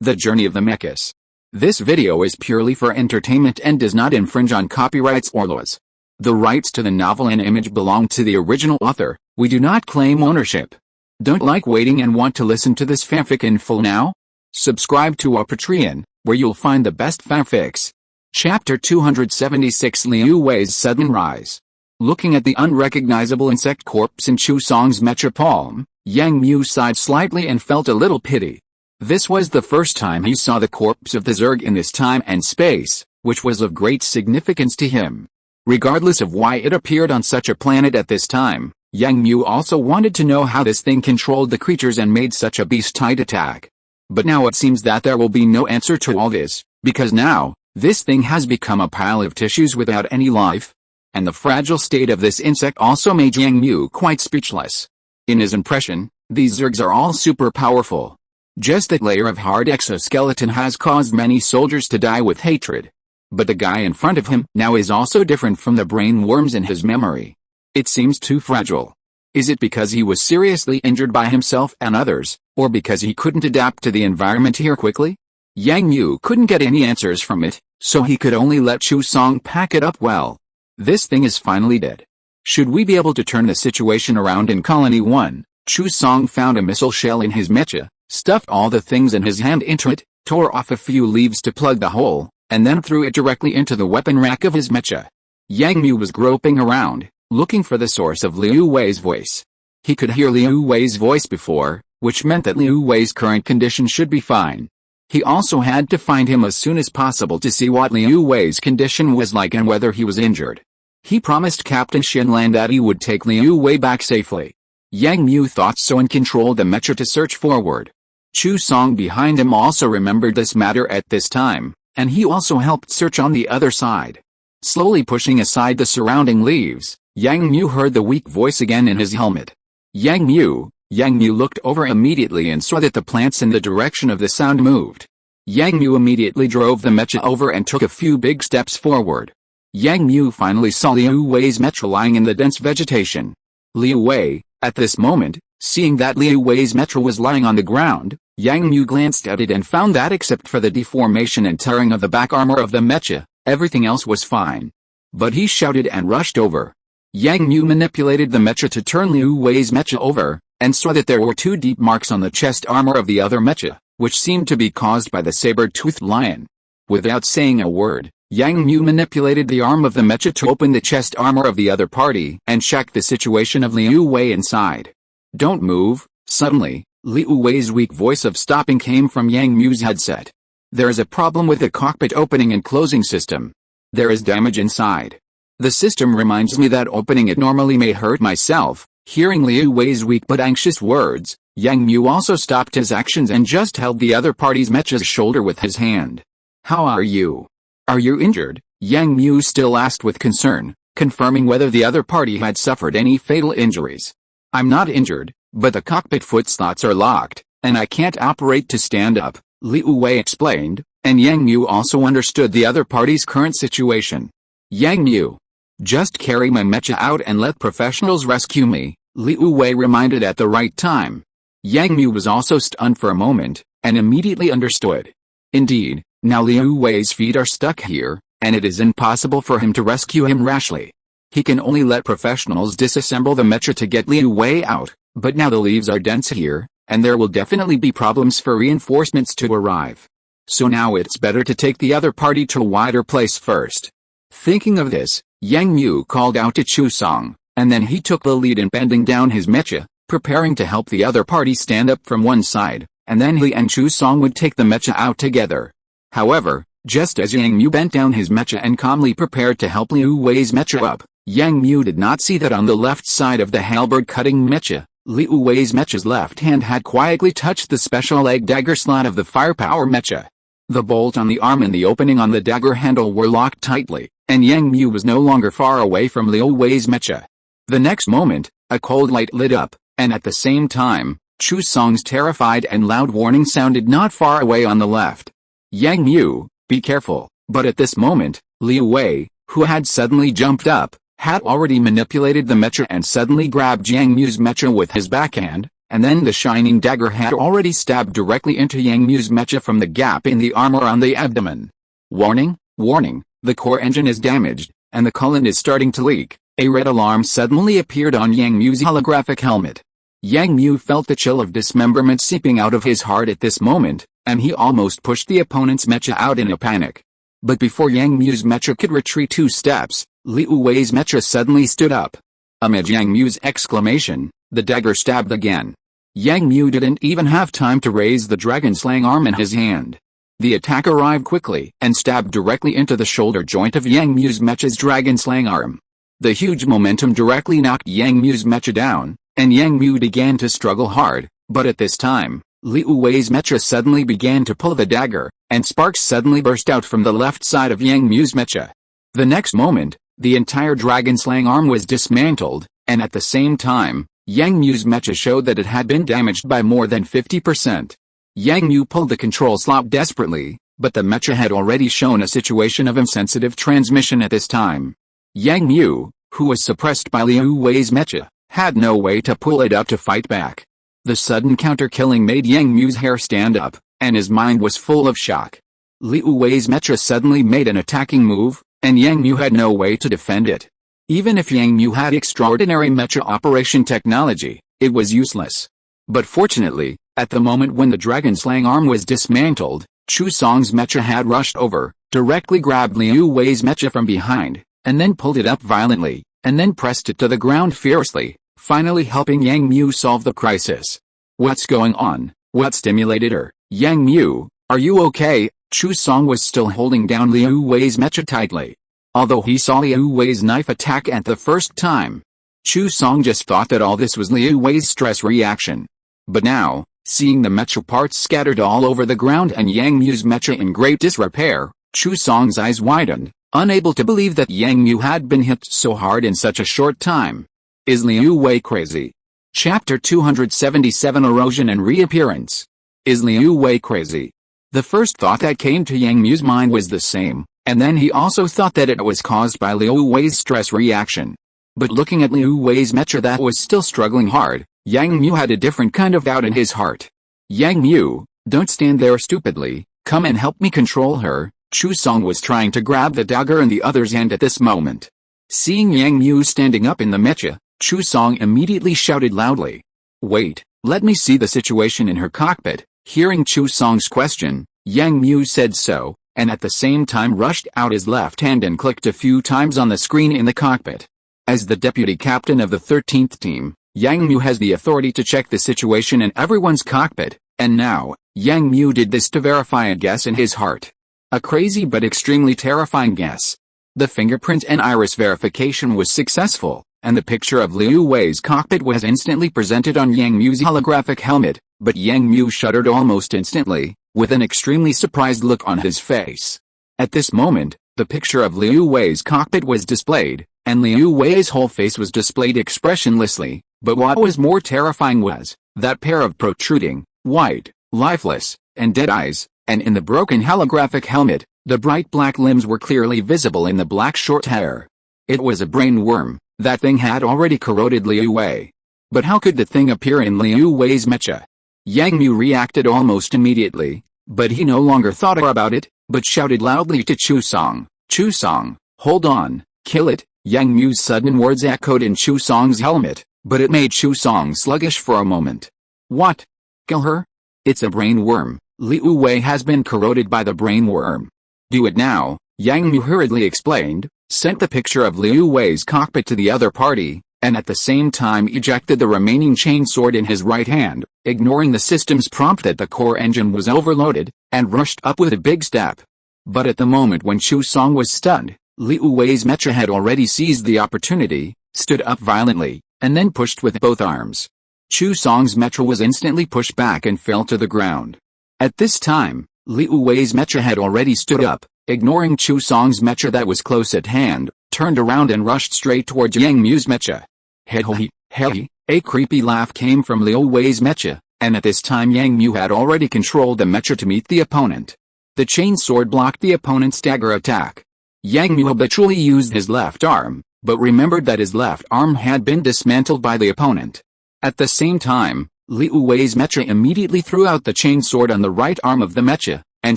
The Journey of the Mechas. This video is purely for entertainment and does not infringe on copyrights or laws. The rights to the novel and image belong to the original author. We do not claim ownership. Don't like waiting and want to listen to this fanfic in full now? Subscribe to our Patreon, where you'll find the best fanfics. Chapter 276, Liu Wei's Sudden Rise. Looking at the unrecognizable insect corpse in Chu Song's mecha palm, Yang Mu sighed slightly and felt a little pity. This was the first time he saw the corpse of the Zerg in this time and space, which was of great significance to him. Regardless of why it appeared on such a planet at this time, Yang Mu also wanted to know how this thing controlled the creatures and made such a beast-tight attack. But now it seems that there will be no answer to all this, because now, this thing has become a pile of tissues without any life. And the fragile state of this insect also made Yang Mu quite speechless. In his impression, these Zergs are all super powerful. Just that layer of hard exoskeleton has caused many soldiers to die with hatred. But the guy in front of him now is also different from the brain worms in his memory. It seems too fragile. Is it because he was seriously injured by himself and others, or because he couldn't adapt to the environment here quickly? Yang Mu couldn't get any answers from it, so he could only let Chu Song pack it up well. This thing is finally dead. Should we be able to turn the situation around in Colony 1? Chu Song found a missile shell in his mecha, stuffed all the things in his hand into it, tore off a few leaves to plug the hole, and then threw it directly into the weapon rack of his mecha. Yang Mu was groping around, looking for the source of Liu Wei's voice. He could hear Liu Wei's voice before, which meant that Liu Wei's current condition should be fine. He also had to find him as soon as possible to see what Liu Wei's condition was like and whether he was injured. He promised Captain Shinlan that he would take Liu Wei back safely. Yang Mu thought so and controlled the mecha to search forward. Chu Song behind him also remembered this matter at this time, and he also helped search on the other side. Slowly pushing aside the surrounding leaves, Yang Mu heard the weak voice again in his helmet. Yang Mu looked over immediately and saw that the plants in the direction of the sound moved. Yang Mu immediately drove the mecha over and took a few big steps forward. Yang Mu finally saw Liu Wei's mecha lying in the dense vegetation. Liu Wei, at this moment, seeing that Liu Wei's mecha was lying on the ground, Yang Mu glanced at it and found that except for the deformation and tearing of the back armor of the mecha, everything else was fine. But he shouted and rushed over. Yang Mu manipulated the mecha to turn Liu Wei's mecha over, and saw that there were two deep marks on the chest armor of the other mecha, which seemed to be caused by the saber-toothed lion. Without saying a word, Yang Mu manipulated the arm of the mecha to open the chest armor of the other party and check the situation of Liu Wei inside. "Don't move." Suddenly, Liu Wei's weak voice of stopping came from Yang Mu's headset. "There is a problem with the cockpit opening and closing system. There is damage inside. The system reminds me that opening it normally may hurt myself." Hearing Liu Wei's weak but anxious words, Yang Mu also stopped his actions and just held the other party's mecha's shoulder with his hand. "How are you? Are you injured?" Yang Mu still asked with concern, confirming whether the other party had suffered any fatal injuries. "I'm not injured, but the cockpit foot slots are locked, and I can't operate to stand up," Liu Wei explained, and Yang Mu also understood the other party's current situation. "Yang Mu, just carry my mecha out and let professionals rescue me," Liu Wei reminded at the right time. Yang Mu was also stunned for a moment, and immediately understood. Indeed, now Liu Wei's feet are stuck here, and it is impossible for him to rescue him rashly. He can only let professionals disassemble the mecha to get Liu Wei out, but now the leaves are dense here, and there will definitely be problems for reinforcements to arrive. So now it's better to take the other party to a wider place first. Thinking of this, Yang Mu called out to Chu Song, and then he took the lead in bending down his mecha, preparing to help the other party stand up from one side, and then he and Chu Song would take the mecha out together. However, just as Yang Mu bent down his mecha and calmly prepared to help Liu Wei's mecha up, Yang Mu did not see that on the left side of the halberd-cutting mecha, Liu Wei's mecha's left hand had quietly touched the special egg dagger slot of the firepower mecha. The bolt on the arm and the opening on the dagger handle were locked tightly, and Yang Mu was no longer far away from Liu Wei's mecha. The next moment, a cold light lit up, and at the same time, Chu Song's terrified and loud warning sounded not far away on the left. "Yang Mu, be careful," but at this moment, Liu Wei, who had suddenly jumped up, had already manipulated the mecha and suddenly grabbed Yang Mu's mecha with his backhand, and then the shining dagger had already stabbed directly into Yang Mu's mecha from the gap in the armor on the abdomen. Warning, warning, the core engine is damaged, and the coolant is starting to leak. A red alarm suddenly appeared on Yang Mu's holographic helmet. Yang Mu felt the chill of dismemberment seeping out of his heart at this moment, and he almost pushed the opponent's mecha out in a panic. But before Yang Mu's mecha could retreat 2 steps, Liu Wei's mecha suddenly stood up. Amid Yang Mu's exclamation, the dagger stabbed again. Yang Mu didn't even have time to raise the dragon-slaying arm in his hand. The attack arrived quickly and stabbed directly into the shoulder joint of Yang Mu's mecha's dragon-slaying arm. The huge momentum directly knocked Yang Mu's mecha down, and Yang Mu began to struggle hard, but at this time, Liu Wei's mecha suddenly began to pull the dagger, and sparks suddenly burst out from the left side of Yang Mu's mecha. The next moment, the entire dragon-slaying arm was dismantled, and at the same time, Yang Mu's mecha showed that it had been damaged by more than 50%. Yang Mu pulled the control slot desperately, but the mecha had already shown a situation of insensitive transmission at this time. Yang Mu, who was suppressed by Liu Wei's mecha, had no way to pull it up to fight back. The sudden counter-killing made Yang Mu's hair stand up, and his mind was full of shock. Liu Wei's mecha suddenly made an attacking move, and Yang Mu had no way to defend it. Even if Yang Mu had extraordinary mecha operation technology, it was useless. But fortunately, at the moment when the dragon-slaying arm was dismantled, Chu Song's mecha had rushed over, directly grabbed Liu Wei's mecha from behind, and then pulled it up violently, and then pressed it to the ground fiercely, finally helping Yang Mu solve the crisis. What's going on? What stimulated her? Yang Mu, are you okay? Chu Song was still holding down Liu Wei's mecha tightly. Although he saw Liu Wei's knife attack at the first time, Chu Song just thought that all this was Liu Wei's stress reaction. But now, seeing the mecha parts scattered all over the ground and Yang Mu's mecha in great disrepair, Chu Song's eyes widened, unable to believe that Yang Mu had been hit so hard in such a short time. Is Liu Wei crazy? Chapter 277 Erosion and Reappearance. Is Liu Wei crazy? The first thought that came to Yang Mu's mind was the same, and then he also thought that it was caused by Liu Wei's stress reaction. But looking at Liu Wei's mecha that was still struggling hard, Yang Mu had a different kind of doubt in his heart. Yang Mu, don't stand there stupidly, come and help me control her. Chu Song was trying to grab the dagger in the other's hand at this moment. Seeing Yang Mu standing up in the mecha, Chu Song immediately shouted loudly. Wait, let me see the situation in her cockpit. Hearing Chu Song's question, Yang Mu said so, and at the same time rushed out his left hand and clicked a few times on the screen in the cockpit. As the deputy captain of the 13th team, Yang Mu has the authority to check the situation in everyone's cockpit, and now, Yang Mu did this to verify a guess in his heart. A crazy but extremely terrifying guess. The fingerprint and iris verification was successful, and the picture of Liu Wei's cockpit was instantly presented on Yang Mu's holographic helmet, but Yang Mu shuddered almost instantly, with an extremely surprised look on his face. At this moment, the picture of Liu Wei's cockpit was displayed, and Liu Wei's whole face was displayed expressionlessly, but what was more terrifying was that pair of protruding, white, lifeless, and dead eyes, and in the broken holographic helmet, the bright black limbs were clearly visible in the black short hair. It was a brain worm. That thing had already corroded Liu Wei. But how could the thing appear in Liu Wei's mecha? Yang Mu reacted almost immediately, but he no longer thought about it, but shouted loudly to Chu Song, Chu Song, hold on, kill it. Yang Mu's sudden words echoed in Chu Song's helmet, but it made Chu Song sluggish for a moment. What? Kill her? It's a brain worm. Liu Wei has been corroded by the brain worm. Do it now, Yang Mu hurriedly explained, sent the picture of Liu Wei's cockpit to the other party, and at the same time ejected the remaining chain sword in his right hand, ignoring the system's prompt that the core engine was overloaded, and rushed up with a big step. But at the moment when Chu Song was stunned, Liu Wei's mecha had already seized the opportunity, stood up violently, and then pushed with both arms. Chu Song's mecha was instantly pushed back and fell to the ground. At this time, Liu Wei's mecha had already stood up, ignoring Chu Song's mecha that was close at hand, turned around and rushed straight towards Yang Mu's mecha. Hey, a creepy laugh came from Liu Wei's mecha, and at this time Yang Mu had already controlled the mecha to meet the opponent. The chain sword blocked the opponent's dagger attack. Yang Mu habitually used his left arm, but remembered that his left arm had been dismantled by the opponent. At the same time, Liu Wei's mecha immediately threw out the chain sword on the right arm of the mecha, and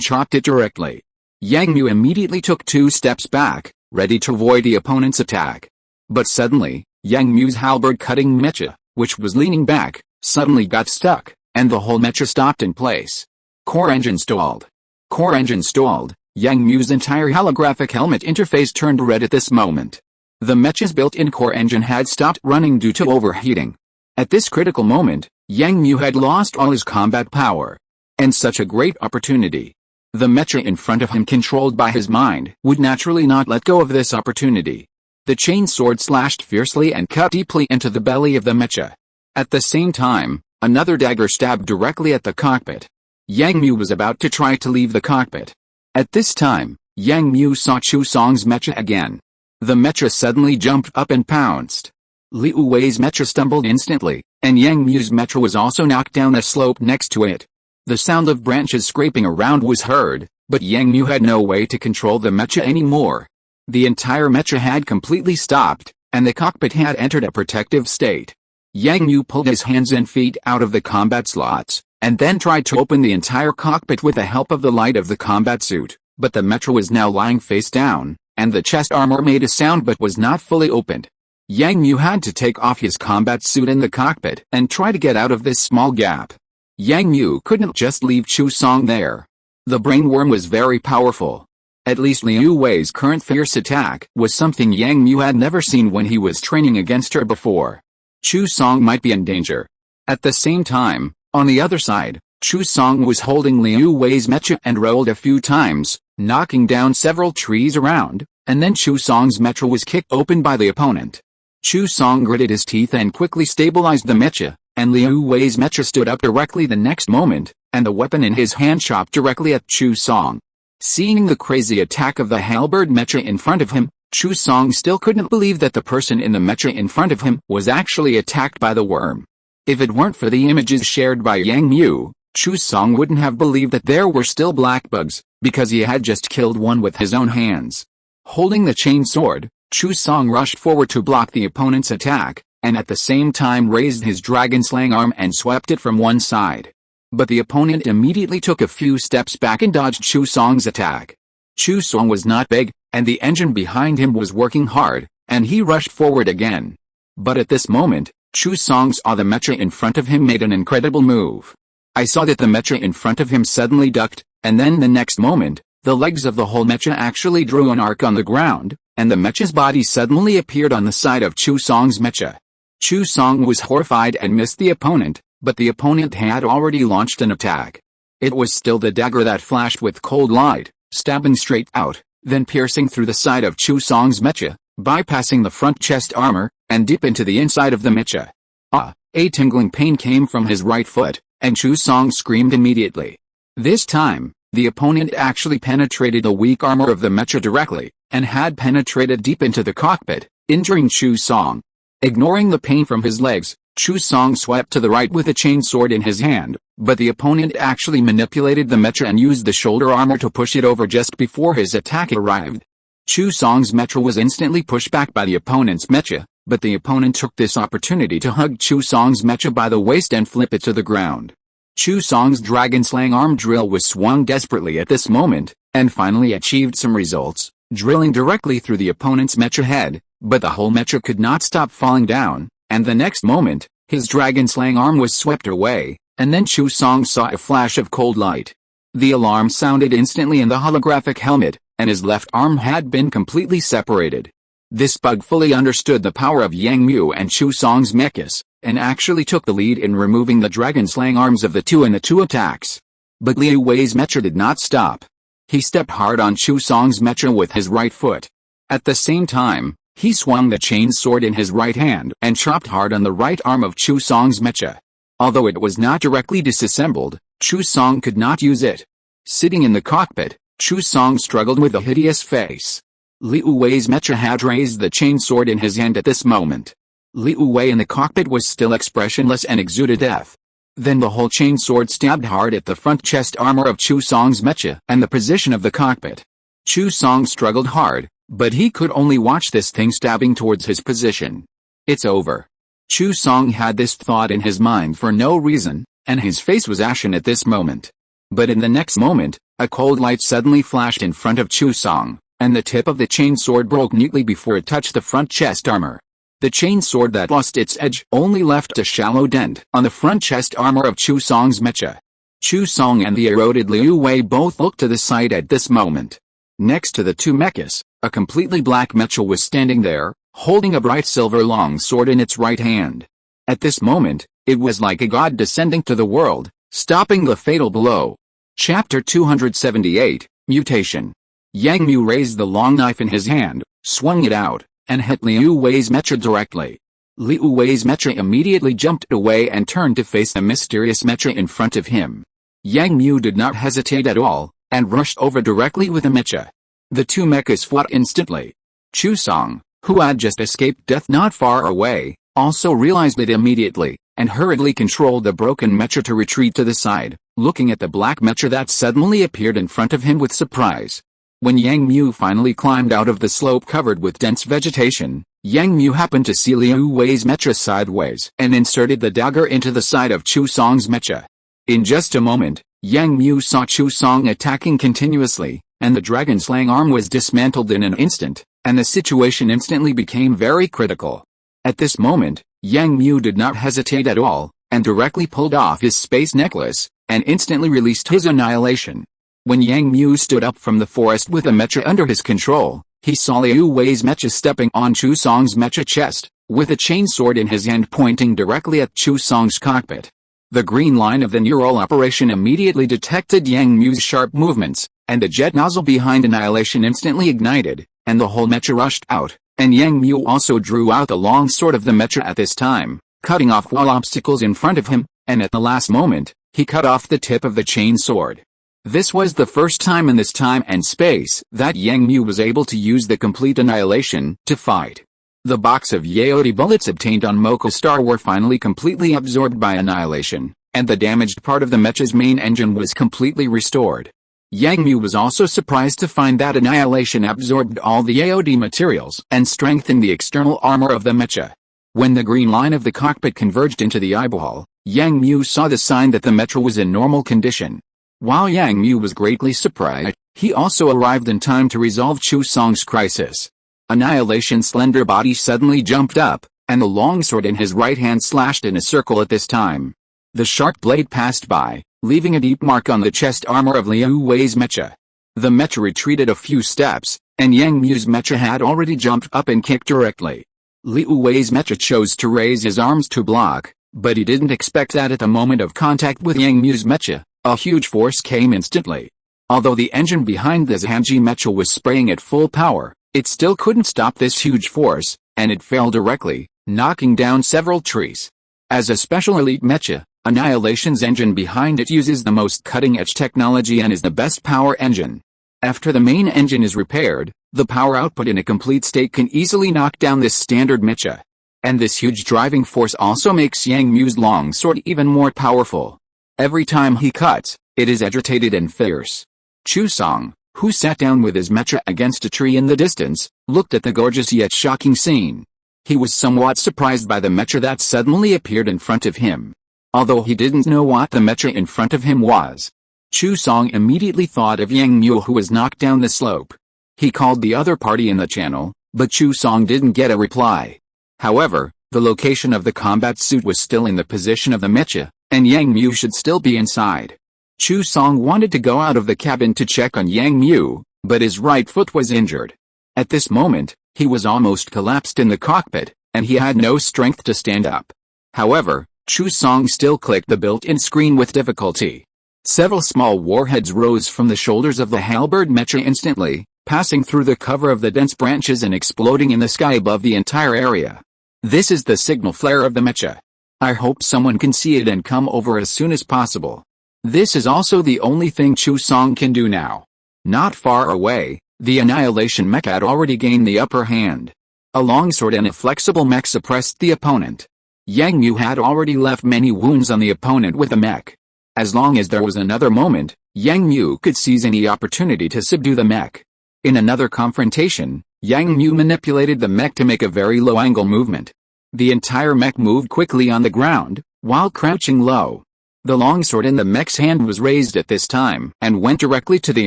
chopped it directly. Yang Mu immediately took 2 steps back, ready to avoid the opponent's attack. But suddenly, Yang Mu's halberd-cutting mecha, which was leaning back, suddenly got stuck, and the whole mecha stopped in place. Core engine stalled. Core engine stalled. Yang Mu's entire holographic helmet interface turned red at this moment. The mecha's built-in core engine had stopped running due to overheating. At this critical moment, Yang Mu had lost all his combat power. And such a great opportunity. The mecha in front of him, controlled by his mind, would naturally not let go of this opportunity. The chain sword slashed fiercely and cut deeply into the belly of the mecha. At the same time, another dagger stabbed directly at the cockpit. Yang Mu was about to try to leave the cockpit. At this time, Yang Mu saw Chu Song's mecha again. The mecha suddenly jumped up and pounced. Liu Wei's mecha stumbled instantly, and Yang Mu's mecha was also knocked down a slope next to it. The sound of branches scraping around was heard, but Yang Mu had no way to control the mecha anymore. The entire mecha had completely stopped, and the cockpit had entered a protective state. Yang Mu pulled his hands and feet out of the combat slots, and then tried to open the entire cockpit with the help of the light of the combat suit, but the mecha was now lying face down, and the chest armor made a sound but was not fully opened. Yang Mu had to take off his combat suit in the cockpit and try to get out of this small gap. Yang Mu couldn't just leave Chu Song there. The brainworm was very powerful. At least Liu Wei's current fierce attack was something Yang Mu had never seen when he was training against her before. Chu Song might be in danger. At the same time, on the other side, Chu Song was holding Liu Wei's mecha and rolled a few times, knocking down several trees around, and then Chu Song's mecha was kicked open by the opponent. Chu Song gritted his teeth and quickly stabilized the mecha, and Liu Wei's mecha stood up directly the next moment, and the weapon in his hand chopped directly at Chu Song. Seeing the crazy attack of the halberd mecha in front of him, Chu Song still couldn't believe that the person in the mecha in front of him was actually attacked by the worm. If it weren't for the images shared by Yang Mu, Chu Song wouldn't have believed that there were still black bugs, because he had just killed one with his own hands. Holding the chain sword, Chu Song rushed forward to block the opponent's attack, and at the same time raised his dragon-slaying arm and swept it from one side. But the opponent immediately took a few steps back and dodged Chu Song's attack. Chu Song was not big, and the engine behind him was working hard, and he rushed forward again. But at this moment, Chu Song saw the mecha in front of him made an incredible move. I saw that the mecha in front of him suddenly ducked, and then the next moment, the legs of the whole mecha actually drew an arc on the ground, and the mecha's body suddenly appeared on the side of Chu Song's mecha. Chu Song was horrified and missed the opponent, but the opponent had already launched an attack. It was still the dagger that flashed with cold light, stabbing straight out, then piercing through the side of Chu Song's mecha, bypassing the front chest armor, and deep into the inside of the mecha. A tingling pain came from his right foot, and Chu Song screamed immediately. This time, the opponent actually penetrated the weak armor of the mecha directly, and had penetrated deep into the cockpit, injuring Chu Song. Ignoring the pain from his legs, Chu Song swept to the right with a chain sword in his hand, but the opponent actually manipulated the mecha and used the shoulder armor to push it over just before his attack arrived. Chu Song's mecha was instantly pushed back by the opponent's mecha, but the opponent took this opportunity to hug Chu Song's mecha by the waist and flip it to the ground. Chu Song's dragon-slaying arm drill was swung desperately at this moment, and finally achieved some results, drilling directly through the opponent's mecha head, but the whole mecha could not stop falling down, and the next moment, his dragon-slaying arm was swept away, and then Chu Song saw a flash of cold light. The alarm sounded instantly in the holographic helmet, and his left arm had been completely separated. This bug fully understood the power of Yang Mu and Chu Song's mechas, and actually took the lead in removing the dragon-slaying arms of the two in the two attacks. But Liu Wei's mecha did not stop. He stepped hard on Chu Song's mecha with his right foot. At the same time, he swung the chain sword in his right hand and chopped hard on the right arm of Chu Song's mecha. Although it was not directly disassembled, Chu Song could not use it. Sitting in the cockpit, Chu Song struggled with a hideous face. Liu Wei's mecha had raised the chain sword in his hand at this moment. Liu Wei in the cockpit was still expressionless and exuded death. Then the whole chain sword stabbed hard at the front chest armor of Chu Song's mecha and the position of the cockpit. Chu Song struggled hard, but he could only watch this thing stabbing towards his position. It's over. Chu Song had this thought in his mind for no reason, and his face was ashen at this moment. But in the next moment, a cold light suddenly flashed in front of Chu Song, and the tip of the chain sword broke neatly before it touched the front chest armor. The chain sword that lost its edge only left a shallow dent on the front chest armor of Chu Song's mecha. Chu Song and the eroded Liu Wei both looked to the side at this moment. Next to the two mechas, a completely black mecha was standing there, holding a bright silver long sword in its right hand. At this moment, it was like a god descending to the world, stopping the fatal blow. Chapter 278, Mutation. Yang Mu raised the long knife in his hand, swung it out, and hit Liu Wei's mecha directly. Liu Wei's mecha immediately jumped away and turned to face the mysterious mecha in front of him. Yang Mu did not hesitate at all, and rushed over directly with the mecha. The two mechas fought instantly. Chu Song, who had just escaped death not far away, also realized it immediately, and hurriedly controlled the broken mecha to retreat to the side, looking at the black mecha that suddenly appeared in front of him with surprise. When Yang Mu finally climbed out of the slope covered with dense vegetation, Yang Mu happened to see Liu Wei's mecha sideways and inserted the dagger into the side of Chu Song's mecha. In just a moment, Yang Mu saw Chu Song attacking continuously, and the dragon-slaying arm was dismantled in an instant, and the situation instantly became very critical. At this moment, Yang Mu did not hesitate at all, and directly pulled off his space necklace, and instantly released his annihilation. When Yang Mu stood up from the forest with a mecha under his control, he saw Liu Wei's mecha stepping on Chu Song's mecha chest, with a chain sword in his hand pointing directly at Chu Song's cockpit. The green line of the neural operation immediately detected Yang Mu's sharp movements, and the jet nozzle behind Annihilation instantly ignited, and the whole mecha rushed out, and Yang Mu also drew out the long sword of the mecha at this time, cutting off all obstacles in front of him, and at the last moment, he cut off the tip of the chain sword. This was the first time in this time and space that Yang Mu was able to use the complete Annihilation to fight. The box of Yaoti bullets obtained on Moko Star were finally completely absorbed by Annihilation, and the damaged part of the mecha's main engine was completely restored. Yang Mu was also surprised to find that Annihilation absorbed all the Yaoti materials and strengthened the external armor of the mecha. When the green line of the cockpit converged into the eyeball, Yang Mu saw the sign that the mecha was in normal condition. While Yang Mu was greatly surprised, he also arrived in time to resolve Chu Song's crisis. Annihilation's slender body suddenly jumped up, and the longsword in his right hand slashed in a circle at this time. The sharp blade passed by, leaving a deep mark on the chest armor of Liu Wei's mecha. The mecha retreated a few steps, and Yang Mu's mecha had already jumped up and kicked directly. Liu Wei's mecha chose to raise his arms to block, but he didn't expect that at the moment of contact with Yang Mu's mecha, a huge force came instantly. Although the engine behind the Zhanji mecha was spraying at full power, it still couldn't stop this huge force, and it fell directly, knocking down several trees. As a special elite mecha, Annihilation's engine behind it uses the most cutting-edge technology and is the best power engine. After the main engine is repaired, the power output in a complete state can easily knock down this standard mecha. And this huge driving force also makes Yang Mu's long sword even more powerful. Every time he cuts, it is agitated and fierce. Chu Song, who sat down with his mecha against a tree in the distance, looked at the gorgeous yet shocking scene. He was somewhat surprised by the mecha that suddenly appeared in front of him. Although he didn't know what the mecha in front of him was. Chu Song immediately thought of Yang Mu who was knocked down the slope. He called the other party in the channel, but Chu Song didn't get a reply. However, the location of the combat suit was still in the position of the mecha, and Yang Mu should still be inside. Chu Song wanted to go out of the cabin to check on Yang Mu, but his right foot was injured. At this moment, he was almost collapsed in the cockpit, and he had no strength to stand up. However, Chu Song still clicked the built-in screen with difficulty. Several small warheads rose from the shoulders of the halberd mecha instantly, passing through the cover of the dense branches and exploding in the sky above the entire area. This is the signal flare of the mecha. I hope someone can see it and come over as soon as possible. This is also the only thing Chu Song can do now. Not far away, the Annihilation mech had already gained the upper hand. A longsword and a flexible mech suppressed the opponent. Yang Mu had already left many wounds on the opponent with the mech. As long as there was another moment, Yang Mu could seize any opportunity to subdue the mech. In another confrontation, Yang Mu manipulated the mech to make a very low-angle movement. The entire mech moved quickly on the ground, while crouching low. The longsword in the mech's hand was raised at this time and went directly to the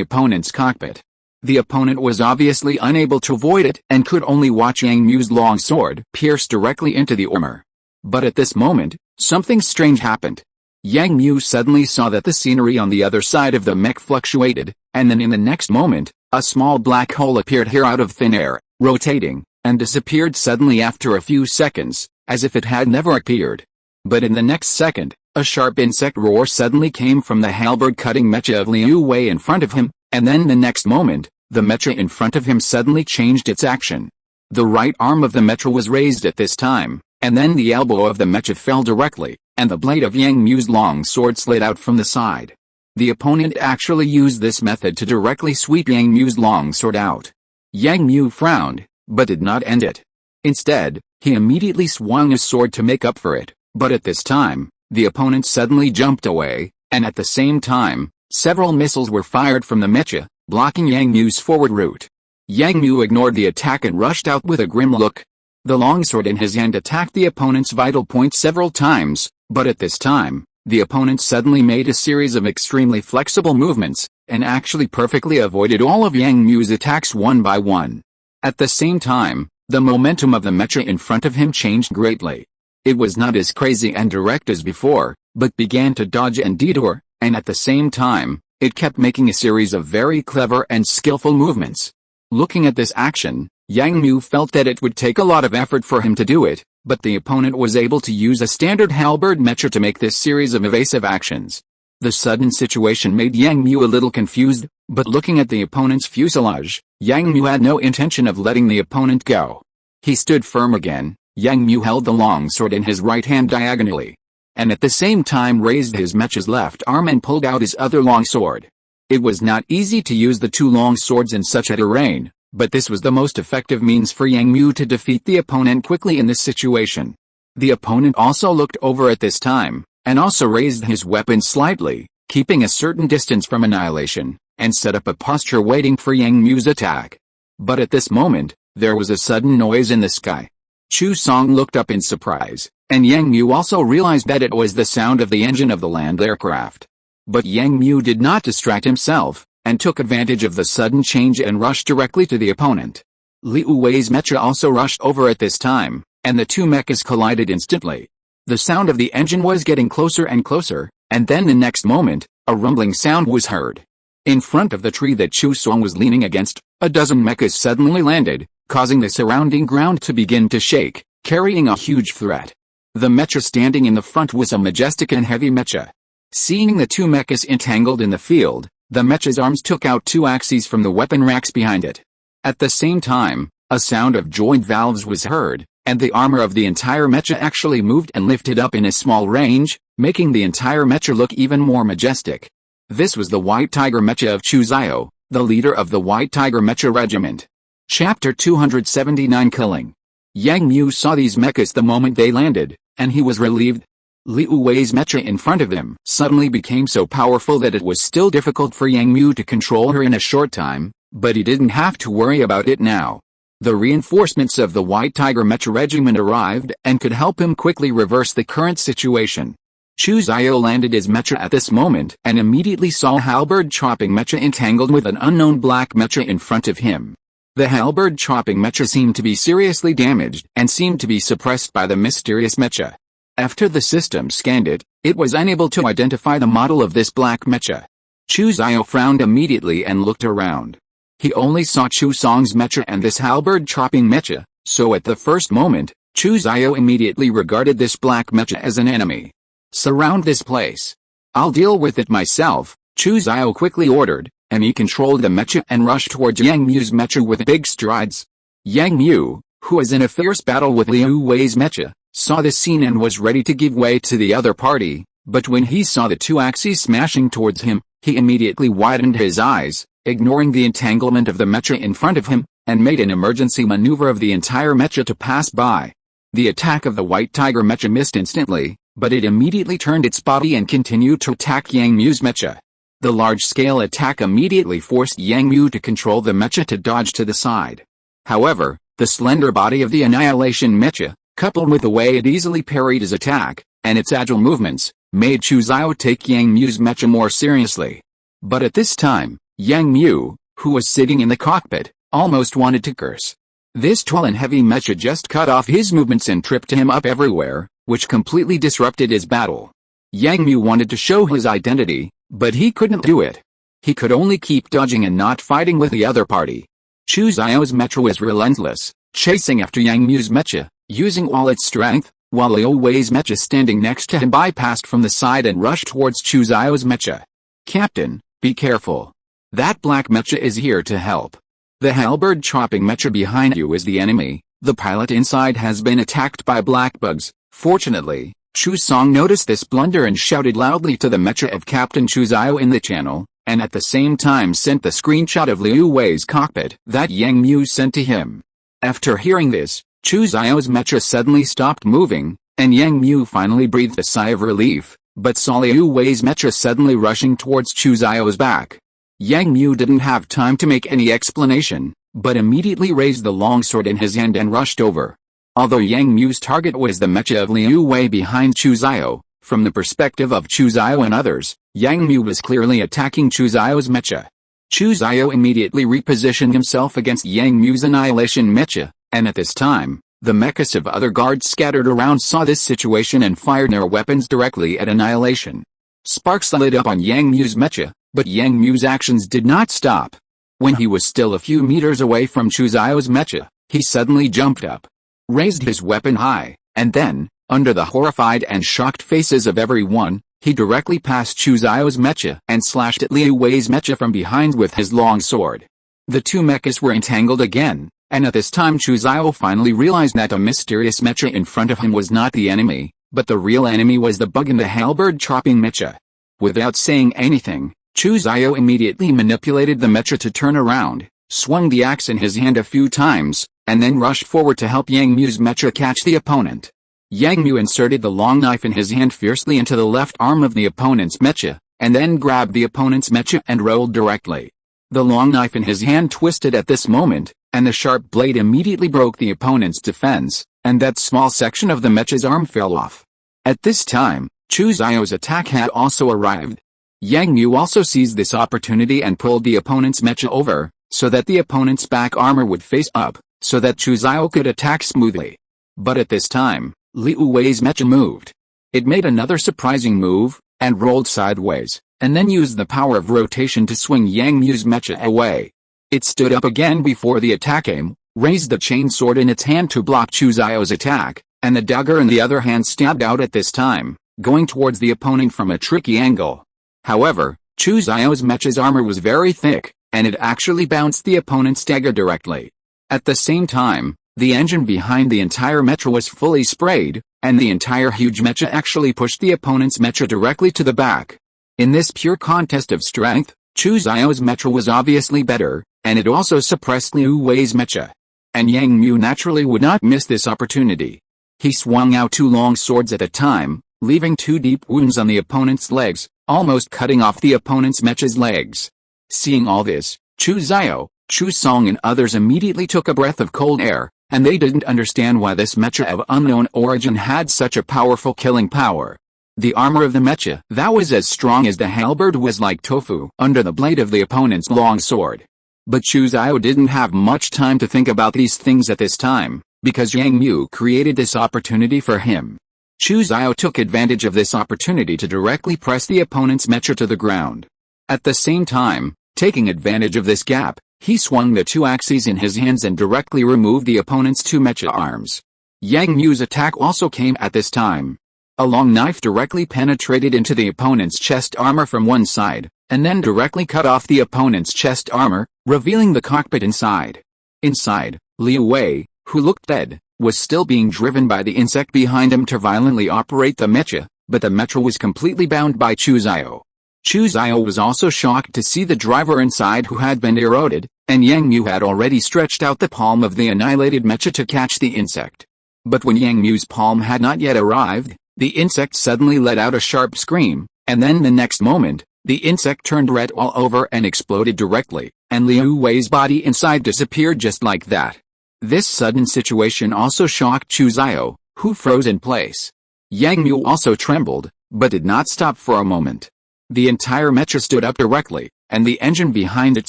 opponent's cockpit. The opponent was obviously unable to avoid it and could only watch Yang Mu's longsword pierce directly into the armor. But at this moment, something strange happened. Yang Mu suddenly saw that the scenery on the other side of the mech fluctuated, and then in the next moment, a small black hole appeared here out of thin air, rotating, and disappeared suddenly after a few seconds, as if it had never appeared. But in the next second, a sharp insect roar suddenly came from the halberd-cutting mecha of Liu Wei in front of him, and then the next moment, the mecha in front of him suddenly changed its action. The right arm of the mecha was raised at this time, and then the elbow of the mecha fell directly, and the blade of Yang Mu's long sword slid out from the side. The opponent actually used this method to directly sweep Yang Mu's long sword out. Yang Mu frowned, but did not end it. Instead, he immediately swung his sword to make up for it, but at this time, the opponent suddenly jumped away, and at the same time, several missiles were fired from the mecha, blocking Yang Mu's forward route. Yang Mu ignored the attack and rushed out with a grim look. The longsword in his hand attacked the opponent's vital point several times, but at this time, the opponent suddenly made a series of extremely flexible movements, and actually perfectly avoided all of Yang Mu's attacks one by one. At the same time, the momentum of the mecha in front of him changed greatly. It was not as crazy and direct as before, but began to dodge and detour, and at the same time, it kept making a series of very clever and skillful movements. Looking at this action, Yang Mu felt that it would take a lot of effort for him to do it, but the opponent was able to use a standard halberd mecha to make this series of evasive actions. The sudden situation made Yang Mu a little confused, but looking at the opponent's fuselage, Yang Mu had no intention of letting the opponent go. He stood firm again. Yang Mu held the longsword in his right hand diagonally, and at the same time raised his mecha's left arm and pulled out his other longsword. It was not easy to use the two long swords in such a terrain, but this was the most effective means for Yang Mu to defeat the opponent quickly in this situation. The opponent also looked over at this time, and also raised his weapon slightly, keeping a certain distance from Annihilation, and set up a posture waiting for Yang Mu's attack. But at this moment, there was a sudden noise in the sky. Chu Song looked up in surprise, and Yang Mu also realized that it was the sound of the engine of the land aircraft. But Yang Mu did not distract himself, and took advantage of the sudden change and rushed directly to the opponent. Liu Wei's mecha also rushed over at this time, and the two mechas collided instantly. The sound of the engine was getting closer and closer, and then the next moment, a rumbling sound was heard. In front of the tree that Chu Song was leaning against, a dozen mechas suddenly landed, causing the surrounding ground to begin to shake, carrying a huge threat. The mecha standing in the front was a majestic and heavy mecha. Seeing the two mechas entangled in the field, the mecha's arms took out two axes from the weapon racks behind it. At the same time, a sound of joint valves was heard, and the armor of the entire mecha actually moved and lifted up in a small range, making the entire mecha look even more majestic. This was the White Tiger mecha of Chu Zio, the leader of the White Tiger mecha regiment. Chapter 279 Killing. Yang Mu saw these mechas the moment they landed, and he was relieved. Liu Wei's mecha in front of him suddenly became so powerful that it was still difficult for Yang Mu to control her in a short time, but he didn't have to worry about it now. The reinforcements of the White Tiger mecha regiment arrived and could help him quickly reverse the current situation. Chu Zio landed his mecha at this moment and immediately saw halberd-chopping mecha entangled with an unknown black mecha in front of him. The halberd-chopping mecha seemed to be seriously damaged and seemed to be suppressed by the mysterious mecha. After the system scanned it, it was unable to identify the model of this black mecha. Chu Zio frowned immediately and looked around. He only saw Chu Song's mecha and this halberd-chopping mecha, so at the first moment, Chu Zio immediately regarded this black mecha as an enemy. "Surround this place. I'll deal with it myself," Chu Zio quickly ordered, and he controlled the mecha and rushed towards Yang Mu's mecha with big strides. Yang Mu, who was in a fierce battle with Liu Wei's mecha, saw this scene and was ready to give way to the other party, but when he saw the two axes smashing towards him, he immediately widened his eyes, ignoring the entanglement of the mecha in front of him, and made an emergency maneuver of the entire mecha to pass by. The attack of the White Tiger mecha missed instantly, but it immediately turned its body and continued to attack Yang Mu's mecha. The large-scale attack immediately forced Yang Mu to control the mecha to dodge to the side. However, the slender body of the Annihilation mecha coupled with the way it easily parried his attack, and its agile movements, made Chu Xiao take Yang Mu's mecha more seriously. But at this time, Yang Mu, who was sitting in the cockpit, almost wanted to curse. This tall and heavy mecha just cut off his movements and tripped him up everywhere, which completely disrupted his battle. Yang Mu wanted to show his identity, but he couldn't do it. He could only keep dodging and not fighting with the other party. Chu Xiao's mecha was relentless, chasing after Yang Mu's mecha, using all its strength, while Liu Wei's mecha standing next to him bypassed from the side and rushed towards Chu Xiao's mecha. "Captain, be careful. That black mecha is here to help. The halberd chopping mecha behind you is the enemy. The pilot inside has been attacked by black bugs." Fortunately, Chu Song noticed this blunder and shouted loudly to the mecha of Captain Chu Xiao in the channel, and at the same time sent the screenshot of Liu Wei's cockpit that Yang Mu sent to him. After hearing this, Chu Xiao's mecha suddenly stopped moving, and Yang Mu finally breathed a sigh of relief, but saw Liu Wei's mecha suddenly rushing towards Chu Xiao's back. Yang Mu didn't have time to make any explanation, but immediately raised the longsword in his hand and rushed over. Although Yang Mu's target was the mecha of Liu Wei behind Chu Xiao, from the perspective of Chu Xiao and others, Yang Mu was clearly attacking Chu Xiao's mecha. Chu Xiao immediately repositioned himself against Yang Mu's Annihilation mecha, and at this time, the mechas of other guards scattered around saw this situation and fired their weapons directly at Annihilation. Sparks lit up on Yang Mu's mecha, but Yang Mu's actions did not stop. When he was still a few meters away from Chu Xiao's mecha, he suddenly jumped up, raised his weapon high, and then, under the horrified and shocked faces of everyone, he directly passed Chu Xiao's mecha and slashed at Liu Wei's mecha from behind with his long sword. The two mechas were entangled again, and at this time Chu Xiao finally realized that the mysterious mecha in front of him was not the enemy, but the real enemy was the bug in the halberd chopping mecha. Without saying anything, Chu Xiao immediately manipulated the mecha to turn around, swung the axe in his hand a few times, and then rushed forward to help Yang Mu's mecha catch the opponent. Yang Mu inserted the long knife in his hand fiercely into the left arm of the opponent's mecha, and then grabbed the opponent's mecha and rolled directly. The long knife in his hand twisted at this moment, and the sharp blade immediately broke the opponent's defense, and that small section of the mecha's arm fell off. At this time, Chu Xiao's attack had also arrived. Yang Mu also seized this opportunity and pulled the opponent's mecha over, so that the opponent's back armor would face up, so that Chu Xiao could attack smoothly. But at this time, Liu Wei's mecha moved. It made another surprising move, and rolled sideways, and then used the power of rotation to swing Yang Mu's mecha away. It stood up again before the attack came, raised the chain sword in its hand to block Chu Xiao's attack, and the dagger in the other hand stabbed out at this time, going towards the opponent from a tricky angle. However, Chu Xiao's mecha's armor was very thick, and it actually bounced the opponent's dagger directly. At the same time, the engine behind the entire mecha was fully sprayed, and the entire huge mecha actually pushed the opponent's mecha directly to the back. In this pure contest of strength, Chu Xiao's mecha was obviously better, and it also suppressed Liu Wei's mecha. And Yang Mu naturally would not miss this opportunity. He swung out two long swords at a time, leaving two deep wounds on the opponent's legs, almost cutting off the opponent's mecha's legs. Seeing all this, Chu Xiao, Chu Song and others immediately took a breath of cold air, and they didn't understand why this mecha of unknown origin had such a powerful killing power. The armor of the mecha that was as strong as the halberd was like tofu under the blade of the opponent's long sword. But Chu Xiao didn't have much time to think about these things at this time, because Yang Mu created this opportunity for him. Chu Xiao took advantage of this opportunity to directly press the opponent's mecha to the ground. At the same time, taking advantage of this gap, he swung the two axes in his hands and directly removed the opponent's two mecha arms. Yang Mu's attack also came at this time. A long knife directly penetrated into the opponent's chest armor from one side, and then directly cut off the opponent's chest armor, revealing the cockpit inside. Inside, Liu Wei, who looked dead, was still being driven by the insect behind him to violently operate the mecha, but the mecha was completely bound by Chu Xiao. Chu Xiao was also shocked to see the driver inside who had been eroded, and Yang Mu had already stretched out the palm of the annihilated mecha to catch the insect. But when Yang Mu's palm had not yet arrived, the insect suddenly let out a sharp scream, and then the next moment, the insect turned red all over and exploded directly, and Liu Wei's body inside disappeared just like that. This sudden situation also shocked Chu Xiao, Hu froze in place. Yang Mu also trembled, but did not stop for a moment. The entire mecha stood up directly, and the engine behind it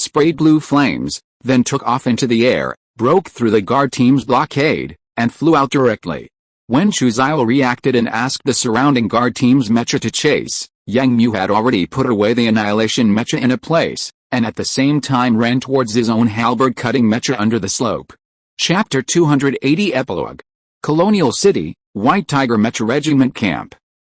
sprayed blue flames, then took off into the air, broke through the guard team's blockade, and flew out directly. When Chu Zhao reacted and asked the surrounding guard team's mecha to chase, Yang Mu had already put away the Annihilation mecha in a place, and at the same time ran towards his own halberd-cutting mecha under the slope. Chapter 280 Epilogue. Colonial City, White Tiger Mecha Regiment Camp.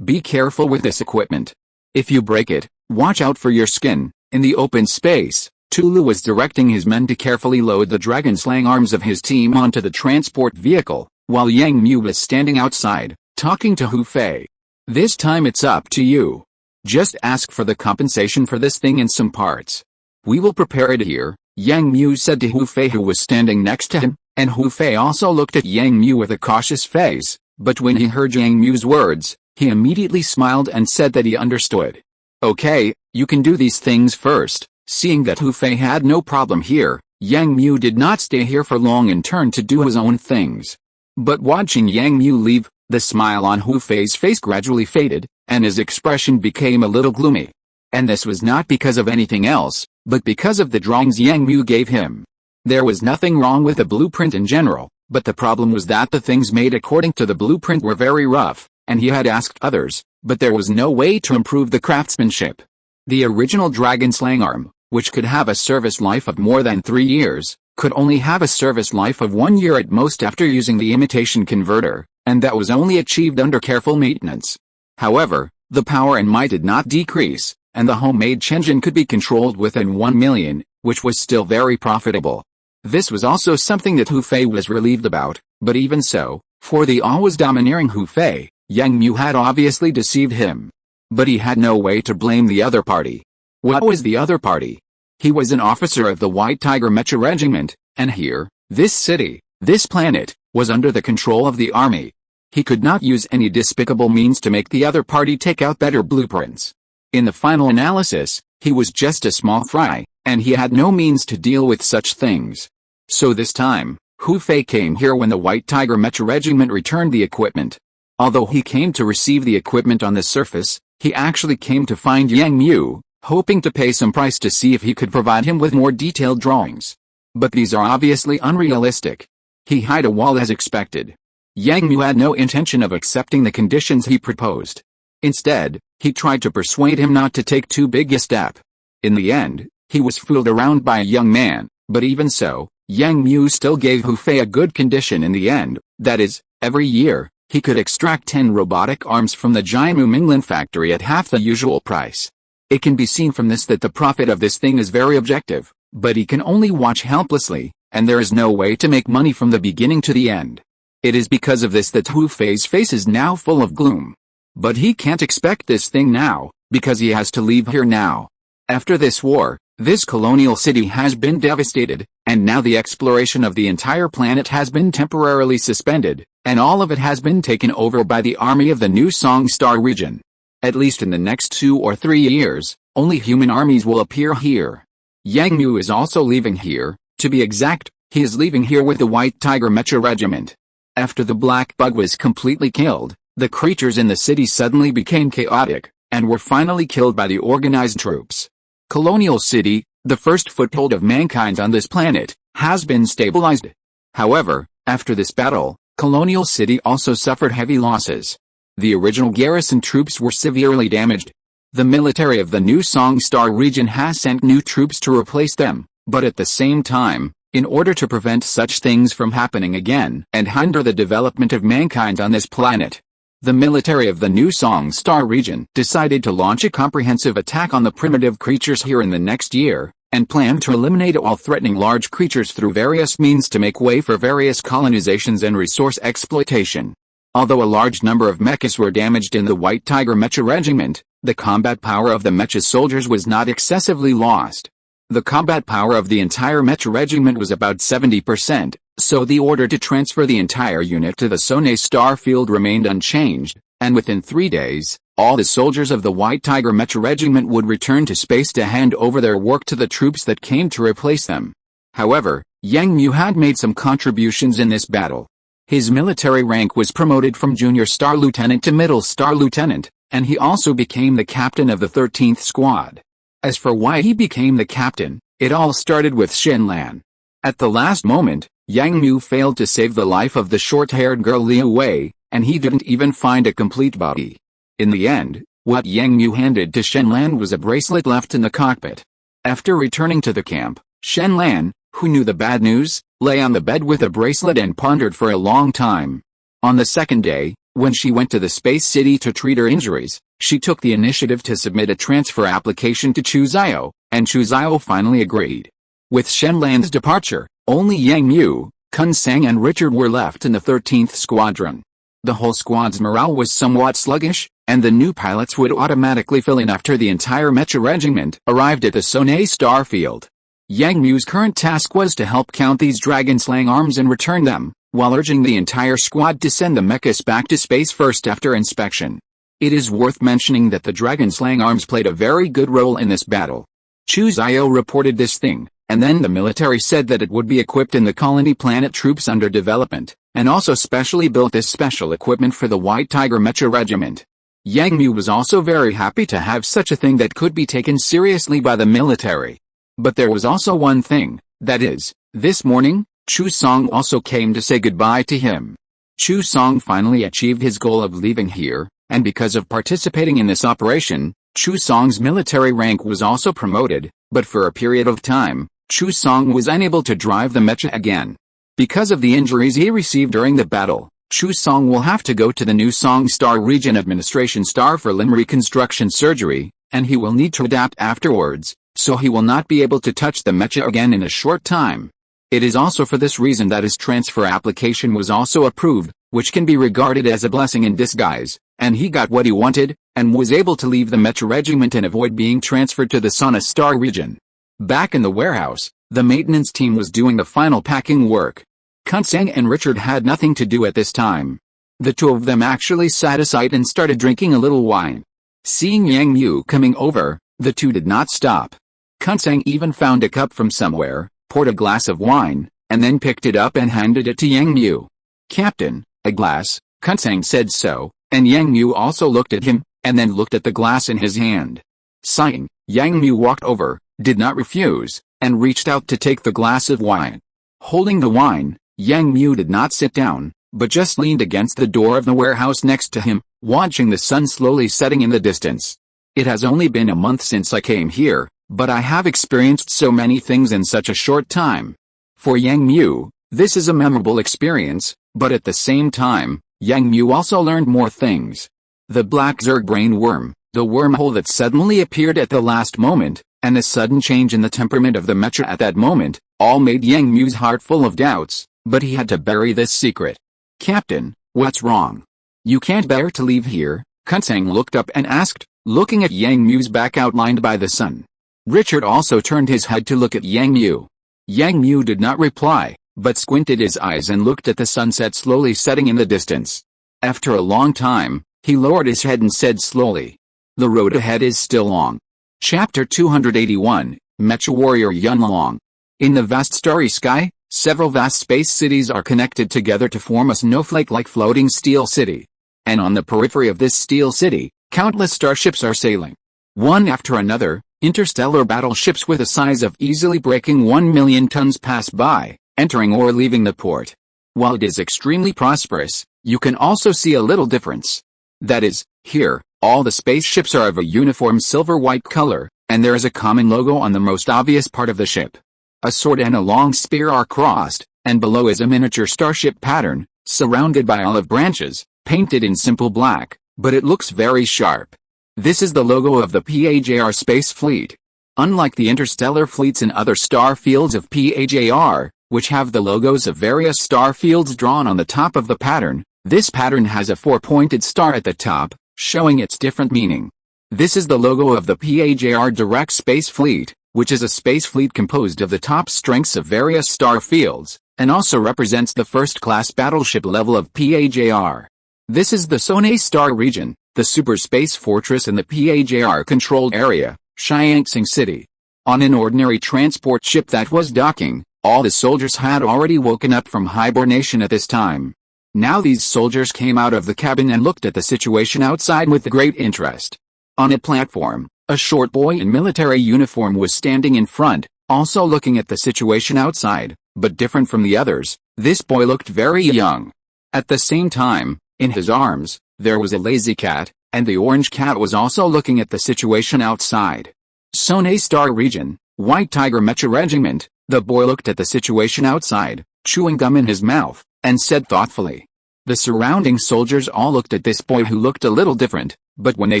Be careful with this equipment. If you break it, watch out for your skin. In the open space, Tulu was directing his men to carefully load the dragon-slaying arms of his team onto the transport vehicle, while Yang Mu was standing outside, talking to Hu Fei. This time it's up to you. Just ask for the compensation for this thing in some parts. We will prepare it here, Yang Mu said to Hu Fei, who was standing next to him, and Hu Fei also looked at Yang Mu with a cautious face, but when he heard Yang Mu's words, he immediately smiled and said that he understood. Okay, you can do these things first. Seeing that Hu Fei had no problem here, Yang Mu did not stay here for long and turned to do his own things. But watching Yang Mu leave, the smile on Hu Fei's face gradually faded, and his expression became a little gloomy. And this was not because of anything else, but because of the drawings Yang Mu gave him. There was nothing wrong with the blueprint in general, but the problem was that the things made according to the blueprint were very rough, and he had asked others, but there was no way to improve the craftsmanship. The original dragon-slaying arm, which could have a service life of more than 3 years, could only have a service life of 1 year at most after using the imitation converter, and that was only achieved under careful maintenance. However, the power and might did not decrease, and the homemade Chenjin could be controlled within 1 million, which was still very profitable. This was also something that Hu Fei was relieved about, but even so, for the always domineering Hu Fei, Yang Mu had obviously deceived him. But he had no way to blame the other party. What was the other party? He was an officer of the White Tiger Mecha Regiment, and here, this city, this planet, was under the control of the army. He could not use any despicable means to make the other party take out better blueprints. In the final analysis, he was just a small fry, and he had no means to deal with such things. So this time, Hu Fei came here when the White Tiger Mecha Regiment returned the equipment. Although he came to receive the equipment on the surface, he actually came to find Yang Mu, hoping to pay some price to see if he could provide him with more detailed drawings. But these are obviously unrealistic. He hid a wall as expected. Yang Mu had no intention of accepting the conditions he proposed. Instead, he tried to persuade him not to take too big a step. In the end, he was fooled around by a young man, but even so, Yang Mu still gave Hu Fei a good condition in the end, that is, every year, he could extract 10 robotic arms from the Jianmu Minglan factory at half the usual price. It can be seen from this that the profit of this thing is very objective, but he can only watch helplessly, and there is no way to make money from the beginning to the end. It is because of this that Hu Fei's face is now full of gloom. But he can't expect this thing now, because he has to leave here now. After this war, this colonial city has been devastated, and now the exploration of the entire planet has been temporarily suspended, and all of it has been taken over by the army of the New Song Star region. At least in the next 2 or 3 years, only human armies will appear here. Yang Mu is also leaving here, to be exact, he is leaving here with the White Tiger Mecha Regiment. After the Black Bug was completely killed, the creatures in the city suddenly became chaotic, and were finally killed by the organized troops. Colonial City, the first foothold of mankind on this planet, has been stabilized. However, after this battle, Colonial City also suffered heavy losses. The original garrison troops were severely damaged. The military of the New Song Star region has sent new troops to replace them, but at the same time, in order to prevent such things from happening again and hinder the development of mankind on this planet, the military of the New Song Star region decided to launch a comprehensive attack on the primitive creatures here in the next year, and planned to eliminate all threatening large creatures through various means to make way for various colonizations and resource exploitation. Although a large number of mechas were damaged in the White Tiger Mecha Regiment, the combat power of the mecha soldiers was not excessively lost. The combat power of the entire Mecha Regiment was about 70%, so the order to transfer the entire unit to the Sonai Star Field remained unchanged, and within 3 days, all the soldiers of the White Tiger Mecha Regiment would return to space to hand over their work to the troops that came to replace them. However, Yang Mu had made some contributions in this battle. His military rank was promoted from junior star lieutenant to middle star lieutenant, and he also became the captain of the 13th Squad. As for why he became the captain, it all started with Shenlan. At the last moment, Yang Mu failed to save the life of the short-haired girl Liu Wei, and he didn't even find a complete body. In the end, what Yang Mu handed to Shenlan was a bracelet left in the cockpit. After returning to the camp, Shenlan, who knew the bad news, lay on the bed with a bracelet and pondered for a long time. On the second day, when she went to the space city to treat her injuries, she took the initiative to submit a transfer application to Chu Xiao, and Chu Xiao finally agreed. With Shenlan's departure, only Yang Mu, Kun Sang and Richard were left in the 13th Squadron. The whole squad's morale was somewhat sluggish, and the new pilots would automatically fill in after the entire mecha regiment arrived at the Sonai Starfield. Yang Mu's current task was to help count these dragon-slaying arms and return them, while urging the entire squad to send the mechas back to space first after inspection. It is worth mentioning that the dragon-slaying arms played a very good role in this battle. Chu Xiao reported this thing, and then the military said that it would be equipped in the colony planet troops under development, and also specially built this special equipment for the White Tiger Mecha Regiment. Yang Mu was also very happy to have such a thing that could be taken seriously by the military. But there was also one thing, that is, this morning, Chu Song also came to say goodbye to him. Chu Song finally achieved his goal of leaving here, and because of participating in this operation, Chu Song's military rank was also promoted, but for a period of time, Chu Song was unable to drive the mecha again. Because of the injuries he received during the battle, Chu Song will have to go to the new Song Star Region Administration Star for limb reconstruction surgery, and he will need to adapt afterwards, so he will not be able to touch the mecha again in a short time. It is also for this reason that his transfer application was also approved, which can be regarded as a blessing in disguise, and he got what he wanted, and was able to leave the mecha regiment and avoid being transferred to the Sana Star region. Back in the warehouse, the maintenance team was doing the final packing work. Kun Sang and Richard had nothing to do at this time. The two of them actually sat aside and started drinking a little wine. Seeing Yang Mu coming over, the two did not stop. Kun Sang even found a cup from somewhere, poured a glass of wine, and then picked it up and handed it to Yang Mu. "Captain, a glass," Kun Sang said so, and Yang Mu also looked at him, and then looked at the glass in his hand. Sighing, Yang Mu walked over, did not refuse, and reached out to take the glass of wine. Holding the wine, Yang Mu did not sit down, but just leaned against the door of the warehouse next to him, watching the sun slowly setting in the distance. "It has only been a month since I came here, but I have experienced so many things in such a short time." For Yang Mu, this is a memorable experience, but at the same time, Yang Mu also learned more things. The black Zerg brain worm, the wormhole that suddenly appeared at the last moment, and the sudden change in the temperament of the mecha at that moment, all made Yang Mu's heart full of doubts, but he had to bury this secret. "Captain, what's wrong? You can't bear to leave here?" Kun Sang looked up and asked, looking at Yang Mu's back outlined by the sun. Richard also turned his head to look at Yang Mu. Yang Mu did not reply, but squinted his eyes and looked at the sunset slowly setting in the distance. After a long time, he lowered his head and said slowly, "The road ahead is still long." Chapter 281, Mecha Warrior Yunlong. In the vast starry sky, several vast space cities are connected together to form a snowflake-like floating steel city. And on the periphery of this steel city, countless starships are sailing. One after another, interstellar battleships with a size of easily breaking 1 million tons pass by, entering or leaving the port. While it is extremely prosperous, you can also see a little difference. That is, here, all the spaceships are of a uniform silver-white color, and there is a common logo on the most obvious part of the ship. A sword and a long spear are crossed, and below is a miniature starship pattern, surrounded by olive branches, painted in simple black, but it looks very sharp. This is the logo of the PAJR space fleet. Unlike the interstellar fleets in other star fields of PAJR, which have the logos of various star fields drawn on the top of the pattern, this pattern has a four-pointed star at the top, showing its different meaning. This is the logo of the PAJR Direct Space Fleet, which is a space fleet composed of the top strengths of various star fields, and also represents the first-class battleship level of PAJR. This is the Sonai Star region, the super space fortress in the PAJR-controlled area, Shiangsing City. On an ordinary transport ship that was docking, all the soldiers had already woken up from hibernation at this time. Now these soldiers came out of the cabin and looked at the situation outside with great interest. On a platform, a short boy in military uniform was standing in front, also looking at the situation outside, but different from the others. This boy looked very young. At the same time, in his arms, there was a lazy cat, and the orange cat was also looking at the situation outside. Sone Star Region, White Tiger Mecha Regiment. The boy looked at the situation outside, chewing gum in his mouth, and said thoughtfully. The surrounding soldiers all looked at this boy who looked a little different, but when they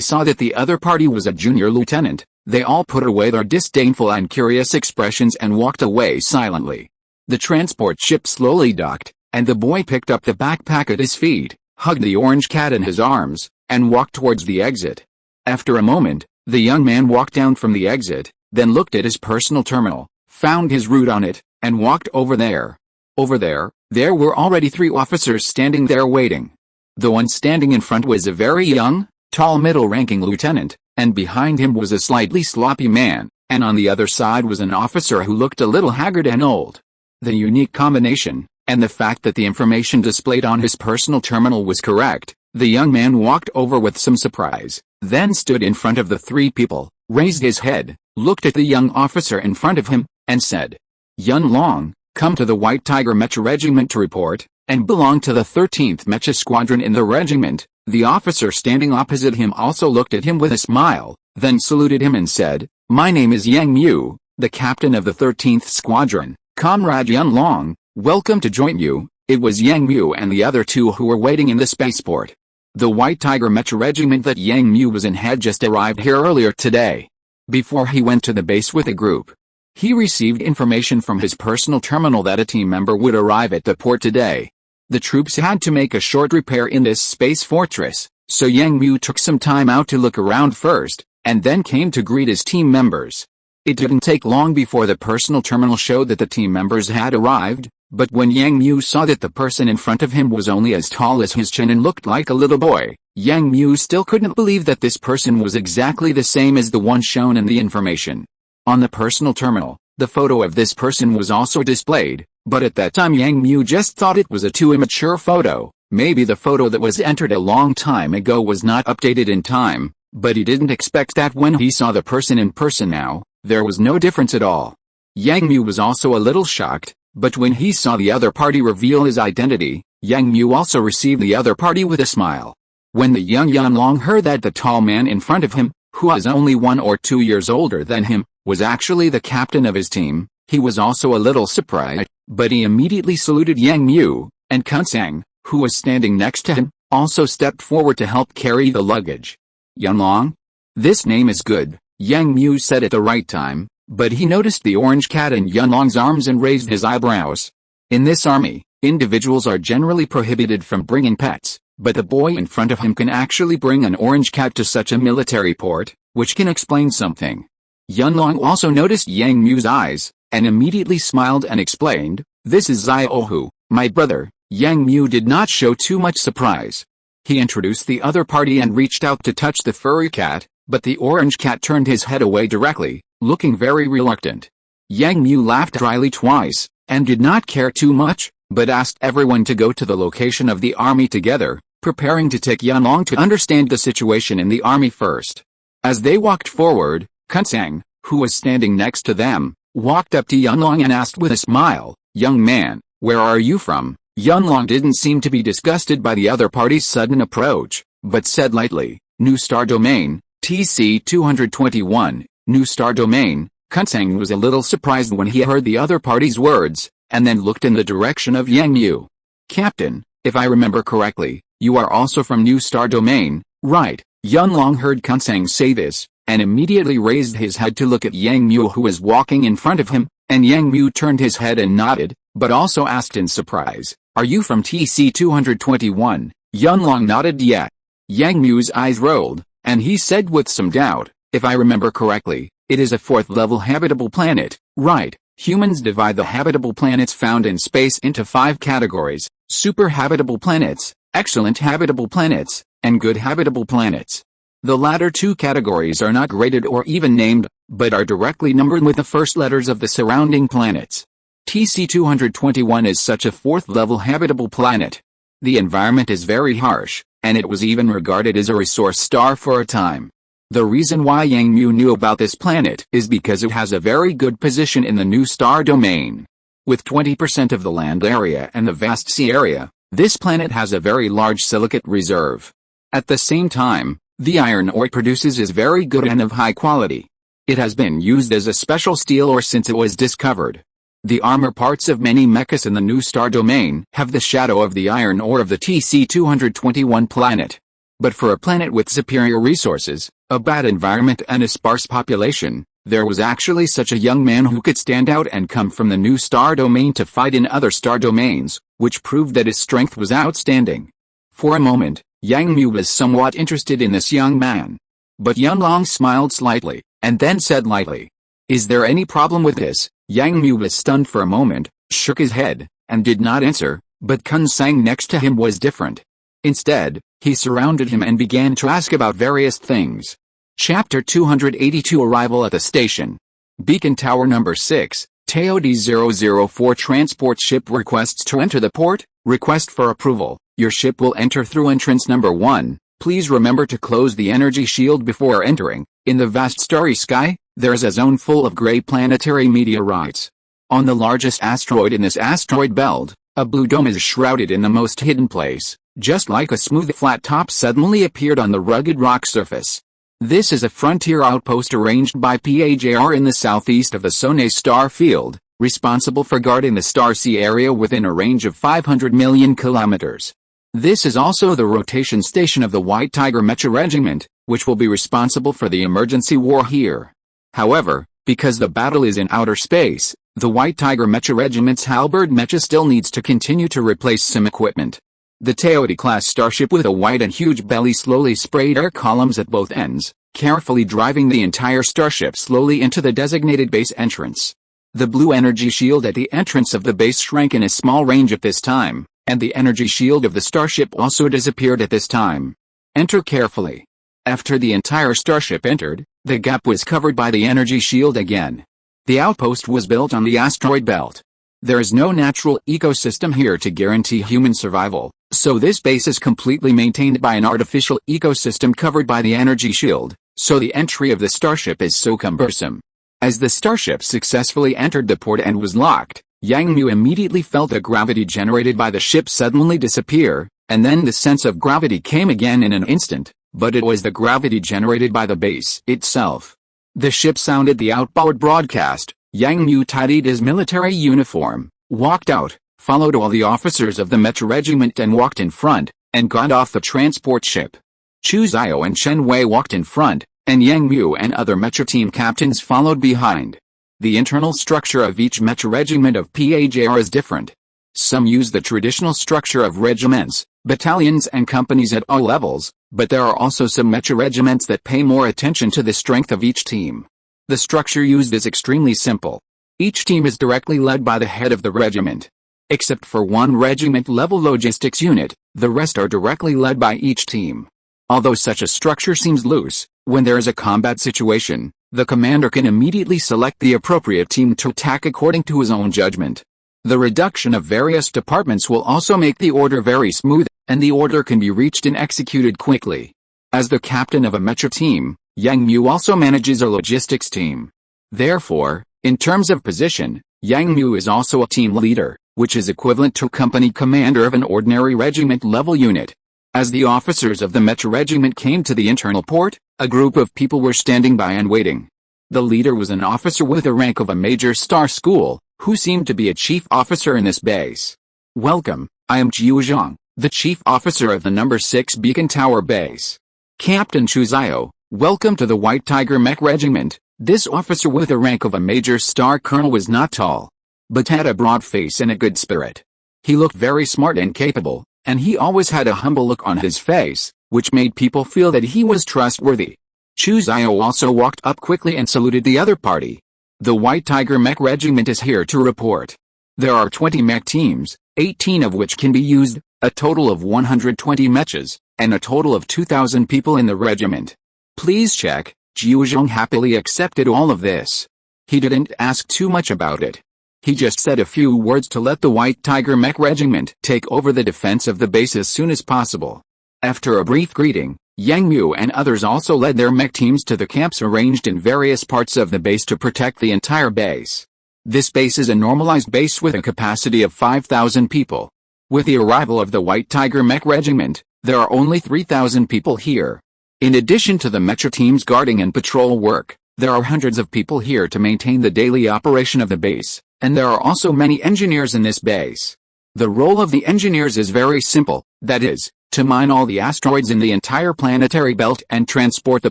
saw that the other party was a junior lieutenant, they all put away their disdainful and curious expressions and walked away silently. The transport ship slowly docked, and the boy picked up the backpack at his feet, hugged the orange cat in his arms, and walked towards the exit. After a moment, the young man walked down from the exit, then looked at his personal terminal, found his route on it, and walked over there. Over there were already 3 officers standing there waiting. The one standing in front was a very young, tall middle-ranking lieutenant, and behind him was a slightly sloppy man, and on the other side was an officer who looked a little haggard and old. The unique combination, and the fact that the information displayed on his personal terminal was correct, the young man walked over with some surprise, then stood in front of the 3 people, raised his head, looked at the young officer in front of him, and said, "Yun Long, come to the White Tiger Mecha Regiment to report, and belong to the 13th Mecha Squadron in the regiment." The officer standing opposite him also looked at him with a smile, then saluted him and said, "My name is Yang Mu, the captain of the 13th Squadron, Comrade Yun Long, welcome to join you." It was Yang Mu and the other 2 who were waiting in the spaceport. The White Tiger Mecha Regiment that Yang Mu was in had just arrived here earlier today. Before he went to the base with the group, he received information from his personal terminal that a team member would arrive at the port today. The troops had to make a short repair in this space fortress, so Yang Mu took some time out to look around first, and then came to greet his team members. It didn't take long before the personal terminal showed that the team members had arrived, but when Yang Mu saw that the person in front of him was only as tall as his chin and looked like a little boy, Yang Mu still couldn't believe that this person was exactly the same as the one shown in the information. On the personal terminal, the photo of this person was also displayed, but at that time Yang Mu just thought it was a too immature photo. Maybe the photo that was entered a long time ago was not updated in time, but he didn't expect that when he saw the person in person now, there was no difference at all. Yang Mu was also a little shocked, but when he saw the other party reveal his identity, Yang Mu also received the other party with a smile. When the young Yun Long heard that the tall man in front of him, who was only 1 or 2 years older than him, was actually the captain of his team, he was also a little surprised, but he immediately saluted Yang Mu, and Kunsang, who was standing next to him, also stepped forward to help carry the luggage. "Yun Long? This name is good," Yang Mu said at the right time, but he noticed the orange cat in Yun Long's arms and raised his eyebrows. In this army, individuals are generally prohibited from bringing pets, but the boy in front of him can actually bring an orange cat to such a military port, which can explain something. Yun Long also noticed Yang Mu's eyes, and immediately smiled and explained, "This is Ziohu, my brother." Yang Mu did not show too much surprise. He introduced the other party and reached out to touch the furry cat, but the orange cat turned his head away directly, looking very reluctant. Yang Mu laughed dryly twice, and did not care too much, but asked everyone to go to the location of the army together, preparing to take Yun Long to understand the situation in the army first. As they walked forward, Kunsang, who was standing next to them, walked up to Yun Long and asked with a smile, "Young man, where are you from?" Yun Long didn't seem to be disgusted by the other party's sudden approach, but said lightly, "New Star Domain, TC-221, New Star Domain." Kunsang was a little surprised when he heard the other party's words, and then looked in the direction of Yang Mu. "Captain, if I remember correctly, you are also from New Star Domain, right?" Yun Long heard Kunsang say this, and immediately raised his head to look at Yang Mu who was walking in front of him, and Yang Mu turned his head and nodded, but also asked in surprise, "Are you from TC-221? Yun Long nodded yeah. Yang Mu's eyes rolled, and he said with some doubt, "If I remember correctly, it is a 4th-level habitable planet, right?" Humans divide the habitable planets found in space into 5 categories: super habitable planets, excellent habitable planets, and good habitable planets. The latter 2 categories are not graded or even named, but are directly numbered with the first letters of the surrounding planets. TC-221 is such a 4th-level habitable planet. The environment is very harsh, and it was even regarded as a resource star for a time. The reason why Yang Mu knew about this planet is because it has a very good position in the new star domain. With 20% of the land area and the vast sea area, this planet has a very large silicate reserve. At the same time, the iron ore it produces is very good and of high quality. It has been used as a special steel ore since it was discovered. The armor parts of many mechas in the new star domain have the shadow of the iron ore of the TC-221 planet. But for a planet with superior resources, a bad environment and a sparse population, there was actually such a young man who could stand out and come from the new star domain to fight in other star domains, which proved that his strength was outstanding. For a moment, Yang Mu was somewhat interested in this young man. But Yun Long smiled slightly, and then said lightly, "Is there any problem with this?" Yang Mu was stunned for a moment, shook his head, and did not answer, but Kun Sang next to him was different. Instead, he surrounded him and began to ask about various things. Chapter 282 Arrival at the Station. Beacon Tower Number 6, TOD-004 Transport Ship requests to enter the port, request for approval. Your ship will enter through entrance number 1. Please remember to close the energy shield before entering. In the vast starry sky, there is a zone full of gray planetary meteorites. On the largest asteroid in this asteroid belt, a blue dome is shrouded in the most hidden place, just like a smooth flat top suddenly appeared on the rugged rock surface. This is a frontier outpost arranged by PAJR in the southeast of the Sonne star field, responsible for guarding the star sea area within a range of 500 million kilometers. This is also the rotation station of the White Tiger Mecha Regiment, which will be responsible for the emergency war here. However, because the battle is in outer space, the White Tiger Mecha Regiment's Halberd Mecha still needs to continue to replace some equipment. The Teodi-class starship with a wide and huge belly slowly sprayed air columns at both ends, carefully driving the entire starship slowly into the designated base entrance. The blue energy shield at the entrance of the base shrank in a small range at this time, and the energy shield of the starship also disappeared at this time. Enter carefully. After the entire starship entered, the gap was covered by the energy shield again. The outpost was built on the asteroid belt. There is no natural ecosystem here to guarantee human survival, so this base is completely maintained by an artificial ecosystem covered by the energy shield, so the entry of the starship is so cumbersome. As the starship successfully entered the port and was locked, Yang Mu immediately felt the gravity generated by the ship suddenly disappear, and then the sense of gravity came again in an instant. But it was the gravity generated by the base itself. The ship sounded the outboard broadcast. Yang Mu tidied his military uniform, walked out, followed all the officers of the Mecha Regiment and walked in front, and got off the transport ship. Chu Xiao and Chen Wei walked in front, and Yang Mu and other Mecha team captains followed behind. The internal structure of each Mecha Regiment of PAJR is different. Some use the traditional structure of regiments, battalions and companies at all levels, but there are also some Mecha regiments that pay more attention to the strength of each team. The structure used is extremely simple. Each team is directly led by the head of the regiment. Except for one regiment-level logistics unit, the rest are directly led by each team. Although such a structure seems loose, when there is a combat situation, the commander can immediately select the appropriate team to attack according to his own judgment. The reduction of various departments will also make the order very smooth, and the order can be reached and executed quickly. As the captain of a Mecha team, Yang Mu also manages a logistics team. Therefore, in terms of position, Yang Mu is also a team leader, which is equivalent to company commander of an ordinary regiment-level unit. As the officers of the Mecha regiment came to the internal port, a group of people were standing by and waiting. The leader was an officer with the rank of a major star school, who seemed to be a chief officer in this base. "Welcome, I am Jiu Zhang, the chief officer of the number 6 Beacon Tower base. Captain Chu Xiao, welcome to the White Tiger Mech Regiment." This officer with the rank of a major star colonel was not tall, but had a broad face and a good spirit. He looked very smart and capable, and he always had a humble look on his face, which made people feel that he was trustworthy. Chu Xiao also walked up quickly and saluted the other party. "The White Tiger Mech Regiment is here to report. There are 20 mech teams, 18 of which can be used, a total of 120 mechas, and a total of 2,000 people in the regiment. Please check." Jiu Zhang happily accepted all of this. He didn't ask too much about it. He just said a few words to let the White Tiger Mech Regiment take over the defense of the base as soon as possible. After a brief greeting, Yang Mu and others also led their mech teams to the camps arranged in various parts of the base to protect the entire base. This base is a normalized base with a capacity of 5,000 people. With the arrival of the White Tiger Mech Regiment, there are only 3,000 people here. In addition to the mecha teams guarding and patrol work, there are hundreds of people here to maintain the daily operation of the base, and there are also many engineers in this base. The role of the engineers is very simple, that is, to mine all the asteroids in the entire planetary belt and transport the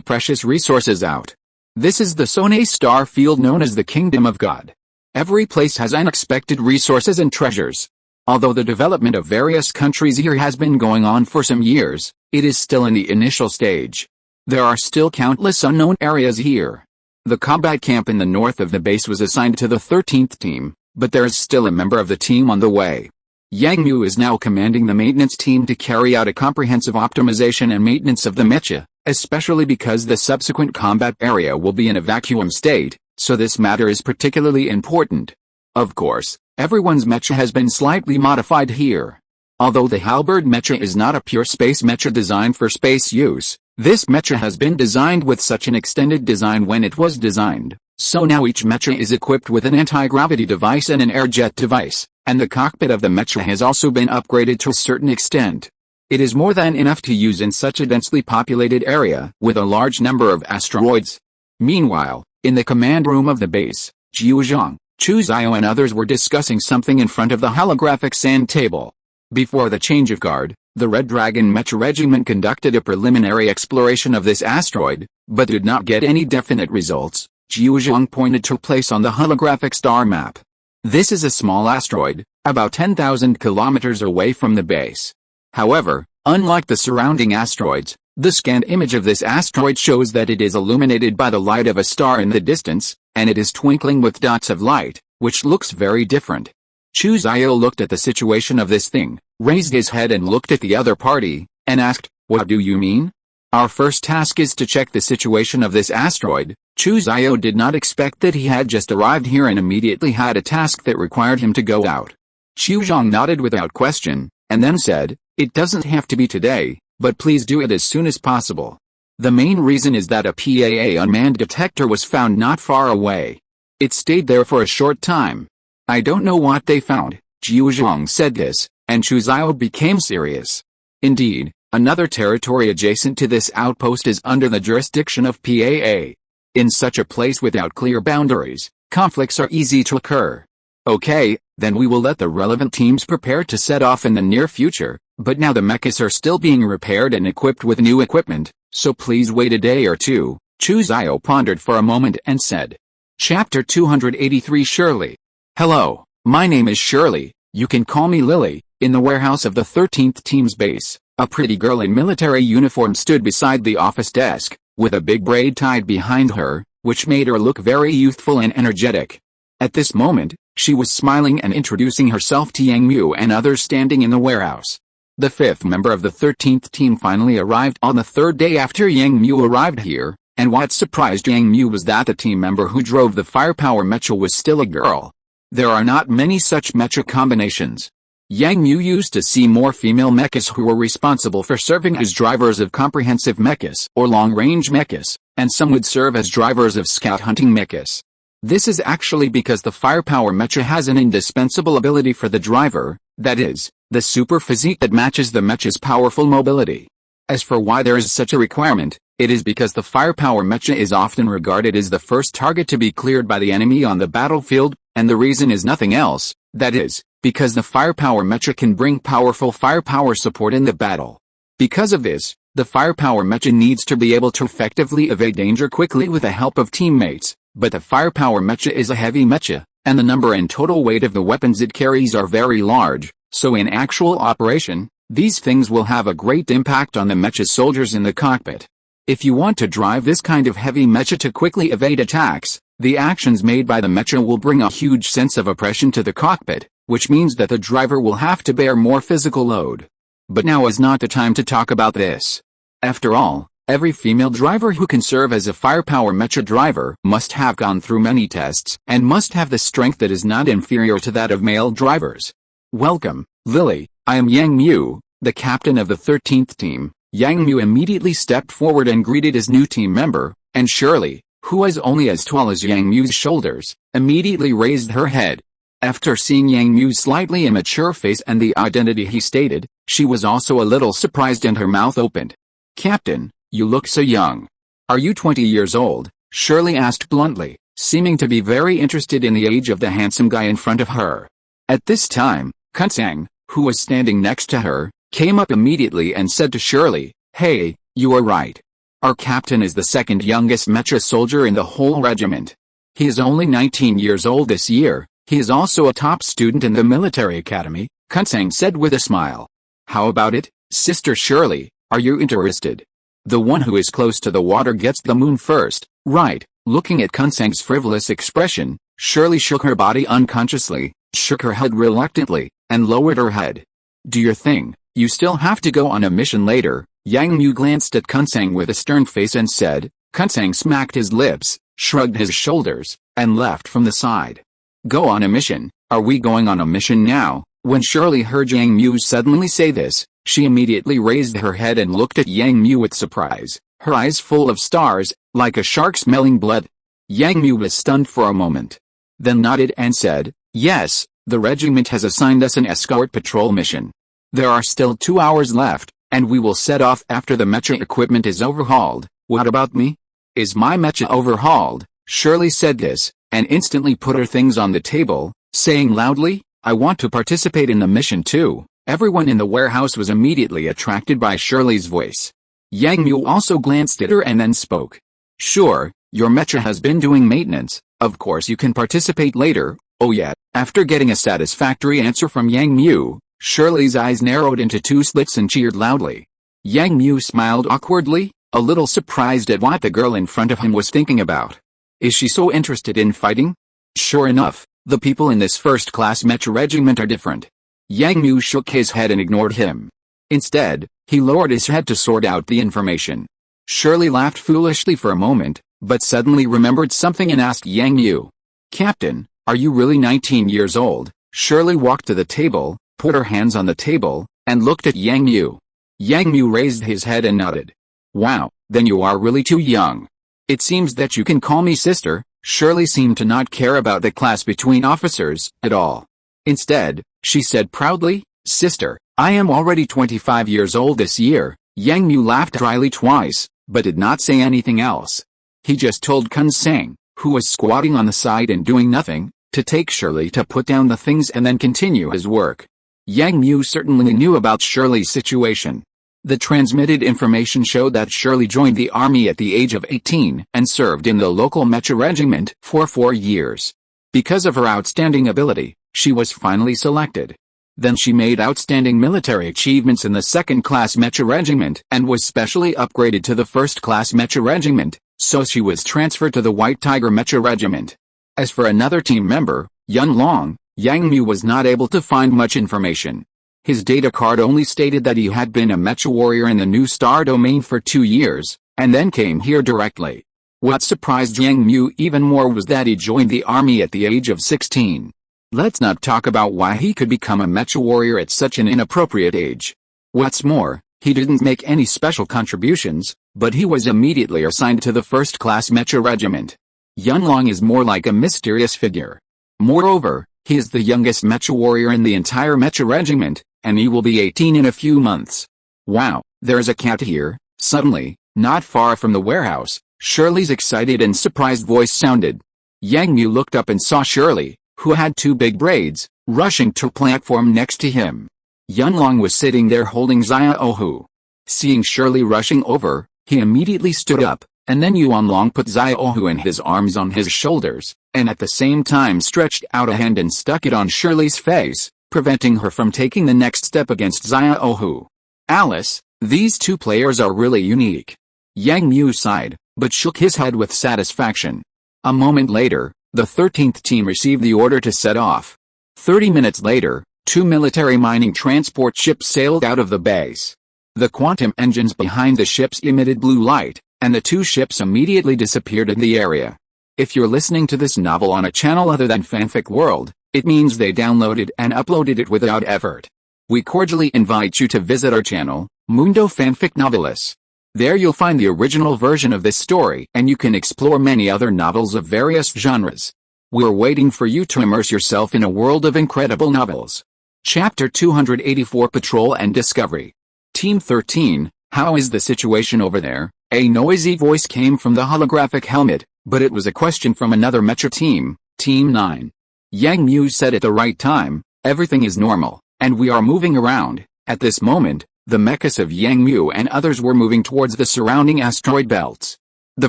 precious resources out. This is the Sone star field known as the Kingdom of God. Every place has unexpected resources and treasures. Although the development of various countries here has been going on for some years, it is still in the initial stage. There are still countless unknown areas here. The combat camp in the north of the base was assigned to the 13th team, but there is still a member of the team on the way. Yang Mu is now commanding the maintenance team to carry out a comprehensive optimization and maintenance of the mecha, especially because the subsequent combat area will be in a vacuum state, so this matter is particularly important. Of course, everyone's mecha has been slightly modified here. Although the Halberd mecha is not a pure space mecha designed for space use, this mecha has been designed with such an extended design when it was designed, so now each mecha is equipped with an anti-gravity device and an air-jet device, and the cockpit of the mecha has also been upgraded to a certain extent. It is more than enough to use in such a densely populated area with a large number of asteroids. Meanwhile, in the command room of the base, Jiu Zhang, Chu Zio and others were discussing something in front of the holographic sand table. Before the change of guard, the Red Dragon Mecha Regiment conducted a preliminary exploration of this asteroid, but did not get any definite results. Jiu Zhang pointed to a place on the holographic star map. This is a small asteroid, about 10,000 kilometers away from the base. However, unlike the surrounding asteroids, the scanned image of this asteroid shows that it is illuminated by the light of a star in the distance, and it is twinkling with dots of light, which looks very different. Chu Zio looked at the situation of this thing, raised his head and looked at the other party, and asked, "What do you mean? Our first task is to check the situation of this asteroid." Chu Zio did not expect that he had just arrived here and immediately had a task that required him to go out. Chu Zhang nodded without question, and then said, "It doesn't have to be today, but please do it as soon as possible. The main reason is that a PAA unmanned detector was found not far away. It stayed there for a short time. I don't know what they found." Jiu Zhang said this, and Chu Zio became serious. Indeed, another territory adjacent to this outpost is under the jurisdiction of PAA. In such a place without clear boundaries, conflicts are easy to occur. Okay, then we will let the relevant teams prepare to set off in the near future, but now the mechas are still being repaired and equipped with new equipment, so please wait a day or two. Chu Zio pondered for a moment and said. Chapter 283 Shirley. Hello, my name is Shirley, you can call me Lily. In the warehouse of the 13th team's base, a pretty girl in military uniform stood beside the office desk, with a big braid tied behind her, which made her look very youthful and energetic. At this moment, she was smiling and introducing herself to Yang Mu and others standing in the warehouse. The fifth member of the 13th team finally arrived on the third day after Yang Mu arrived here, and what surprised Yang Mu was that the team member who drove the firepower mecha was still a girl. There are not many such mecha combinations. Yang Mu used to see more female mechas who were responsible for serving as drivers of comprehensive mechas or long-range mechas, and some would serve as drivers of scout hunting mechas. This is actually because the firepower mecha has an indispensable ability for the driver, that is, the super physique that matches the mecha's powerful mobility. As for why there is such a requirement, it is because the firepower mecha is often regarded as the first target to be cleared by the enemy on the battlefield, and the reason is nothing else, that is, because the firepower mecha can bring powerful firepower support in the battle. Because of this, the firepower mecha needs to be able to effectively evade danger quickly with the help of teammates, but the firepower mecha is a heavy mecha, and the number and total weight of the weapons it carries are very large, so in actual operation, these things will have a great impact on the mecha's soldiers in the cockpit. If you want to drive this kind of heavy mecha to quickly evade attacks, the actions made by the mecha will bring a huge sense of oppression to the cockpit, which means that the driver will have to bear more physical load. But now is not the time to talk about this. After all, Every female driver who can serve as a firepower mecha driver must have gone through many tests and must have the strength that is not inferior to that of male drivers. Welcome, Lily. I am Yang Mu, the captain of the 13th team. Yang Mu immediately stepped forward and greeted his new team member, and Shirley, who was only as tall as Yang Mu's shoulders, immediately raised her head. After seeing Yang Mu's slightly immature face and the identity he stated, she was also a little surprised and her mouth opened. Captain, you look so young. Are you 20 years old? Shirley asked bluntly, seeming to be very interested in the age of the handsome guy in front of her. At this time, Kunsang, who was standing next to her, came up immediately and said to Shirley, "Hey, you are right. Our captain is the second youngest mecha soldier in the whole regiment. He is only 19 years old this year. He is also a top student in the military academy," Kunsang said with a smile. "How about it, Sister Shirley, are you interested? The one who is close to the water gets the moon first, right?" Looking at Kunsang's frivolous expression, Shirley shook her body unconsciously, shook her head reluctantly, and lowered her head. "Do your thing, you still have to go on a mission later." Yang Mu glanced at Kunsang with a stern face and said. Kunsang smacked his lips, shrugged his shoulders, and left from the side. "Go on a mission? Are we going on a mission now?" When Shirley heard Yang Mu suddenly say this, she immediately raised her head and looked at Yang Mu with surprise, her eyes full of stars, like a shark smelling blood. Yang Mu was stunned for a moment, then nodded and said, "Yes, the regiment has assigned us an escort patrol mission. There are still 2 hours left, and we will set off after the mecha equipment is overhauled." "What about me? Is my mecha overhauled?" Shirley said this, and instantly put her things on the table, saying loudly, "I want to participate in the mission too." Everyone in the warehouse was immediately attracted by Shirley's voice. Yang Mu also glanced at her and then spoke. "Sure, your mecha has been doing maintenance, of course you can participate later." "Oh yeah." After getting a satisfactory answer from Yang Mu, Shirley's eyes narrowed into 2 slits and cheered loudly. Yang Mu smiled awkwardly, a little surprised at what the girl in front of him was thinking about. Is she so interested in fighting? Sure enough, the people in this first-class mecha regiment are different. Yang Mu shook his head and ignored him. Instead, he lowered his head to sort out the information. Shirley laughed foolishly for a moment, but suddenly remembered something and asked Yang Mu, "Captain, are you really 19 years old?" Shirley walked to the table, put her hands on the table, and looked at Yang Mu. Yang Mu raised his head and nodded. "Wow, then you are really too young. It seems that you can call me sister." Shirley seemed to not care about the class between officers at all. Instead, she said proudly, "Sister, I am already 25 years old this year." Yang Mu laughed dryly twice, but did not say anything else. He just told Kunsang, who was squatting on the side and doing nothing, to take Shirley to put down the things and then continue his work. Yang Mu certainly knew about Shirley's situation. The transmitted information showed that Shirley joined the army at the age of 18 and served in the local mecha regiment for 4 years. Because of her outstanding ability, she was finally selected. Then she made outstanding military achievements in the second-class mecha regiment and was specially upgraded to the first-class mecha regiment, so she was transferred to the White Tiger mecha regiment. As for another team member, Yun Long, Yang Mu was not able to find much information. His data card only stated that he had been a mecha warrior in the New Star domain for 2 years, and then came here directly. What surprised Yang Mu even more was that he joined the army at the age of 16. Let's not talk about why he could become a mecha warrior at such an inappropriate age. What's more, he didn't make any special contributions, but he was immediately assigned to the first-class mecha regiment. Yun Long is more like a mysterious figure. Moreover, he is the youngest mecha warrior in the entire mecha regiment, and he will be 18 in a few months. Wow, there's a cat here. Suddenly, not far from the warehouse, Shirley's excited and surprised voice sounded. Yang Mu looked up and saw Shirley, who had 2 big braids, rushing to a platform next to him. Yun Long was sitting there holding Xia Ohu. Seeing Shirley rushing over, he immediately stood up, and then Yuan Long put Xia Ohu in his arms on his shoulders, and at the same time stretched out a hand and stuck it on Shirley's face, preventing her from taking the next step against Xia Ohu. Alice, these 2 players are really unique. Yang Mu sighed, but shook his head with satisfaction. A moment later, the 13th team received the order to set off. 30 minutes later, 2 military mining transport ships sailed out of the base. The quantum engines behind the ships emitted blue light, and the two ships immediately disappeared in the area. If you're listening to this novel on a channel other than Fanfic World, it means they downloaded and uploaded it without effort. We cordially invite you to visit our channel, Mundo Fanfic Novelis. There you'll find the original version of this story, and you can explore many other novels of various genres. We're waiting for you to immerse yourself in a world of incredible novels. Chapter 284 Patrol and Discovery. Team 13, how is the situation over there? A noisy voice came from the holographic helmet, but it was a question from another mecha team, Team 9. Yang Mu said at the right time, everything is normal, and we are moving around. At this moment, the mechas of Yang Mu and others were moving towards the surrounding asteroid belts. The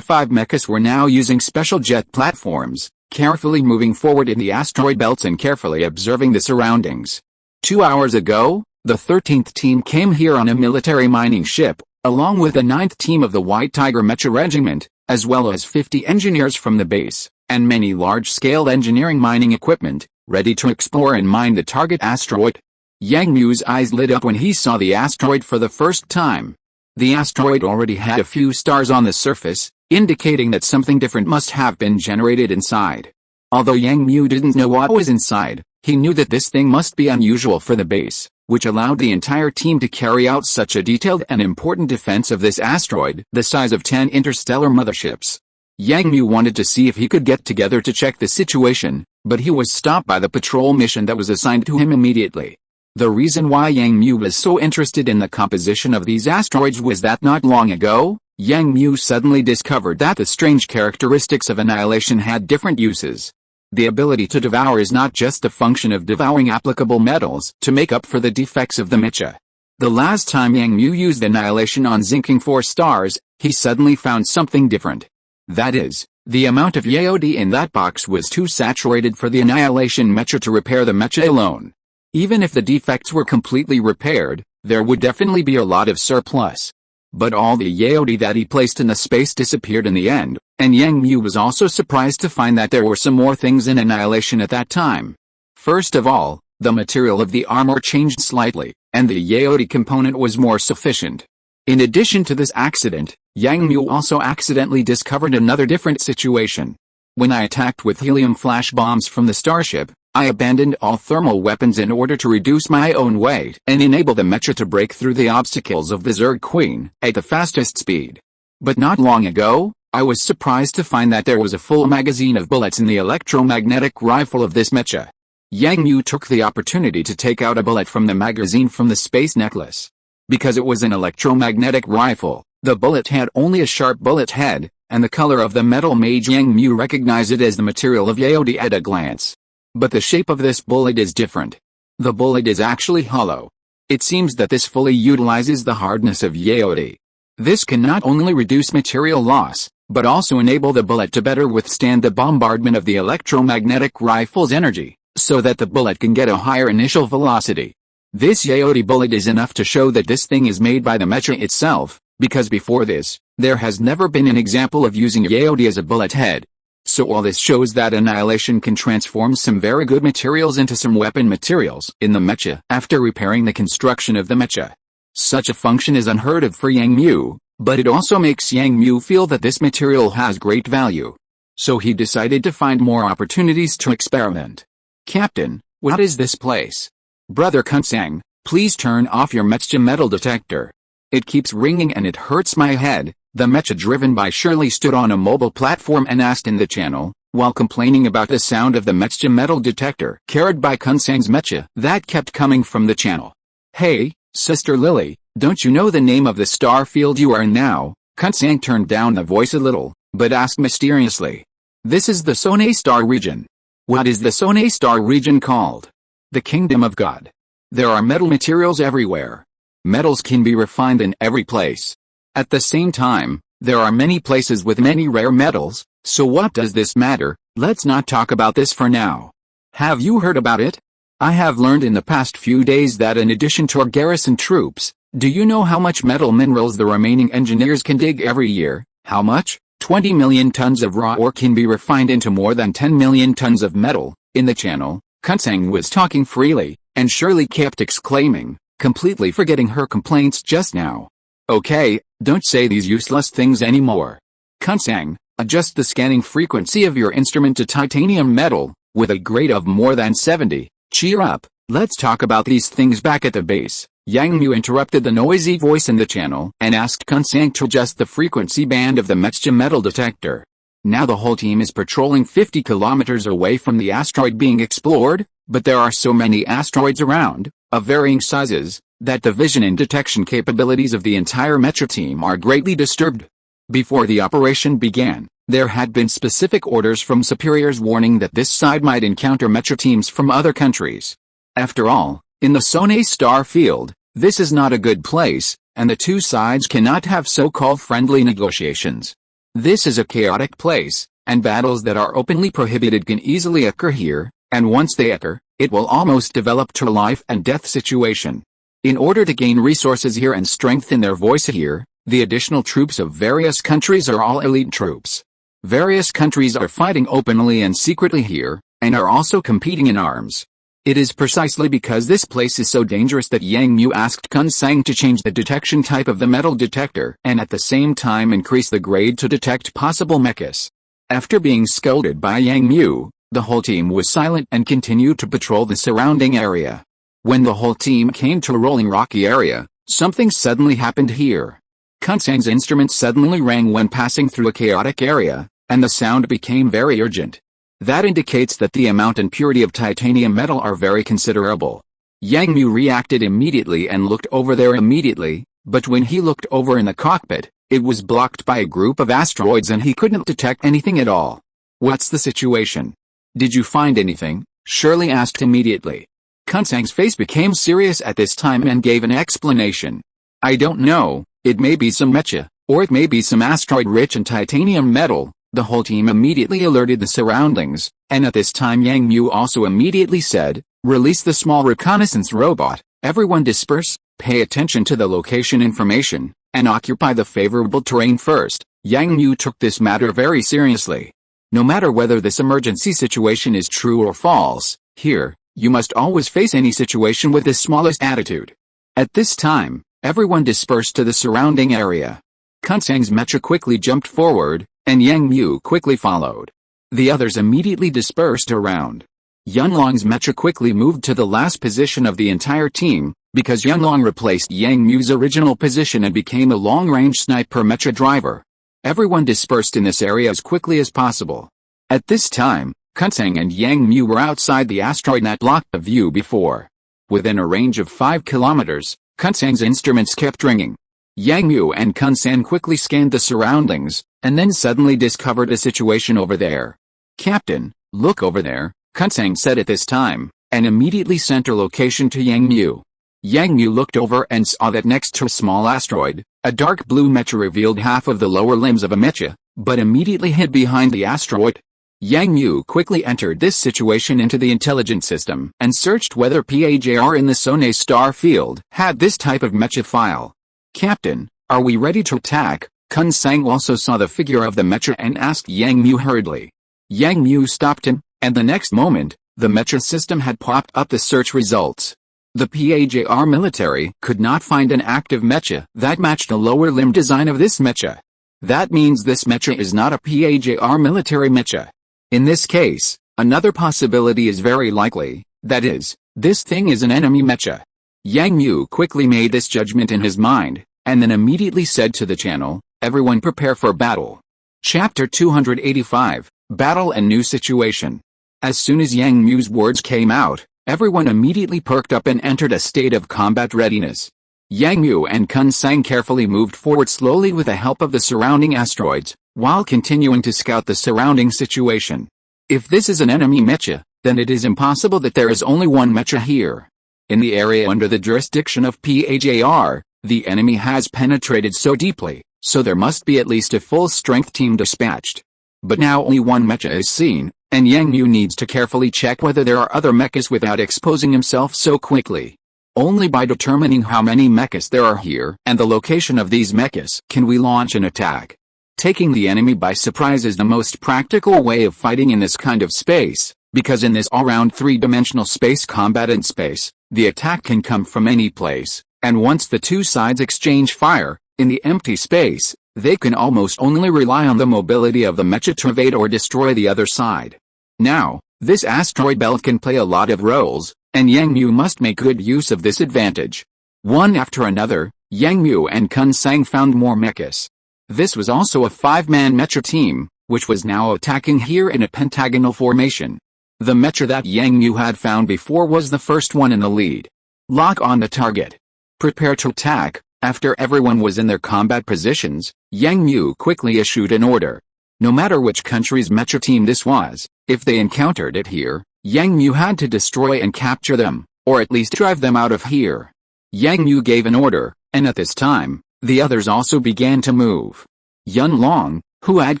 5 mechas were now using special jet platforms, carefully moving forward in the asteroid belts and carefully observing the surroundings. 2 hours ago, the 13th team came here on a military mining ship, along with the 9th team of the White Tiger Mecha Regiment, as well as 50 engineers from the base, and many large-scale engineering mining equipment, ready to explore and mine the target asteroid. Yang Mu's eyes lit up when he saw the asteroid for the first time. The asteroid already had a few stars on the surface, indicating that something different must have been generated inside. Although Yang Mu didn't know what was inside, he knew that this thing must be unusual for the base, which allowed the entire team to carry out such a detailed and important defense of this asteroid, the size of 10 interstellar motherships. Yang Mu wanted to see if he could get together to check the situation, but he was stopped by the patrol mission that was assigned to him immediately. The reason why Yang Mu was so interested in the composition of these asteroids was that not long ago, Yang Mu suddenly discovered that the strange characteristics of Annihilation had different uses. The ability to devour is not just a function of devouring applicable metals to make up for the defects of the mecha. The last time Yang Mu used Annihilation on zinking 4 stars, he suddenly found something different. That is, the amount of Yaodi in that box was too saturated for the Annihilation mecha to repair the mecha alone. Even if the defects were completely repaired, there would definitely be a lot of surplus. But all the Yaodi that he placed in the space disappeared in the end, and Yang Mu was also surprised to find that there were some more things in Annihilation at that time. First of all, the material of the armor changed slightly, and the Yaodi component was more sufficient. In addition to this accident, Yang Mu also accidentally discovered another different situation. When I attacked with helium flash bombs from the starship, I abandoned all thermal weapons in order to reduce my own weight and enable the mecha to break through the obstacles of the Zerg Queen at the fastest speed. But not long ago, I was surprised to find that there was a full magazine of bullets in the electromagnetic rifle of this mecha. Yang Mu took the opportunity to take out a bullet from the magazine from the space necklace. Because it was an electromagnetic rifle, the bullet had only a sharp bullet head, and the color of the metal made Yang Mu recognize it as the material of Yaodi at a glance. But the shape of this bullet is different. The bullet is actually hollow. It seems that this fully utilizes the hardness of Yaodi. This can not only reduce material loss, but also enable the bullet to better withstand the bombardment of the electromagnetic rifle's energy, so that the bullet can get a higher initial velocity. This Yaodi bullet is enough to show that this thing is made by the mecha itself, because before this, there has never been an example of using Yaodi as a bullet head. So all this shows that Annihilation can transform some very good materials into some weapon materials in the mecha after repairing the construction of the mecha. Such a function is unheard of for Yang Mu, but it also makes Yang Mu feel that this material has great value. So he decided to find more opportunities to experiment. Captain, what is this place? Brother Kunsang, please turn off your mecha metal detector. It keeps ringing and it hurts my head. The mecha driven by Shirley stood on a mobile platform and asked in the channel, while complaining about the sound of the mecha metal detector carried by Kunsang's mecha that kept coming from the channel. Hey, Sister Lily, don't you know the name of the star field you are in now? Kunsang turned down the voice a little, but asked mysteriously. This is the Sone Star region. What is the Sone Star region called? The Kingdom of God. There are metal materials everywhere. Metals can be refined in every place. At the same time, there are many places with many rare metals, so what does this matter? Let's not talk about this for now. Have you heard about it? I have learned in the past few days that in addition to our garrison troops, do you know how much metal minerals the remaining engineers can dig every year? How much? 20 million tons of raw ore can be refined into more than 10 million tons of metal. In the channel, Kunsang was talking freely, and Shirley kept exclaiming, completely forgetting her complaints just now. Okay, don't say these useless things anymore. Kunsang, adjust the scanning frequency of your instrument to titanium metal, with a grade of more than 70. Cheer up, let's talk about these things back at the base. Yang Mu interrupted the noisy voice in the channel and asked Kunsang to adjust the frequency band of the mech's metal detector. Now the whole team is patrolling 50 kilometers away from the asteroid being explored, but there are so many asteroids around, of varying sizes, that the vision and detection capabilities of the entire mecha team are greatly disturbed. Before the operation began, there had been specific orders from superiors warning that this side might encounter mecha teams from other countries. After all, in the SYNOPSIS star field, this is not a good place, and the two sides cannot have so-called friendly negotiations. This is a chaotic place, and battles that are openly prohibited can easily occur here, and once they occur, it will almost develop to a life and death situation. In order to gain resources here and strengthen their voice here, the additional troops of various countries are all elite troops. Various countries are fighting openly and secretly here, and are also competing in arms. It is precisely because this place is so dangerous that Yang Mu asked Kunsang to change the detection type of the metal detector and at the same time increase the grade to detect possible mechas. After being scolded by Yang Mu, the whole team was silent and continued to patrol the surrounding area. When the whole team came to a rolling rocky area, something suddenly happened here. Kunsang's instrument suddenly rang when passing through a chaotic area, and the sound became very urgent. That indicates that the amount and purity of titanium metal are very considerable. Yang Mu reacted immediately and looked over there immediately, but when he looked over in the cockpit, it was blocked by a group of asteroids and he couldn't detect anything at all. What's the situation? Did you find anything? Shirley asked immediately. Kunsang's face became serious at this time and gave an explanation. I don't know, it may be some mecha, or it may be some asteroid rich in titanium metal. The whole team immediately alerted the surroundings, and at this time Yang Mu also immediately said, release the small reconnaissance robot, everyone disperse, pay attention to the location information, and occupy the favorable terrain first. Yang Mu took this matter very seriously. No matter whether this emergency situation is true or false, here, you must always face any situation with the smallest attitude. At this time, everyone dispersed to the surrounding area. Kunsang's mecha quickly jumped forward, and Yang Mu quickly followed. The others immediately dispersed around. Yunlong's mecha quickly moved to the last position of the entire team, because Yunlong replaced Yang Mu's original position and became a long-range sniper mecha driver. Everyone dispersed in this area as quickly as possible. At this time, Kunsang and Yang Mu were outside the asteroid that blocked the view before. Within a range of 5 kilometers, Kunsang's instruments kept ringing. Yang Mu and Kunsang quickly scanned the surroundings, and then suddenly discovered a situation over there. Captain, look over there, Kunsang said at this time, and immediately sent her location to Yang Mu. Yang Mu looked over and saw that next to a small asteroid, a dark blue mecha revealed half of the lower limbs of a mecha, but immediately hid behind the asteroid. Yang Mu quickly entered this situation into the intelligence system and searched whether PAJR in the SYNOPSIS star field had this type of mecha file. Captain, are we ready to attack? Kunsang also saw the figure of the mecha and asked Yang Mu hurriedly. Yang Mu stopped him, and the next moment, the mecha system had popped up the search results. The PAJR military could not find an active mecha that matched the lower limb design of this mecha. That means this mecha is not a PAJR military mecha. In this case, another possibility is very likely, that is, this thing is an enemy mecha. Yang Mu quickly made this judgment in his mind, and then immediately said to the channel, everyone prepare for battle. Chapter 285, Battle and New Situation. As soon as Yang Mu's words came out, everyone immediately perked up and entered a state of combat readiness. Yang Mu and Kunsang carefully moved forward slowly with the help of the surrounding asteroids, while continuing to scout the surrounding situation. If this is an enemy mecha, then it is impossible that there is only one mecha here. In the area under the jurisdiction of PAJR, the enemy has penetrated so deeply, so there must be at least a full-strength team dispatched. But now only one mecha is seen, and Yang Mu needs to carefully check whether there are other mechas without exposing himself so quickly. Only by determining how many mechas there are here and the location of these mechas can we launch an attack. Taking the enemy by surprise is the most practical way of fighting in this kind of space, because in this all-round three-dimensional space combat in space, The attack can come from any place, and once the two sides exchange fire, in the empty space, they can almost only rely on the mobility of the mecha to evade or destroy the other side. Now, this asteroid belt can play a lot of roles, and Yang Mu must make good use of this advantage. One after another, Yang Mu and Kun Sang found more mechas. This was also a 5-man mecha team, which was now attacking here in a pentagonal formation. The mecha that Yang Mu had found before was the first one in the lead. Lock on the target. Prepare to attack. After everyone was in their combat positions, Yang Mu quickly issued an order. No matter which country's mecha team this was, if they encountered it here, Yang Mu had to destroy and capture them, or at least drive them out of here. Yang Mu gave an order, and at this time, the others also began to move. Yun Long, who had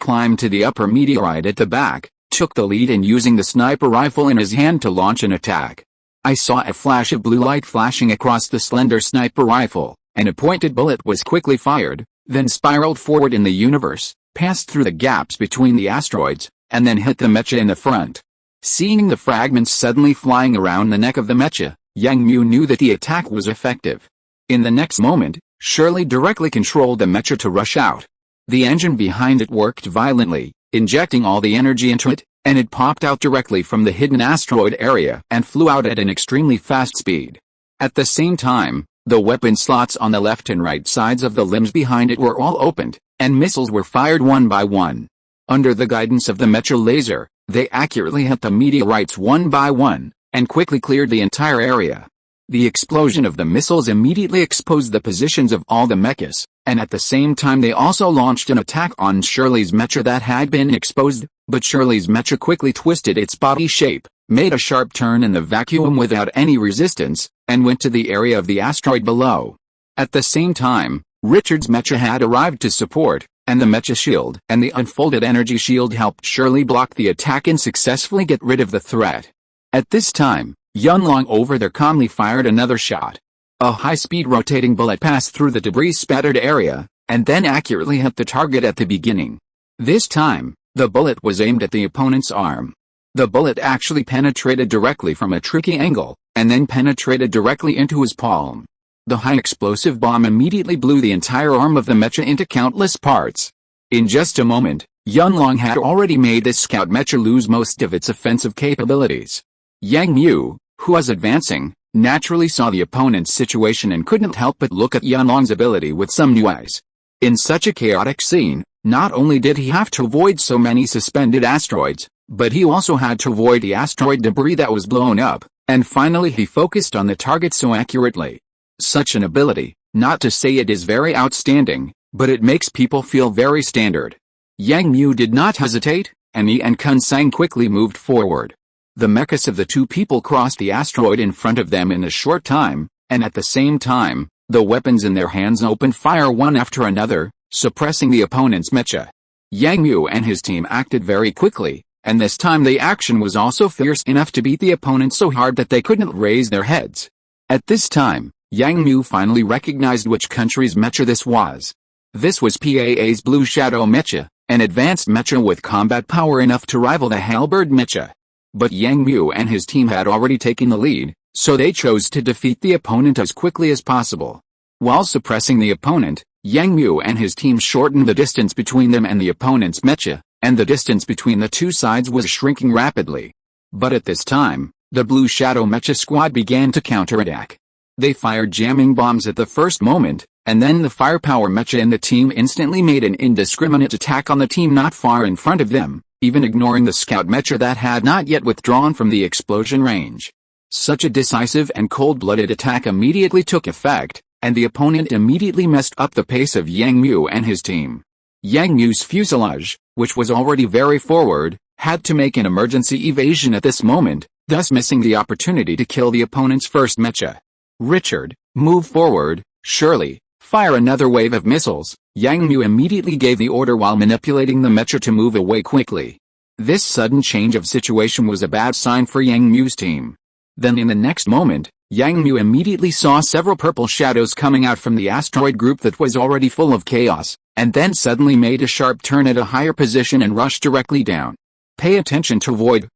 climbed to the upper meteorite at the back, took the lead in using the sniper rifle in his hand to launch an attack. I saw a flash of blue light flashing across the slender sniper rifle, and a pointed bullet was quickly fired, then spiraled forward in the universe, passed through the gaps between the asteroids, and then hit the mecha in the front. Seeing the fragments suddenly flying around the neck of the mecha, Yang Mu knew that the attack was effective. In the next moment, Shirley directly controlled the mecha to rush out. The engine behind it worked violently, injecting all the energy into it, and it popped out directly from the hidden asteroid area and flew out at an extremely fast speed. At the same time, the weapon slots on the left and right sides of the limbs behind it were all opened, and missiles were fired one by one. Under the guidance of the mecha laser, they accurately hit the meteorites one by one, and quickly cleared the entire area. The explosion of the missiles immediately exposed the positions of all the mechas, and at the same time they also launched an attack on Shirley's mecha that had been exposed, but Shirley's mecha quickly twisted its body shape, made a sharp turn in the vacuum without any resistance, and went to the area of the asteroid below. At the same time, Richard's mecha had arrived to support, and the mecha shield and the unfolded energy shield helped Shirley block the attack and successfully get rid of the threat. At this time, Yun Long over there calmly fired another shot. A high-speed rotating bullet passed through the debris-spattered area, and then accurately hit the target at the beginning. This time, the bullet was aimed at the opponent's arm. The bullet actually penetrated directly from a tricky angle, and then penetrated directly into his palm. The high-explosive bomb immediately blew the entire arm of the mecha into countless parts. In just a moment, Yun Long had already made this scout mecha lose most of its offensive capabilities. Yang Mu, who was advancing, naturally saw the opponent's situation and couldn't help but look at Yun Long's ability with some new eyes. In such a chaotic scene, not only did he have to avoid so many suspended asteroids, but he also had to avoid the asteroid debris that was blown up, and finally he focused on the target so accurately. Such an ability, not to say it is very outstanding, but it makes people feel very standard. Yang Mu did not hesitate, and he and Kun Sang quickly moved forward. The mechas of the two people crossed the asteroid in front of them in a short time, and at the same time, the weapons in their hands opened fire one after another, suppressing the opponent's mecha. Yang Mu and his team acted very quickly, and this time the action was also fierce enough to beat the opponent so hard that they couldn't raise their heads. At this time, Yang Mu finally recognized which country's mecha this was. This was PAA's Blue Shadow mecha, an advanced mecha with combat power enough to rival the Halberd mecha. But Yang Mu and his team had already taken the lead, so they chose to defeat the opponent as quickly as possible. While suppressing the opponent, Yang Mu and his team shortened the distance between them and the opponent's mecha, and the distance between the two sides was shrinking rapidly. But at this time, the Blue Shadow mecha squad began to counterattack. They fired jamming bombs at the first moment, and then the firepower mecha in the team instantly made an indiscriminate attack on the team not far in front of them, even ignoring the scout mecha that had not yet withdrawn from the explosion range. Such a decisive and cold-blooded attack immediately took effect, and the opponent immediately messed up the pace of Yang Mu and his team. Yang Mu's fuselage, which was already very forward, had to make an emergency evasion at this moment, thus missing the opportunity to kill the opponent's first mecha. Richard, move forward. Shirley, fire another wave of missiles. Yang Mu immediately gave the order while manipulating the mecha to move away quickly. This sudden change of situation was a bad sign for Yang Mu's team. Then in the next moment, Yang Mu immediately saw several purple shadows coming out from the asteroid group that was already full of chaos, and then suddenly made a sharp turn at a higher position and rushed directly down. Pay attention to void,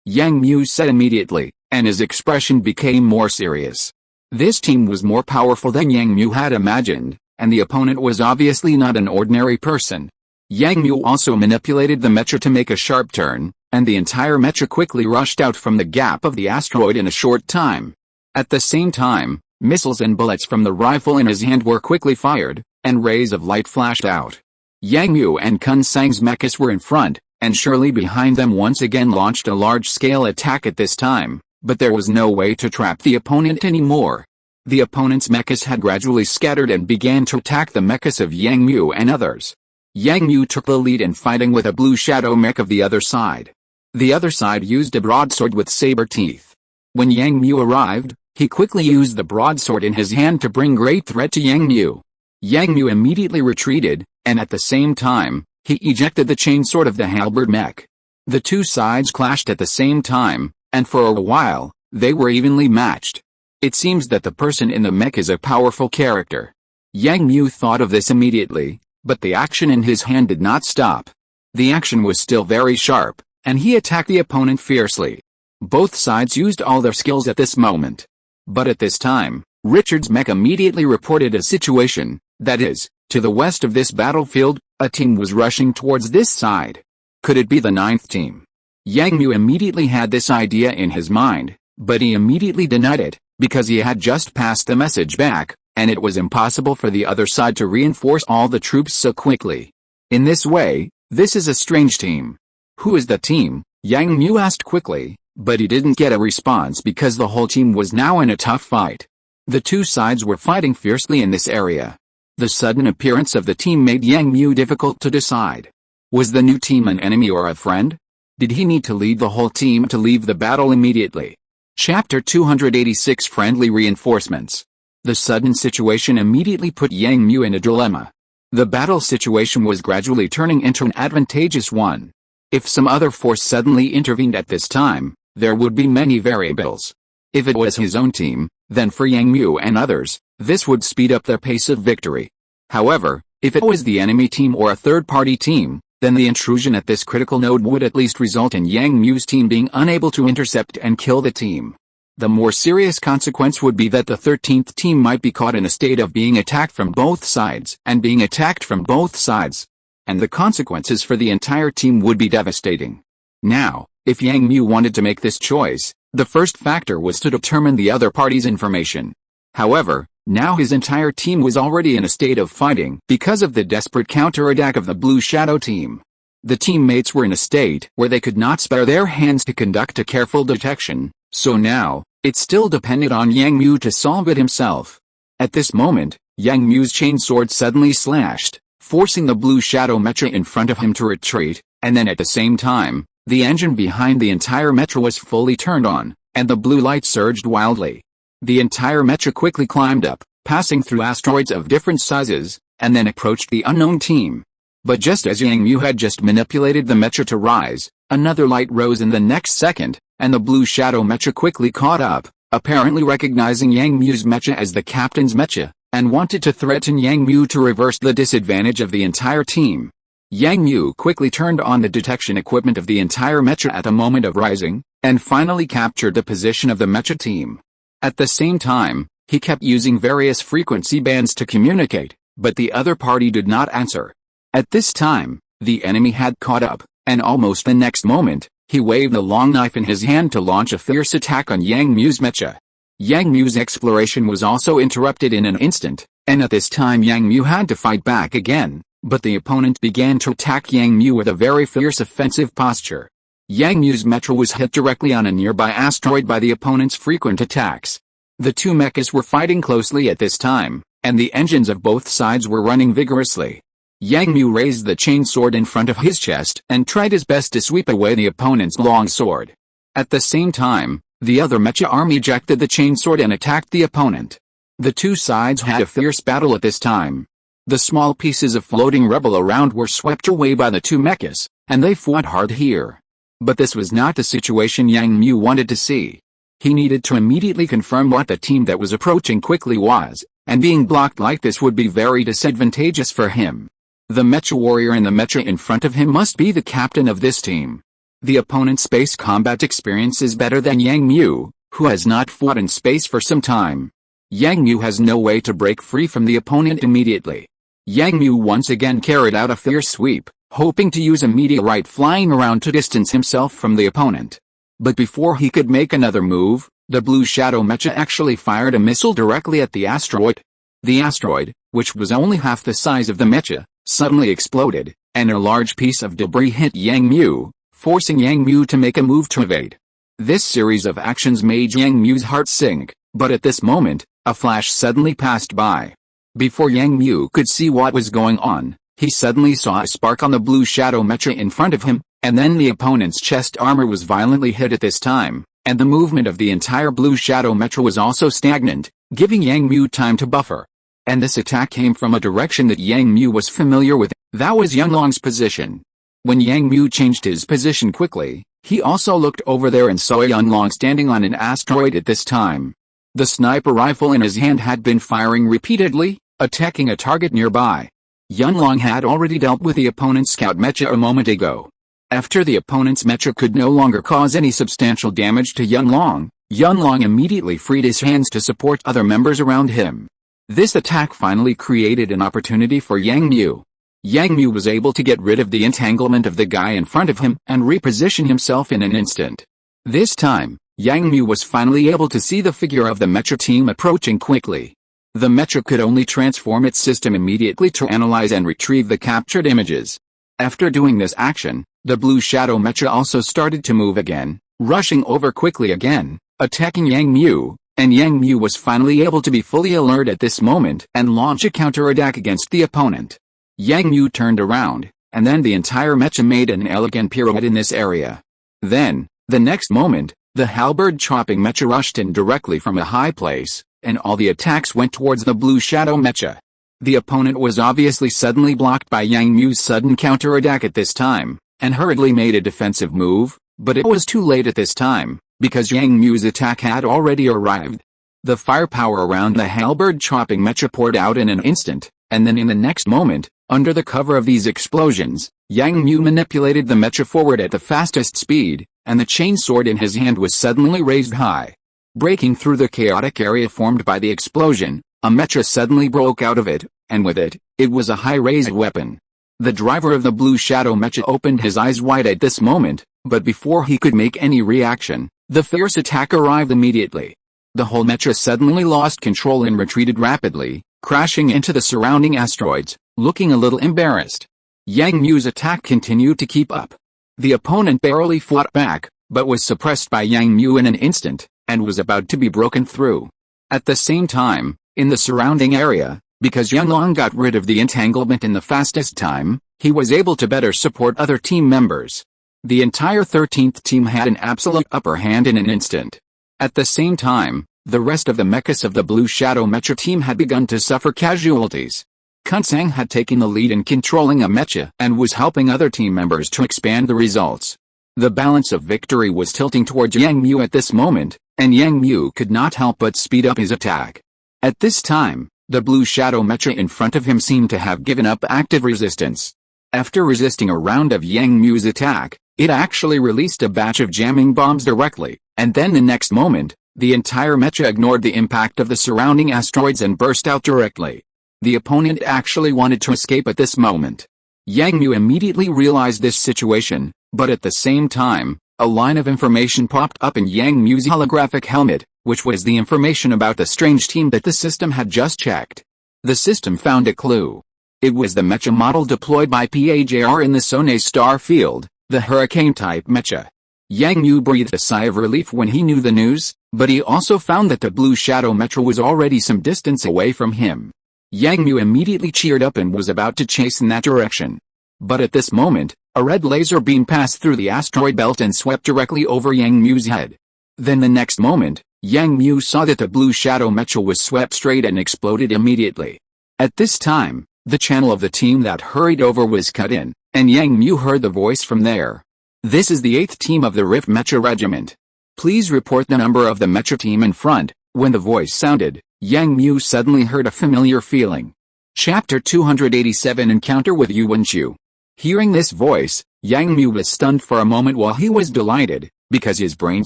Yang Mu said immediately, and his expression became more serious. This team was more powerful than Yang Mu had imagined, and the opponent was obviously not an ordinary person. Yang Mu also manipulated the mecha to make a sharp turn, and the entire mecha quickly rushed out from the gap of the asteroid in a short time. At the same time, missiles and bullets from the rifle in his hand were quickly fired, and rays of light flashed out. Yang Mu and Kun Sang's mechas were in front, and surely behind them once again launched a large-scale attack at this time, but there was no way to trap the opponent anymore. The opponent's mechas had gradually scattered and began to attack the mechas of Yang Mu and others. Yang Mu took the lead in fighting with a blue shadow mech of the other side. The other side used a broadsword with saber teeth. When Yang Mu arrived, he quickly used the broadsword in his hand to bring great threat to Yang Mu. Yang Mu immediately retreated, and at the same time, he ejected the chainsword of the halberd mech. The two sides clashed at the same time, and for a while, they were evenly matched. It seems that the person in the mech is a powerful character. Yang Mu thought of this immediately, but the action in his hand did not stop. The action was still very sharp, and he attacked the opponent fiercely. Both sides used all their skills at this moment. But at this time, Richard's mech immediately reported a situation, that is, to the west of this battlefield, a team was rushing towards this side. Could it be the 9th team? Yang Mu immediately had this idea in his mind, but he immediately denied it, because he had just passed the message back, and it was impossible for the other side to reinforce all the troops so quickly. In this way, this is a strange team. Who is the team? Yang Mu asked quickly, but he didn't get a response because the whole team was now in a tough fight. The two sides were fighting fiercely in this area. The sudden appearance of the team made Yang Mu difficult to decide. Was the new team an enemy or a friend? Did he need to lead the whole team to leave the battle immediately? Chapter 286 Friendly Reinforcements. The sudden situation immediately put Yang Mu in a dilemma. The battle situation was gradually turning into an advantageous one. If some other force suddenly intervened at this time, there would be many variables. If it was his own team, then for Yang Mu and others, this would speed up their pace of victory. However, if it was the enemy team or a third-party team, then the intrusion at this critical node would at least result in Yang Mu's team being unable to intercept and kill the team. The more serious consequence would be that the 13th team might be caught in a state of being attacked from both sides and being attacked from both sides. And the consequences for the entire team would be devastating. Now, if Yang Mu wanted to make this choice, the first factor was to determine the other party's information. However, now his entire team was already in a state of fighting because of the desperate counterattack of the Blue Shadow team. The teammates were in a state where they could not spare their hands to conduct a careful detection, so now, it still depended on Yang Mu to solve it himself. At this moment, Yang Mu's chainsword suddenly slashed, forcing the Blue Shadow mecha in front of him to retreat, and then at the same time, the engine behind the entire mecha was fully turned on, and the blue light surged wildly. The entire mecha quickly climbed up, passing through asteroids of different sizes, and then approached the unknown team. But just as Yang Mu had just manipulated the mecha to rise, another light rose in the next second, and the Blue Shadow mecha quickly caught up, apparently recognizing Yang Mu's mecha as the captain's mecha, and wanted to threaten Yang Mu to reverse the disadvantage of the entire team. Yang Mu quickly turned on the detection equipment of the entire mecha at the moment of rising, and finally captured the position of the mecha team. At the same time, he kept using various frequency bands to communicate, but the other party did not answer. At this time, the enemy had caught up, and almost the next moment, he waved a long knife in his hand to launch a fierce attack on Yang Mu's mecha. Yang Mu's exploration was also interrupted in an instant, and at this time Yang Mu had to fight back again, but the opponent began to attack Yang Mu with a very fierce offensive posture. Yang Mu's mecha was hit directly on a nearby asteroid by the opponent's frequent attacks. The two mechas were fighting closely at this time, and the engines of both sides were running vigorously. Yang Mu raised the chainsword in front of his chest and tried his best to sweep away the opponent's long sword. At the same time, the other mecha arm ejected the chainsword and attacked the opponent. The two sides had a fierce battle at this time. The small pieces of floating rubble around were swept away by the two mechas, and they fought hard here. But this was not the situation Yang Mu wanted to see. He needed to immediately confirm what the team that was approaching quickly was, and being blocked like this would be very disadvantageous for him. The mecha warrior in the mecha in front of him must be the captain of this team. The opponent's space combat experience is better than Yang Mu, who has not fought in space for some time. Yang Mu has no way to break free from the opponent immediately. Yang Mu once again carried out a fierce sweep, hoping to use a meteorite flying around to distance himself from the opponent. But before he could make another move, the blue shadow mecha actually fired a missile directly at the asteroid. The asteroid, which was only half the size of the mecha, suddenly exploded, and a large piece of debris hit Yang Mu, forcing Yang Mu to make a move to evade. This series of actions made Yang Mu's heart sink, but at this moment, a flash suddenly passed by. Before Yang Mu could see what was going on, he suddenly saw a spark on the blue shadow mecha in front of him, and then the opponent's chest armor was violently hit at this time, and the movement of the entire blue shadow mecha was also stagnant, giving Yang Mu time to buffer. And this attack came from a direction that Yang Mu was familiar with, that was Yanlong's position. When Yang Mu changed his position quickly, he also looked over there and saw Yanlong standing on an asteroid at this time. The sniper rifle in his hand had been firing repeatedly, attacking a target nearby. Yanlong had already dealt with the opponent's scout mecha a moment ago. After the opponent's mecha could no longer cause any substantial damage to Yanlong, Yanlong immediately freed his hands to support other members around him. This attack finally created an opportunity for Yang Mu. Yang Mu was able to get rid of the entanglement of the guy in front of him and reposition himself in an instant. This time, Yang Mu was finally able to see the figure of the mecha team approaching quickly. The mecha could only transform its system immediately to analyze and retrieve the captured images. After doing this action, the blue shadow mecha also started to move again, rushing over quickly again, attacking Yang Mu, and Yang Mu was finally able to be fully alert at this moment and launch a counterattack against the opponent. Yang Mu turned around, and then the entire mecha made an elegant pirouette in this area. Then, the next moment, the halberd-chopping mecha rushed in directly from a high place, and all the attacks went towards the blue shadow mecha. The opponent was obviously suddenly blocked by Yang Mu's sudden counterattack at this time, and hurriedly made a defensive move, but it was too late at this time, because Yang Mu's attack had already arrived. The firepower around the halberd-chopping mecha poured out in an instant, and then in the next moment, under the cover of these explosions, Yang Mu manipulated the mecha forward at the fastest speed, and the chainsword in his hand was suddenly raised high. Breaking through the chaotic area formed by the explosion, a mecha suddenly broke out of it, and with it, it was a high-raised weapon. The driver of the blue shadow mecha opened his eyes wide at this moment, but before he could make any reaction, the fierce attack arrived immediately. The whole mecha suddenly lost control and retreated rapidly, crashing into the surrounding asteroids, looking a little embarrassed. Yang Mu's attack continued to keep up. The opponent barely fought back, but was suppressed by Yang Mu in an instant, and was about to be broken through. At the same time, in the surrounding area, because Yanlong got rid of the entanglement in the fastest time, he was able to better support other team members. The entire 13th team had an absolute upper hand in an instant. At the same time, the rest of the mechas of the blue shadow mecha team had begun to suffer casualties. Kunsang had taken the lead in controlling a mecha and was helping other team members to expand the results. The balance of victory was tilting towards Yang Mu at this moment, and Yang Mu could not help but speed up his attack. At this time, the blue shadow mecha in front of him seemed to have given up active resistance. After resisting a round of Yang Mu's attack, it actually released a batch of jamming bombs directly, and then the next moment, the entire mecha ignored the impact of the surrounding asteroids and burst out directly. The opponent actually wanted to escape at this moment. Yang Mu immediately realized this situation, but at the same time, a line of information popped up in Yang Mu's holographic helmet, which was the information about the strange team that the system had just checked. The system found a clue. It was the mecha model deployed by PAJR in the Sonne star field, the hurricane-type mecha. Yang Mu breathed a sigh of relief when he knew the news, but he also found that the blue shadow mecha was already some distance away from him. Yang Mu immediately cheered up and was about to chase in that direction. But at this moment, a red laser beam passed through the asteroid belt and swept directly over Yang Mu's head. Then the next moment, Yang Mu saw that the blue shadow mecha was swept straight and exploded immediately. At this time, the channel of the team that hurried over was cut in, and Yang Mu heard the voice from there. This is the 8th team of the Rift Mecha Regiment. Please report the number of the mecha team in front. When the voice sounded, Yang Mu suddenly heard a familiar feeling. Chapter 287 Encounter with Yuan Chu. Hearing this voice, Yang Mu was stunned for a moment while he was delighted, Because his brain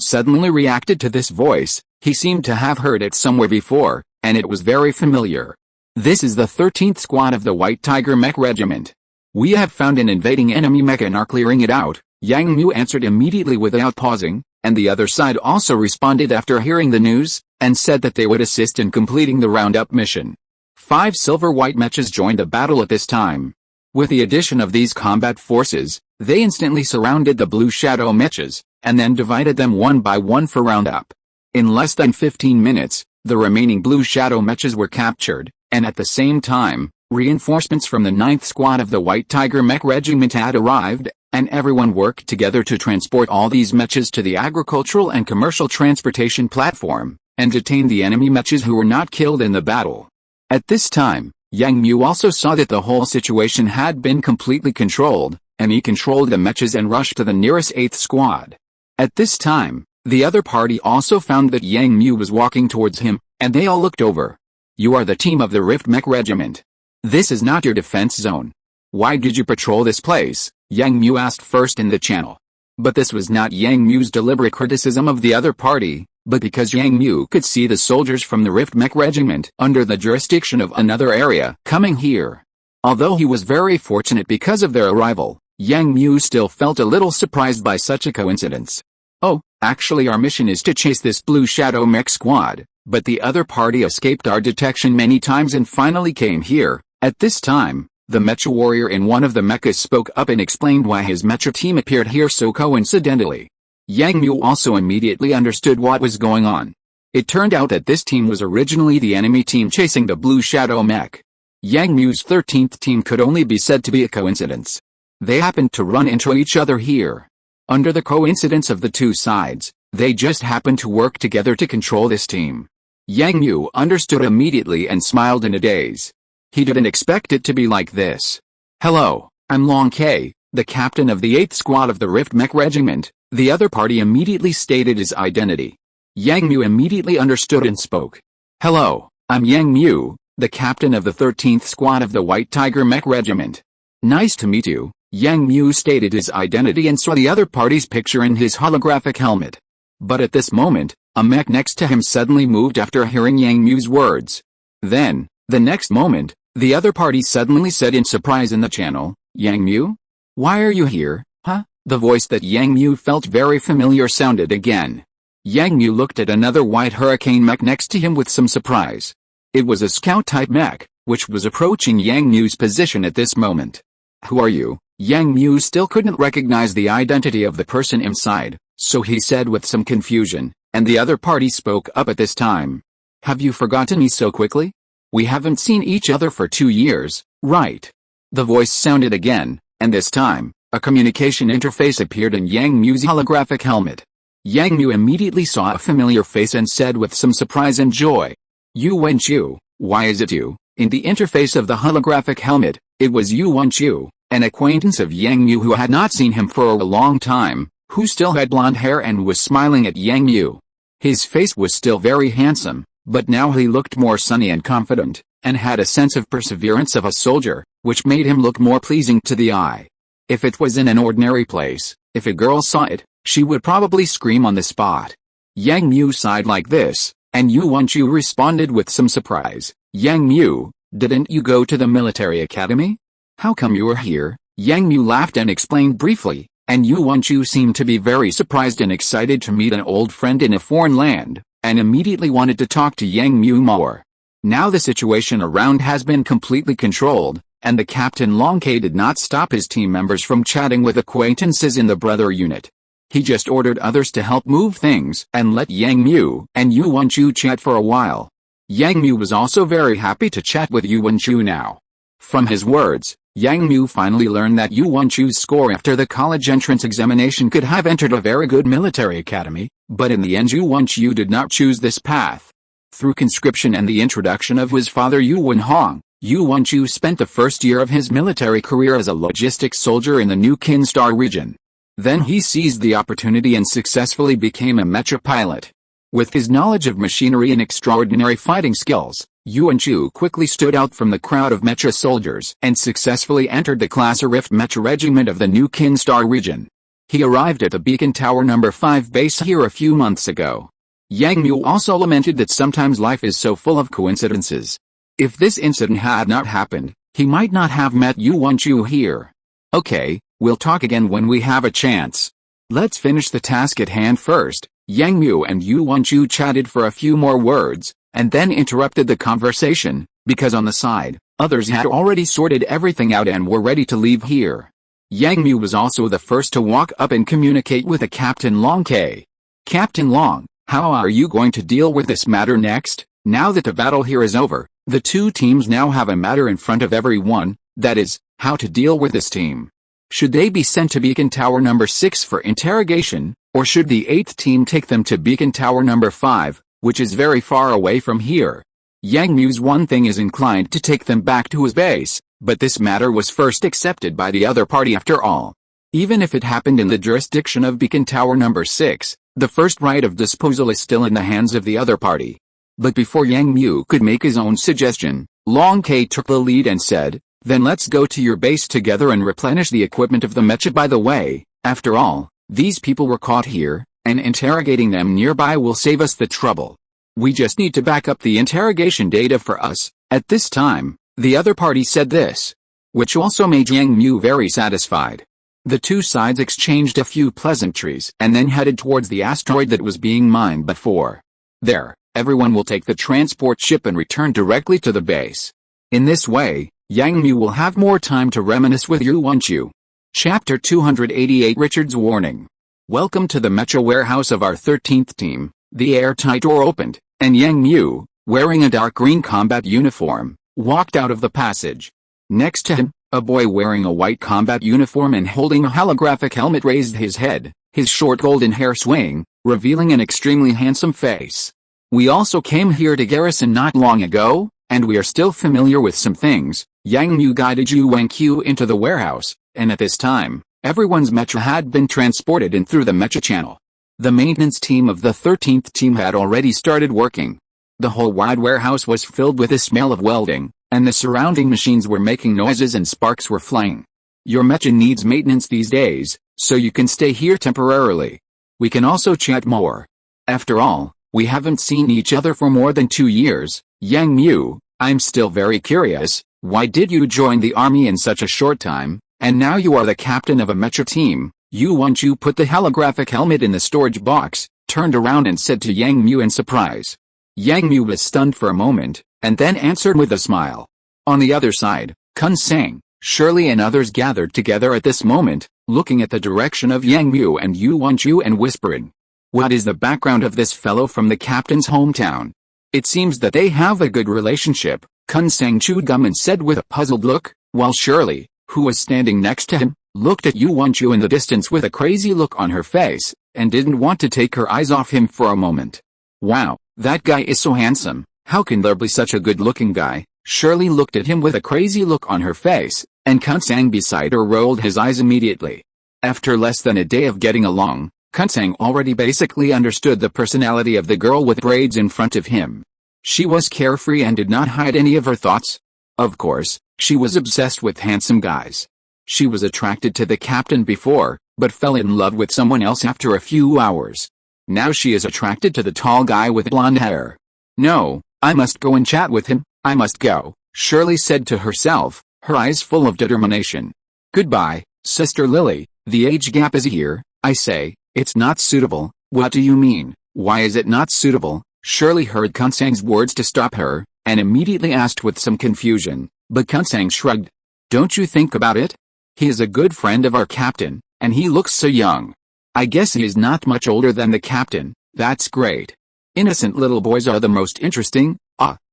suddenly reacted to this voice, he seemed to have heard it somewhere before, and it was very familiar. This is the 13th squad of the White Tiger Mech Regiment. We have found an invading enemy mech and are clearing it out, Yang Mu answered immediately without pausing, and the other side also responded after hearing the news, and said that they would assist in completing the roundup mission. 5 silver-white mechas joined the battle at this time. With the addition of these combat forces, they instantly surrounded the blue shadow mechas, and then divided them one by one for roundup. In less than 15 minutes, the remaining blue shadow mechas were captured, and at the same time, reinforcements from the 9th squad of the White Tiger Mech Regiment had arrived, and everyone worked together to transport all these mechas to the agricultural and commercial transportation platform, and detain the enemy mechas who were not killed in the battle. At this time, Yang Mu also saw that the whole situation had been completely controlled, and he controlled the mechas and rushed to the nearest 8th squad. At this time, the other party also found that Yang Mu was walking towards him, and they all looked over. You are the team of the Rift Mech Regiment. This is not your defense zone. Why did you patrol this place? Yang Mu asked first in the channel. But this was not Yang Mu's deliberate criticism of the other party, but because Yang Mu could see the soldiers from the Rift Mech Regiment under the jurisdiction of another area coming here. Although he was very fortunate because of their arrival, Yang Mu still felt a little surprised by such a coincidence. Oh, actually our mission is to chase this blue shadow mech squad, but the other party escaped our detection many times and finally came here. At this time, the mecha warrior in one of the mechas spoke up and explained why his mecha team appeared here so coincidentally. Yang Mu also immediately understood what was going on. It turned out that this team was originally the enemy team chasing the blue shadow mech. Yang Mu's 13th team could only be said to be a coincidence. They happened to run into each other here. Under the coincidence of the two sides, they just happened to work together to control this team. Yang Mu understood immediately and smiled in a daze. He didn't expect it to be like this. Hello, I'm Long K, the captain of the 8th squad of the Rift Mech Regiment. The other party immediately stated his identity. Yang Mu immediately understood and spoke. Hello, I'm Yang Mu, the captain of the 13th squad of the White Tiger Mech Regiment. Nice to meet you. Yang Mu stated his identity and saw the other party's picture in his holographic helmet. But at this moment, a mech next to him suddenly moved after hearing Yang Mu's words. Then, the next moment, the other party suddenly said in surprise in the channel, Yang Mu? Why are you here, huh? The voice that Yang Mu felt very familiar sounded again. Yang Mu looked at another white hurricane mech next to him with some surprise. It was a scout-type mech, which was approaching Yang Mu's position at this moment. Who are you? Yang Mu still couldn't recognize the identity of the person inside, so he said with some confusion, and the other party spoke up at this time. Have you forgotten me so quickly? We haven't seen each other for 2 years, right? The voice sounded again, and this time, a communication interface appeared in Yang Mu's holographic helmet. Yang Mu immediately saw a familiar face and said with some surprise and joy. Yu Wenchu, why is it you? In the interface of the holographic helmet, it was Yu Wenchu, an acquaintance of Yang Mu who had not seen him for a long time, who still had blonde hair and was smiling at Yang Mu. His face was still very handsome, but now he looked more sunny and confident, and had a sense of perseverance of a soldier, which made him look more pleasing to the eye. If it was in an ordinary place, if a girl saw it, she would probably scream on the spot. Yang Mu sighed like this, and Yu Wenchu responded with some surprise. Yang Mu, didn't you go to the military academy? How come you are here? Yang Mu laughed and explained briefly, and Yu Wenchu seemed to be very surprised and excited to meet an old friend in a foreign land, and immediately wanted to talk to Yang Mu more. Now the situation around has been completely controlled, and the Captain Long K did not stop his team members from chatting with acquaintances in the brother unit. He just ordered others to help move things and let Yang Mu and Yu Wenchu chat for a while. Yang Mu was also very happy to chat with Yu Wenchu now. From his words, Yang Mu finally learned that Yu Wenchu's score after the college entrance examination could have entered a very good military academy, but in the end Yu Wenchu did not choose this path. Through conscription and the introduction of his father Yu Wenhong, Yu Wenchu spent the first year of his military career as a logistics soldier in the New Kinstar region. Then he seized the opportunity and successfully became a mecha pilot. With his knowledge of machinery and extraordinary fighting skills, Yu Wenchu quickly stood out from the crowd of mecha soldiers and successfully entered the class Rift Mecha Regiment of the New Kinstar region. He arrived at the Beacon Tower number 5 base here a few months ago. Yang Mu also lamented that sometimes life is so full of coincidences. If this incident had not happened, he might not have met Yuan Chu here. Okay, we'll talk again when we have a chance. Let's finish the task at hand first. Yang Mu and Yuan Chu chatted for a few more words, and then interrupted the conversation, because on the side, others had already sorted everything out and were ready to leave here. Yang Mu was also the first to walk up and communicate with a Captain Long K. Captain Long, how are you going to deal with this matter next? Now that the battle here is over, the two teams now have a matter in front of everyone, that is, how to deal with this team. Should they be sent to Beacon Tower number 6 for interrogation, or should the 8th team take them to Beacon Tower number 5, which is very far away from here? Yang Mu's one thing is inclined to take them back to his base, but this matter was first accepted by the other party after all. Even if it happened in the jurisdiction of Beacon Tower number 6, the first right of disposal is still in the hands of the other party. But before Yang Mu could make his own suggestion, Long K took the lead and said, then let's go to your base together and replenish the equipment of the mecha. By the way, after all, these people were caught here, and interrogating them nearby will save us the trouble. We just need to back up the interrogation data for us. At this time, the other party said this, which also made Yang Mu very satisfied. The two sides exchanged a few pleasantries and then headed towards the asteroid that was being mined before. There, everyone will take the transport ship and return directly to the base. In this way, Yang Mu will have more time to reminisce with Yuan Chu. Chapter 288 Richard's Warning. Welcome to the mecha warehouse of our 13th team. The airtight door opened, and Yang Mu, wearing a dark green combat uniform, walked out of the passage. Next to him, a boy wearing a white combat uniform and holding a holographic helmet raised his head, his short golden hair swaying, revealing an extremely handsome face. We also came here to garrison not long ago, and we are still familiar with some things. Yang Mu guided Yuan Q into the warehouse, and at this time, everyone's mecha had been transported in through the mecha channel. The maintenance team of the 13th team had already started working. The whole wide warehouse was filled with the smell of welding, and the surrounding machines were making noises and sparks were flying. Your mecha needs maintenance these days, so you can stay here temporarily. We can also chat more. After all, we haven't seen each other for more than 2 years. Yang Mu, I'm still very curious, why did you join the army in such a short time, and now you are the captain of a mecha team? Yuan Chu put the holographic helmet in the storage box, turned around and said to Yang Mu in surprise. Yang Mu was stunned for a moment, and then answered with a smile. On the other side, Kun Sang, Shirley and others gathered together at this moment, looking at the direction of Yang Mu and Yuan Chu and whispering. What is the background of this fellow from the captain's hometown? It seems that they have a good relationship, Kun Sang chewed gum and said with a puzzled look, while Shirley, who was standing next to him, looked at Yuan Chu in the distance with a crazy look on her face, and didn't want to take her eyes off him for a moment. Wow, that guy is so handsome. How can there be such a good-looking guy? Shirley looked at him with a crazy look on her face, and Kun Sang beside her rolled his eyes immediately. After less than a day of getting along, Kun Sang already basically understood the personality of the girl with braids in front of him. She was carefree and did not hide any of her thoughts. Of course, she was obsessed with handsome guys. She was attracted to the captain before, but fell in love with someone else after a few hours. Now she is attracted to the tall guy with blonde hair. No, I must go and chat with him, I must go, Shirley said to herself, her eyes full of determination. Goodbye, Sister Lily, the age gap is here, I say, it's not suitable. What do you mean? Why is it not suitable? Shirley heard Kun Sang's words to stop her, and immediately asked with some confusion, but Kun Sang shrugged. Don't you think about it? He is a good friend of our captain, and he looks so young. I guess he is not much older than the captain. That's great. Innocent little boys are the most interesting.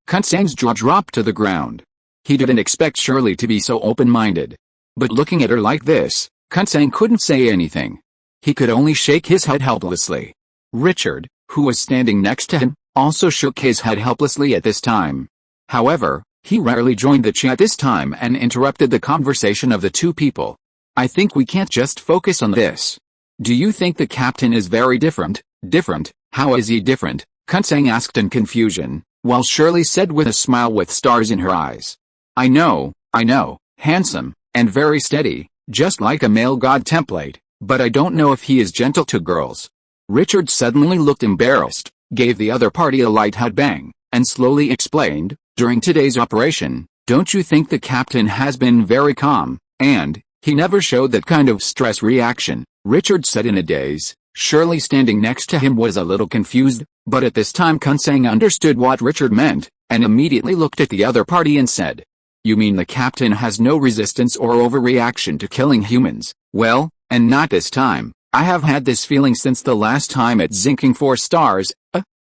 Kun Sang's jaw dropped to the ground. He didn't expect Shirley to be so open-minded. But looking at her like this, Kun Sang couldn't say anything. He could only shake his head helplessly. Richard, who was standing next to him, also shook his head helplessly at this time. However, he rarely joined the chat this time and interrupted the conversation of the two people. I think we can't just focus on this. Do you think the captain is very different? Different? How is he different? Kun Sang asked in confusion, while Shirley said with a smile with stars in her eyes. I know, handsome, and very steady, just like a male god template. but I don't know if he is gentle to girls. Richard suddenly looked embarrassed, gave the other party a light head bang, and slowly explained, during today's operation, don't you think the captain has been very calm, and he never showed that kind of stress reaction, Richard said in a daze. Shirley standing next to him was a little confused, but at this time Kunsang understood what Richard meant, and immediately looked at the other party and said, you mean the captain has no resistance or overreaction to killing humans? Well, and not this time. I have had this feeling since the last time at Zinking 4 stars.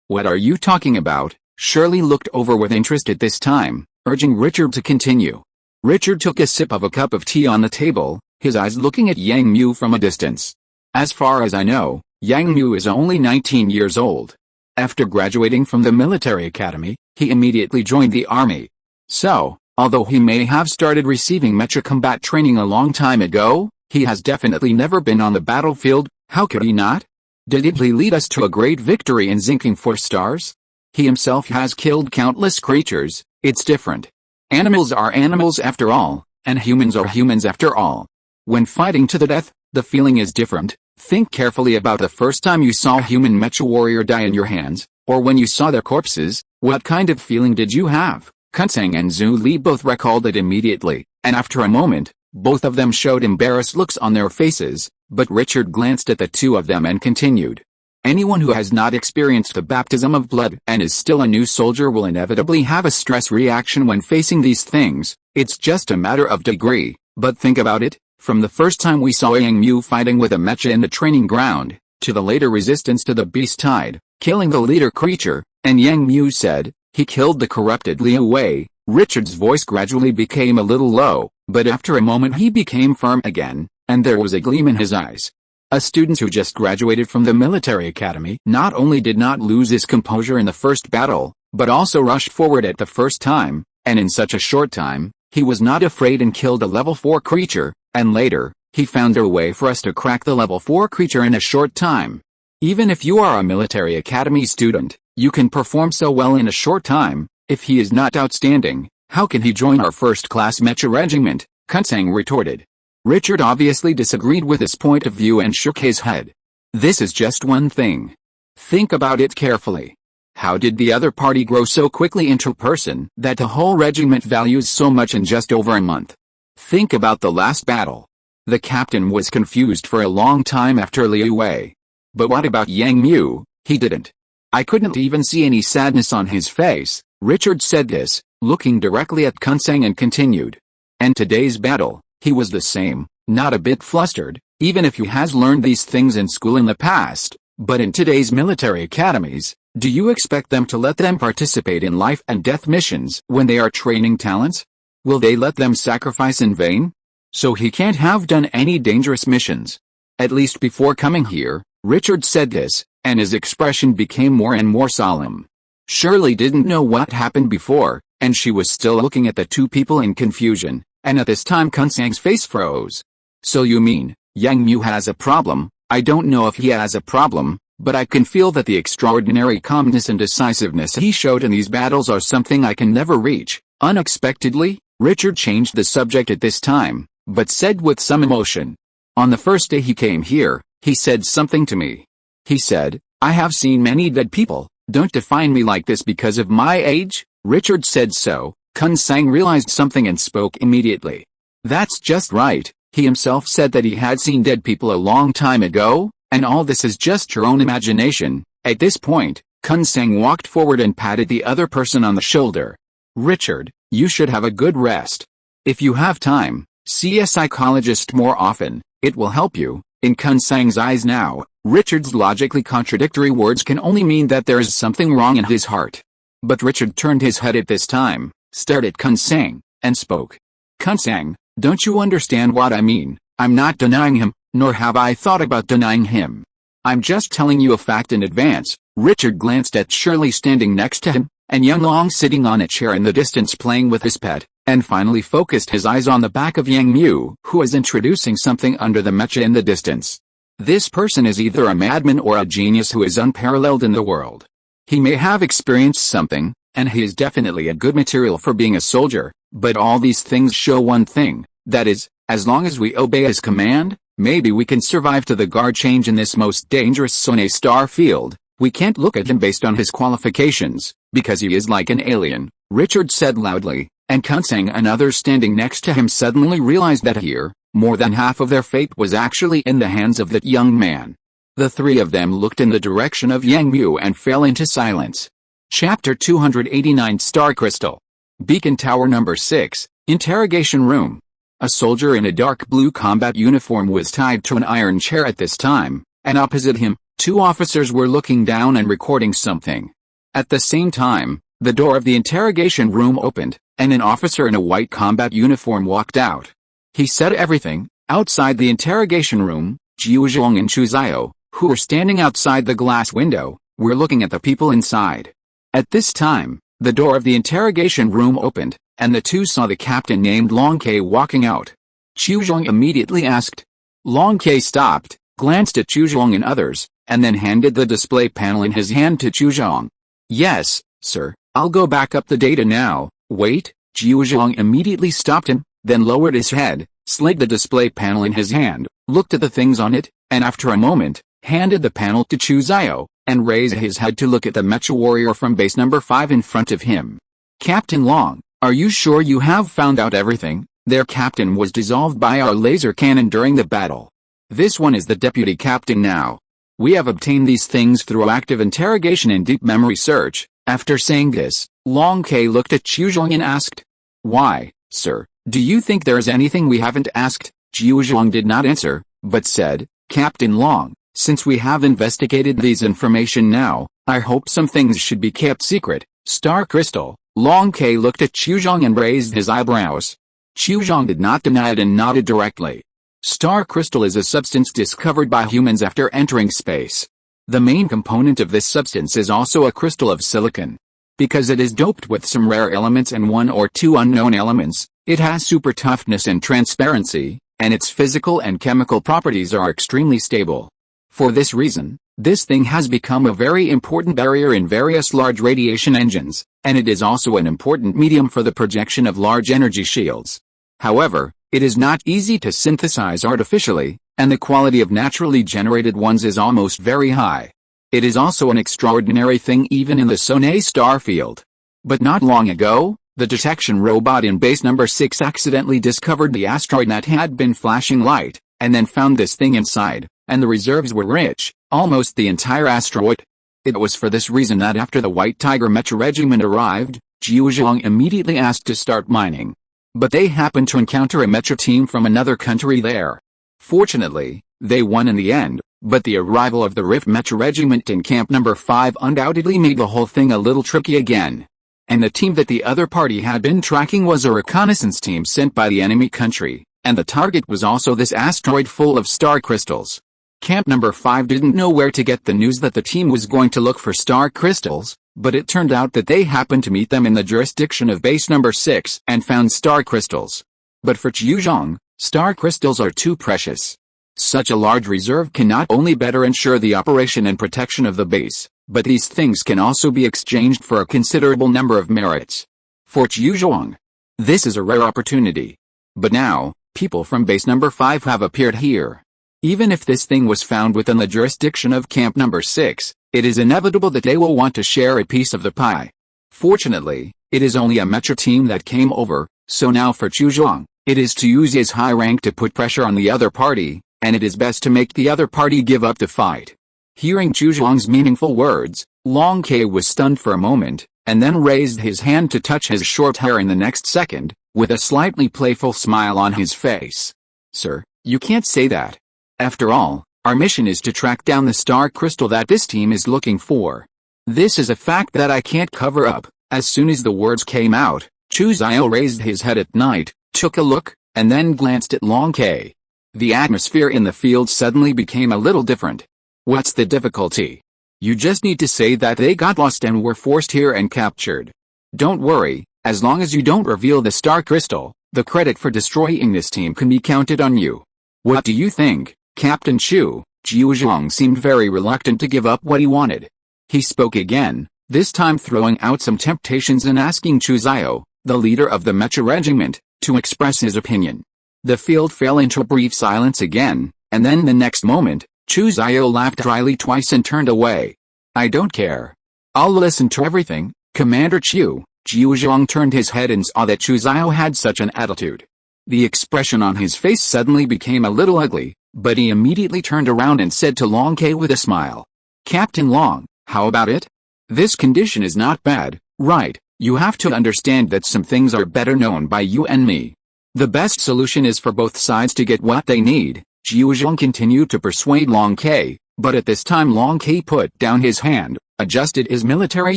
What are you talking about? Shirley looked over with interest at this time, urging Richard to continue. Richard took a sip of a cup of tea on the table, his eyes looking at Yang Mu from a distance. As far as I know, Yang Mu is only 19 years old. After graduating from the military academy, he immediately joined the army. So, although he may have started receiving mecha combat training a long time ago, he has definitely never been on the battlefield. How could he not? Did he lead us to a great victory in Zinking 4 stars? He himself has killed countless creatures. It's different. Animals are animals after all, and humans are humans after all. When fighting to the death, the feeling is different. Think carefully about the first time you saw a human mecha warrior die in your hands, or when you saw their corpses. What kind of feeling did you have? Kunsang and Zhu Li both recalled it immediately, and after a moment, both of them showed embarrassed looks on their faces, but Richard glanced at the two of them and continued. Anyone who has not experienced the baptism of blood and is still a new soldier will inevitably have a stress reaction when facing these things. It's just a matter of degree, but think about it. From the first time we saw Yang Mu fighting with a mecha in the training ground, to the later resistance to the beast tide, killing the leader creature, and Yang Mu said, he killed the corrupted Liu Wei. Richard's voice gradually became a little low, but after a moment he became firm again, and there was a gleam in his eyes. A student who just graduated from the military academy not only did not lose his composure in the first battle, but also rushed forward at the first time, and in such a short time, he was not afraid and killed a level 4 creature. And later, he found a way for us to crack the level 4 creature in a short time. Even if you are a military academy student, you can perform so well in a short time. If he is not outstanding, how can he join our first-class mecha regiment? Kunsang retorted. Richard obviously disagreed with his point of view and shook his head. This is just one thing. Think about it carefully. How did the other party grow so quickly into a person that the whole regiment values so much in just over a month? Think about the last battle. The captain was confused for a long time after Liu Wei. But what about Yang Mu? He didn't. I couldn't even see any sadness on his face. Richard said this, looking directly at Kunsang, and continued. And today's battle, he was the same, not a bit flustered, even if he has learned these things in school in the past. But in today's military academies, do you expect them to let them participate in life and death missions when they are training talents? Will they let them sacrifice in vain? So he can't have done any dangerous missions. At least before coming here, Richard said this, and his expression became more and more solemn. Shirley didn't know what happened before, and she was still looking at the two people in confusion, and at this time Kunsang's face froze. So you mean, Yang Mu has a problem? I don't know if he has a problem, but I can feel that the extraordinary calmness and decisiveness he showed in these battles are something I can never reach. Unexpectedly, Richard changed the subject at this time, but said with some emotion. On the first day he came here, he said something to me. He said, I have seen many dead people, don't define me like this because of my age. Richard said so. Kunsang realized something and spoke immediately. That's just right, he himself said that he had seen dead people a long time ago, and all this is just your own imagination. At this point, Kunsang walked forward and patted the other person on the shoulder. Richard, you should have a good rest. If you have time, see a psychologist more often, it will help you. In Kunsang's eyes now, Richard's logically contradictory words can only mean that there is something wrong in his heart. But Richard turned his head at this time, stared at Kunsang, and spoke. Kunsang, don't you understand what I mean? I'm not denying him, nor have I thought about denying him. I'm just telling you a fact in advance. Richard glanced at Shirley standing next to him, and Yang Long sitting on a chair in the distance playing with his pet, and finally focused his eyes on the back of Yang Mu, who was introducing something under the mecha in the distance. This person is either a madman or a genius who is unparalleled in the world. He may have experienced something, and he is definitely a good material for being a soldier, but all these things show one thing, that is, as long as we obey his command, Maybe we can survive to the guard change in this most dangerous Sone star field. We can't look at him based on his qualifications, because he is like an alien, Richard said loudly, and Kunsang and others standing next to him suddenly realized that here, more than half of their fate was actually in the hands of that young man. The three of them looked in the direction of Yang Mu and fell into silence. Chapter 289 Star Crystal. Beacon Tower Number 6, Interrogation Room. A soldier in a dark blue combat uniform was tied to an iron chair at this time, and opposite him, two officers were looking down and recording something. At the same time, the door of the interrogation room opened, and an officer in a white combat uniform walked out. He said everything. Outside the interrogation room, Jiu Zhong and Chu Zio, who were standing outside the glass window, were looking at the people inside. At this time, the door of the interrogation room opened, and the two saw the captain named Long K walking out. Chu Zhong immediately asked. Long K stopped, glanced at Chu Zhong and others, and then handed the display panel in his hand to Chu Zhong. Yes, sir, I'll go back up the data now. Wait, Jiu Zhong immediately stopped him, then lowered his head, slid the display panel in his hand, looked at the things on it, and after a moment, handed the panel to Chu Zio, and raised his head to look at the mecha warrior from base number 5 in front of him. Captain Long, are you sure you have found out everything? Their captain was dissolved by our laser cannon during the battle. This one is the deputy captain now. We have obtained these things through active interrogation and deep memory search. After saying this, Long K looked at Chu Zhong and asked. Why, sir, do you think there is anything we haven't asked? Jiu Zhong did not answer, but said, Captain Long, since we have investigated these information now, I hope some things should be kept secret. Star Crystal. Long K looked at Chu Zhong and raised his eyebrows. Chu Zhong did not deny it and nodded directly. Star crystal is a substance discovered by humans after entering space. The main component of this substance is also a crystal of silicon. Because it is doped with some rare elements and one or two unknown elements, it has super toughness and transparency, and its physical and chemical properties are extremely stable. For this reason, this thing has become a very important barrier in various large radiation engines, and it is also an important medium for the projection of large energy shields. However, it is not easy to synthesize artificially, and the quality of naturally generated ones is almost very high. It is also an extraordinary thing even in the Sone star field. But not long ago, the detection robot in base number 6 accidentally discovered the asteroid that had been flashing light, and then found this thing inside, and the reserves were rich, almost the entire asteroid. It was for this reason that after the White Tiger Mecha Regiment arrived, Jiu Zhong immediately asked to start mining. But they happened to encounter a Mecha team from another country there. Fortunately, they won in the end, but the arrival of the Rift Mecha Regiment in Camp Number 5 undoubtedly made the whole thing a little tricky again. And the team that the other party had been tracking was a reconnaissance team sent by the enemy country, and the target was also this asteroid full of star crystals. Camp Number 5 didn't know where to get the news that the team was going to look for star crystals, but it turned out that they happened to meet them in the jurisdiction of base number 6 and found star crystals. But for Jiu Zhong, star crystals are too precious. Such a large reserve can not only better ensure the operation and protection of the base, but these things can also be exchanged for a considerable number of merits. For Jiu Zhong, this is a rare opportunity. But now, people from base number 5 have appeared here. Even if this thing was found within the jurisdiction of Camp Number 6, it is inevitable that they will want to share a piece of the pie. Fortunately, it is only a Mecha team that came over, so now for Chu Zhong, it is to use his high rank to put pressure on the other party, and it is best to make the other party give up the fight. Hearing Chu Zhong's meaningful words, Long K was stunned for a moment, and then raised his hand to touch his short hair in the next second, with a slightly playful smile on his face. Sir, you can't say that. After all, our mission is to track down the star crystal that this team is looking for. This is a fact that I can't cover up. As soon as the words came out, Chu Zio raised his head at night, took a look, and then glanced at Long K. The atmosphere in the field suddenly became a little different. What's the difficulty? You just need to say that they got lost and were forced here and captured. Don't worry, as long as you don't reveal the star crystal, the credit for destroying this team can be counted on you. What do you think, Captain Chu? Jiu Zhong seemed very reluctant to give up what he wanted. He spoke again, this time throwing out some temptations and asking Chu Zio, the leader of the Mecha Regiment, to express his opinion. The field fell into a brief silence again, And then the next moment, Chu Xiao laughed dryly twice and turned away. I don't care. I'll listen to everything, Commander Chu. Jiu Zhang turned his head and saw that Chu Xiao had such an attitude. The expression on his face suddenly became a little ugly, but he immediately turned around and said to Long Ke with a smile. Captain Long, how about it? This condition is not bad, right? You have to understand that some things are better known by you and me. The best solution is for both sides to get what they need. Jiu Zhang continued to persuade Long Ke, but at this time Long Ke put down his hand, adjusted his military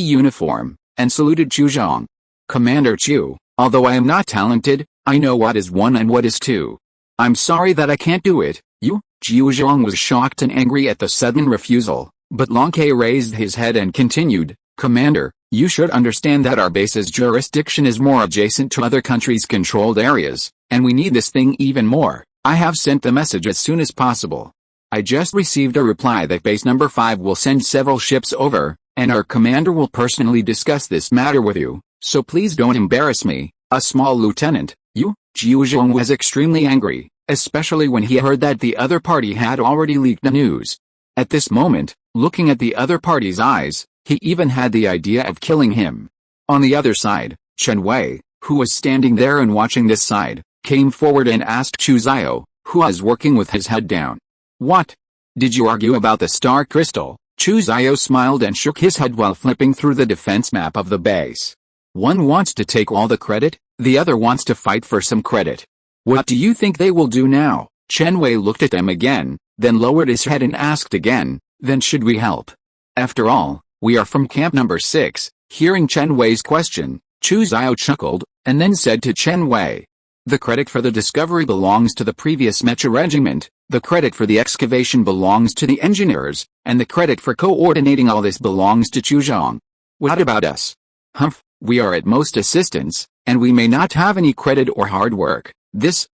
uniform, and saluted Chu Zhang. Commander Chu, although I am not talented, I know what is one and what is two. I'm sorry that I can't do it, you? Jiu Zhang was shocked and angry at the sudden refusal, but Long Ke raised his head and continued, Commander, you should understand that our base's jurisdiction is more adjacent to other countries' controlled areas, and we need this thing even more. I have sent the message as soon as possible. I just received a reply that base number 5 will send several ships over, and our commander will personally discuss this matter with you, so please don't embarrass me, a small lieutenant. You? Jiu Zhang was extremely angry, especially when he heard that the other party had already leaked the news. At this moment, looking at the other party's eyes, he even had the idea of killing him. On the other side, Chen Wei, who was standing there and watching this side, came forward and asked Chu Xiao, who was working with his head down. What? Did you argue about the star crystal? Chu Xiao smiled and shook his head while flipping through the defense map of the base. One wants to take all the credit, the other wants to fight for some credit. What do you think they will do now? Chen Wei looked at them again, then lowered his head and asked again, then should we help? After all, we are from camp number 6. Hearing Chen Wei's question, Chu Xiao chuckled, and then said to Chen Wei, the credit for the discovery belongs to the previous mecha regiment, the credit for the excavation belongs to the engineers, and the credit for coordinating all this belongs to Chu Zhang. What about us? Humph, we are at most assistants, and we may not have any credit or hard work.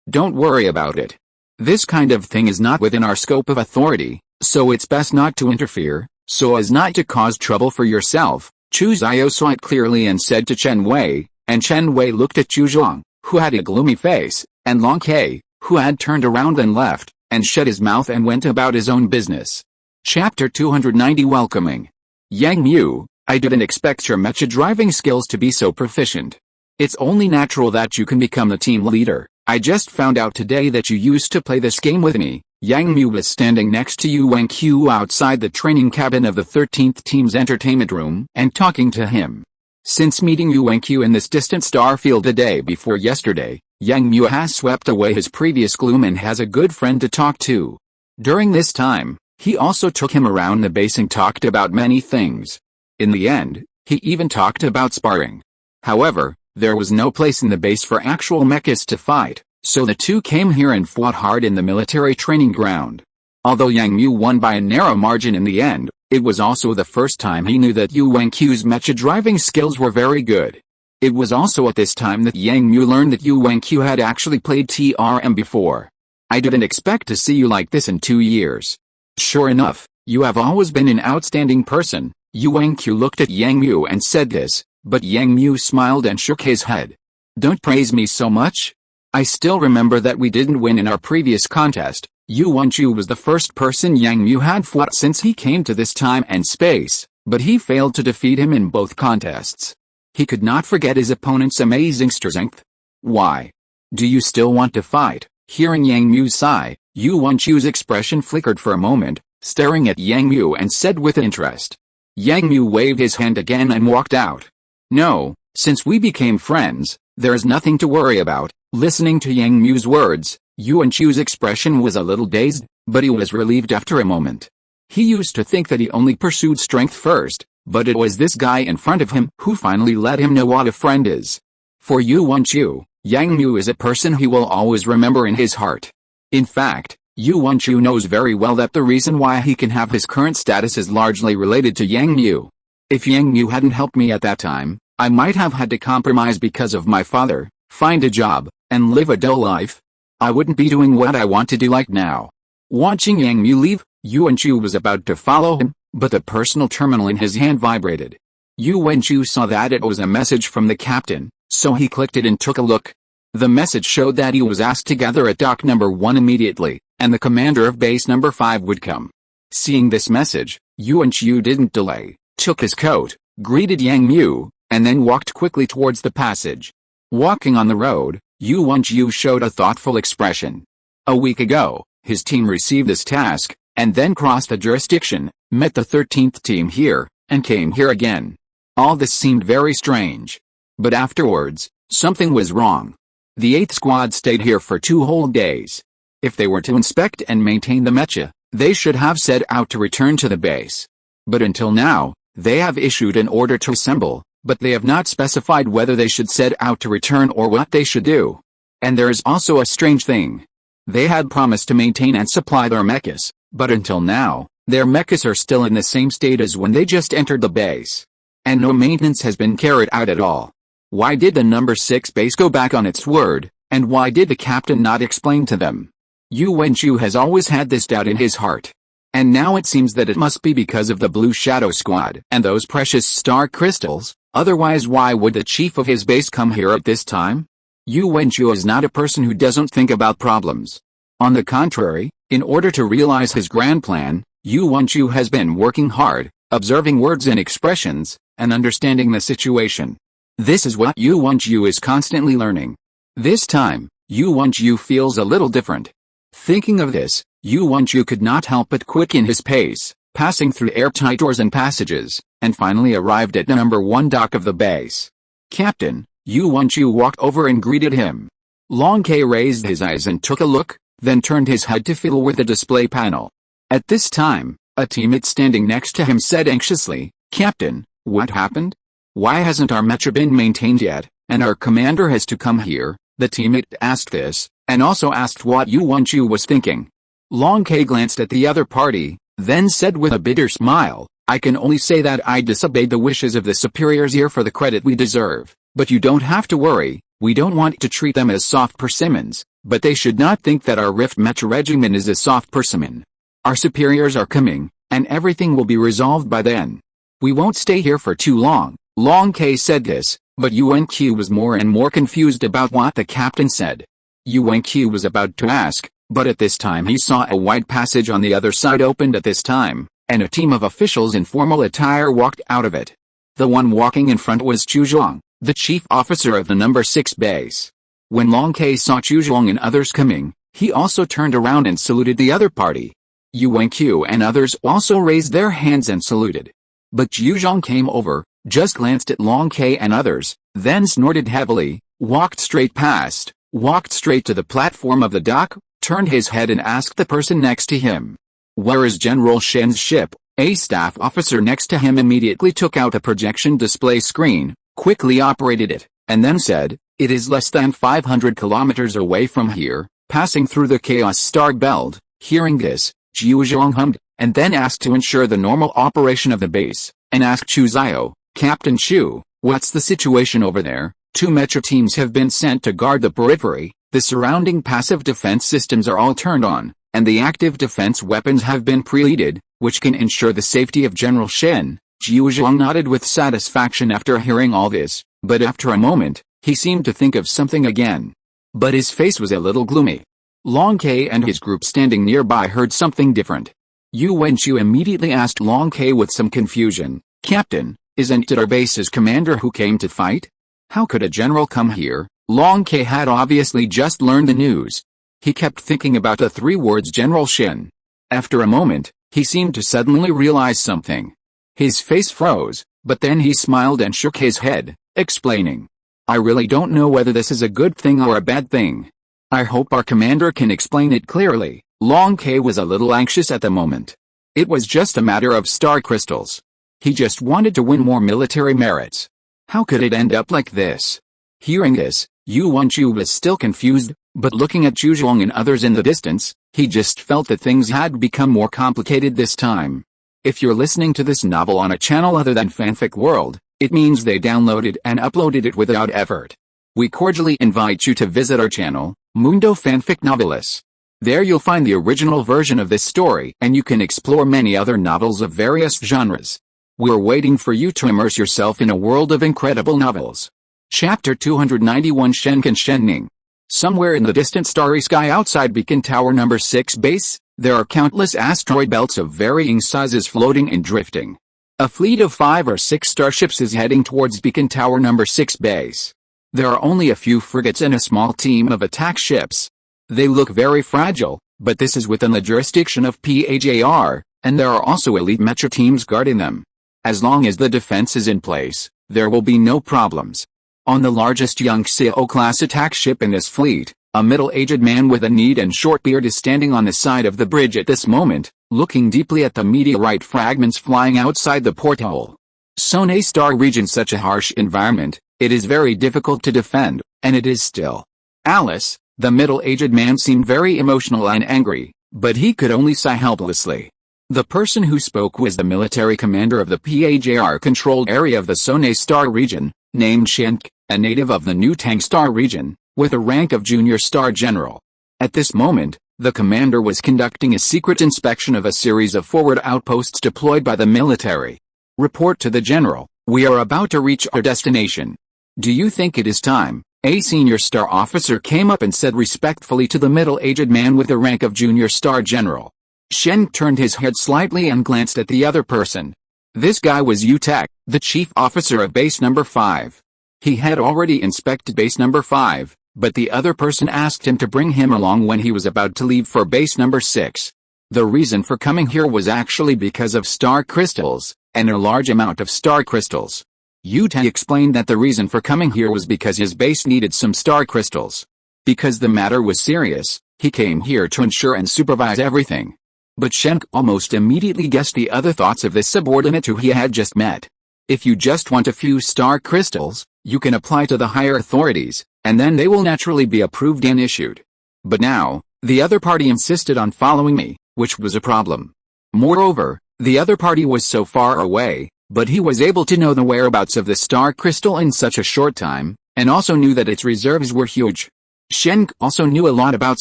Don't worry about it. This kind of thing is not within our scope of authority, so it's best not to interfere, so as not to cause trouble for yourself. Chu Xiao saw it clearly and said to Chen Wei, and Chen Wei looked at Chu Zhang, who had a gloomy face, and Long Ke, who had turned around and left, and shut his mouth and went about his own business. Chapter 290 Welcoming. Yang Mu, I didn't expect your mecha driving skills to be so proficient. It's only natural that you can become the team leader. I just found out today that you used to play this game with me. Yang Mu was standing next to Yu Wenqiu outside the training cabin of the 13th team's entertainment room and talking to him. Since meeting Yu Wenqiu in this distant star field a day before yesterday, Yang Mu has swept away his previous gloom and has a good friend to talk to. During this time, he also took him around the base and talked about many things. In the end, he even talked about sparring. However, there was no place in the base for actual mechas to fight, so the two came here and fought hard in the military training ground. Although Yang Mu won by a narrow margin in the end, it was also the first time he knew that Yu Wenqiu's mecha driving skills were very good. It was also at this time that Yang Mu learned that Yu Wenqiu had actually played TRM before. I didn't expect to see you like this in 2 years. Sure enough, you have always been an outstanding person. Yu Wenqiu looked at Yang Mu and said this, but Yang Mu smiled and shook his head. Don't praise me so much. I still remember that we didn't win in our previous contest. Yu Wenqiu was the first person Yang Mu had fought since he came to this time and space, but he failed to defeat him in both contests. He could not forget his opponent's amazing strength. Why? Do you still want to fight? Hearing Yang Mu's sigh, Yu Wenqiu's expression flickered for a moment, staring at Yang Mu and said with interest. Yang Mu waved his hand again and walked out. No, since we became friends, there is nothing to worry about. Listening to Yang Mu's words, Yu Wenqiu's expression was a little dazed, but he was relieved after a moment. He used to think that he only pursued strength first, but it was this guy in front of him who finally let him know what a friend is. For Yu Wenqiu, Yang Mu is a person he will always remember in his heart. In fact, Yu Wenqiu knows very well that the reason why he can have his current status is largely related to Yang Mu. If Yang Mu hadn't helped me at that time, I might have had to compromise because of my father, find a job, and live a dull life. I wouldn't be doing what I want to do like now. Watching Yang Mu leave, Yu Wenqiu was about to follow him, but the personal terminal in his hand vibrated. Yu Wenqiu saw that it was a message from the captain, so he clicked it and took a look. The message showed that he was asked to gather at dock number 1 immediately. and the commander of base number 5 would come. Seeing this message, Yuan Chu didn't delay, took his coat, greeted Yang Mu, and then walked quickly towards the passage. Walking on the road, Yuan Chu showed a thoughtful expression. A week ago, his team received this task, and then crossed the jurisdiction, met the 13th team here, and came here again. All this seemed very strange. But afterwards, something was wrong. The 8th squad stayed here for 2 whole days. If they were to inspect and maintain the mecha, they should have set out to return to the base. But until now, they have issued an order to assemble, but they have not specified whether they should set out to return or what they should do. And there is also a strange thing. They had promised to maintain and supply their mechas, but until now, their mechas are still in the same state as when they just entered the base. And no maintenance has been carried out at all. Why did the number 6 base go back on its word, and why did the captain not explain to them? Yuan Chu has always had this doubt in his heart. And now it seems that it must be because of the Blue Shadow Squad and those precious star crystals, otherwise why would the chief of his base come here at this time? Yuan Chu is not a person who doesn't think about problems. On the contrary, in order to realize his grand plan, Yuan Chu has been working hard, observing words and expressions, and understanding the situation. This is what Yuan Chu is constantly learning. This time, Yuan Chu feels a little different. Thinking of this, Yuan Chu could not help but quicken his pace, passing through airtight doors and passages, and finally arrived at the number 1 dock of the base. Captain, Yuan Chu walked over and greeted him. Long K raised his eyes and took a look, then turned his head to fiddle with the display panel. At this time, a teammate standing next to him said anxiously, "Captain, what happened? Why hasn't our mecha been maintained yet, and our commander has to come here?" The teammate asked this, and also asked what Yuan Chu was thinking. Long K glanced at the other party, then said with a bitter smile, "I can only say that I disobeyed the wishes of the superiors here for the credit we deserve, but you don't have to worry, we don't want to treat them as soft persimmons, but they should not think that our Rift Mecha Regiment is a soft persimmon. Our superiors are coming, and everything will be resolved by then. We won't stay here for too long." Long K said this, but Yuan Q was more and more confused about what the captain said. Yuan Q was about to ask, but at this time he saw a wide passage on the other side opened at this time, and a team of officials in formal attire walked out of it. The one walking in front was Chu Zhuang, the chief officer of the number 6 base. When Long K saw Chu Zhuang and others coming, he also turned around and saluted the other party. Yuan Q and others also raised their hands and saluted. But Chu Zhuang came over, just glanced at Long K and others, then snorted heavily, walked straight to the platform of the dock, turned his head and asked the person next to him, "Where is General Shen's ship?" A staff officer next to him immediately took out a projection display screen, quickly operated it, and then said, "It is less than 500 kilometers away from here, passing through the Chaos Star Belt." Hearing this, Chu Zhuang hummed, and then asked to ensure the normal operation of the base, and asked Chu Zio, "Captain Chu, what's the situation over there?" 2 mecha teams have been sent to guard the periphery, the surrounding passive defense systems are all turned on, and the active defense weapons have been pre-loaded, which can ensure the safety of General Shen. Chu Zhuang nodded with satisfaction after hearing all this, but after a moment, he seemed to think of something again. But his face was a little gloomy. Long K and his group standing nearby heard something different. Yuan Chu immediately asked Long K with some confusion, "Captain, isn't it our base's commander who came to fight? How could a general come here?" Long K had obviously just learned the news. He kept thinking about the 3 words General Shen. After a moment, he seemed to suddenly realize something. His face froze, but then he smiled and shook his head, explaining, "I really don't know whether this is a good thing or a bad thing. I hope our commander can explain it clearly." Long K was a little anxious at the moment. It was just a matter of star crystals. He just wanted to win more military merits. How could it end up like this? Hearing this, Yuan Chu was still confused, but looking at Chu Zhuang and others in the distance, he just felt that things had become more complicated this time. If you're listening to this novel on a channel other than Fanfic World, it means they downloaded and uploaded it without effort. We cordially invite you to visit our channel, Mundo Fanfic Novelis. There you'll find the original version of this story and you can explore many other novels of various genres. We're waiting for you to immerse yourself in a world of incredible novels. Chapter 291 Shenken Shenning. Somewhere in the distant starry sky outside Beacon Tower number 6 base, there are countless asteroid belts of varying sizes floating and drifting. A fleet of 5 or 6 starships is heading towards Beacon Tower number 6 base. There are only a few frigates and a small team of attack ships. They look very fragile, but this is within the jurisdiction of PAJR, and there are also elite mecha teams guarding them. As long as the defense is in place, there will be no problems. On the largest Yangtze-class attack ship in this fleet, a middle-aged man with a neat and short beard is standing on the side of the bridge at this moment, looking deeply at the meteorite fragments flying outside the porthole. Sonai Star region, such a harsh environment, it is very difficult to defend, and it is still. Alice, the middle-aged man, seemed very emotional and angry, but he could only sigh helplessly. The person who spoke was the military commander of the PAJR-controlled area of the Sonai Star region, named Shenk, a native of the New Tang Star region, with a rank of Junior Star General. At this moment, the commander was conducting a secret inspection of a series of forward outposts deployed by the military. Report to the General, we are about to reach our destination. Do you think it is time? A senior star officer came up and said respectfully to the middle-aged man with the rank of Junior Star General. Shen turned his head slightly and glanced at the other person. This guy was Yu-Tek, the chief officer of base number 5. He had already inspected base number 5, but the other person asked him to bring him along when he was about to leave for base number 6. The reason for coming here was actually because of star crystals, and a large amount of star crystals. Yu-Tek explained that the reason for coming here was because his base needed some star crystals. Because the matter was serious, he came here to ensure and supervise everything. But Shenk almost immediately guessed the other thoughts of this subordinate who he had just met. If you just want a few star crystals, you can apply to the higher authorities, and then they will naturally be approved and issued. But now, the other party insisted on following me, which was a problem. Moreover, the other party was so far away, but he was able to know the whereabouts of the star crystal in such a short time, and also knew that its reserves were huge. Shenk also knew a lot about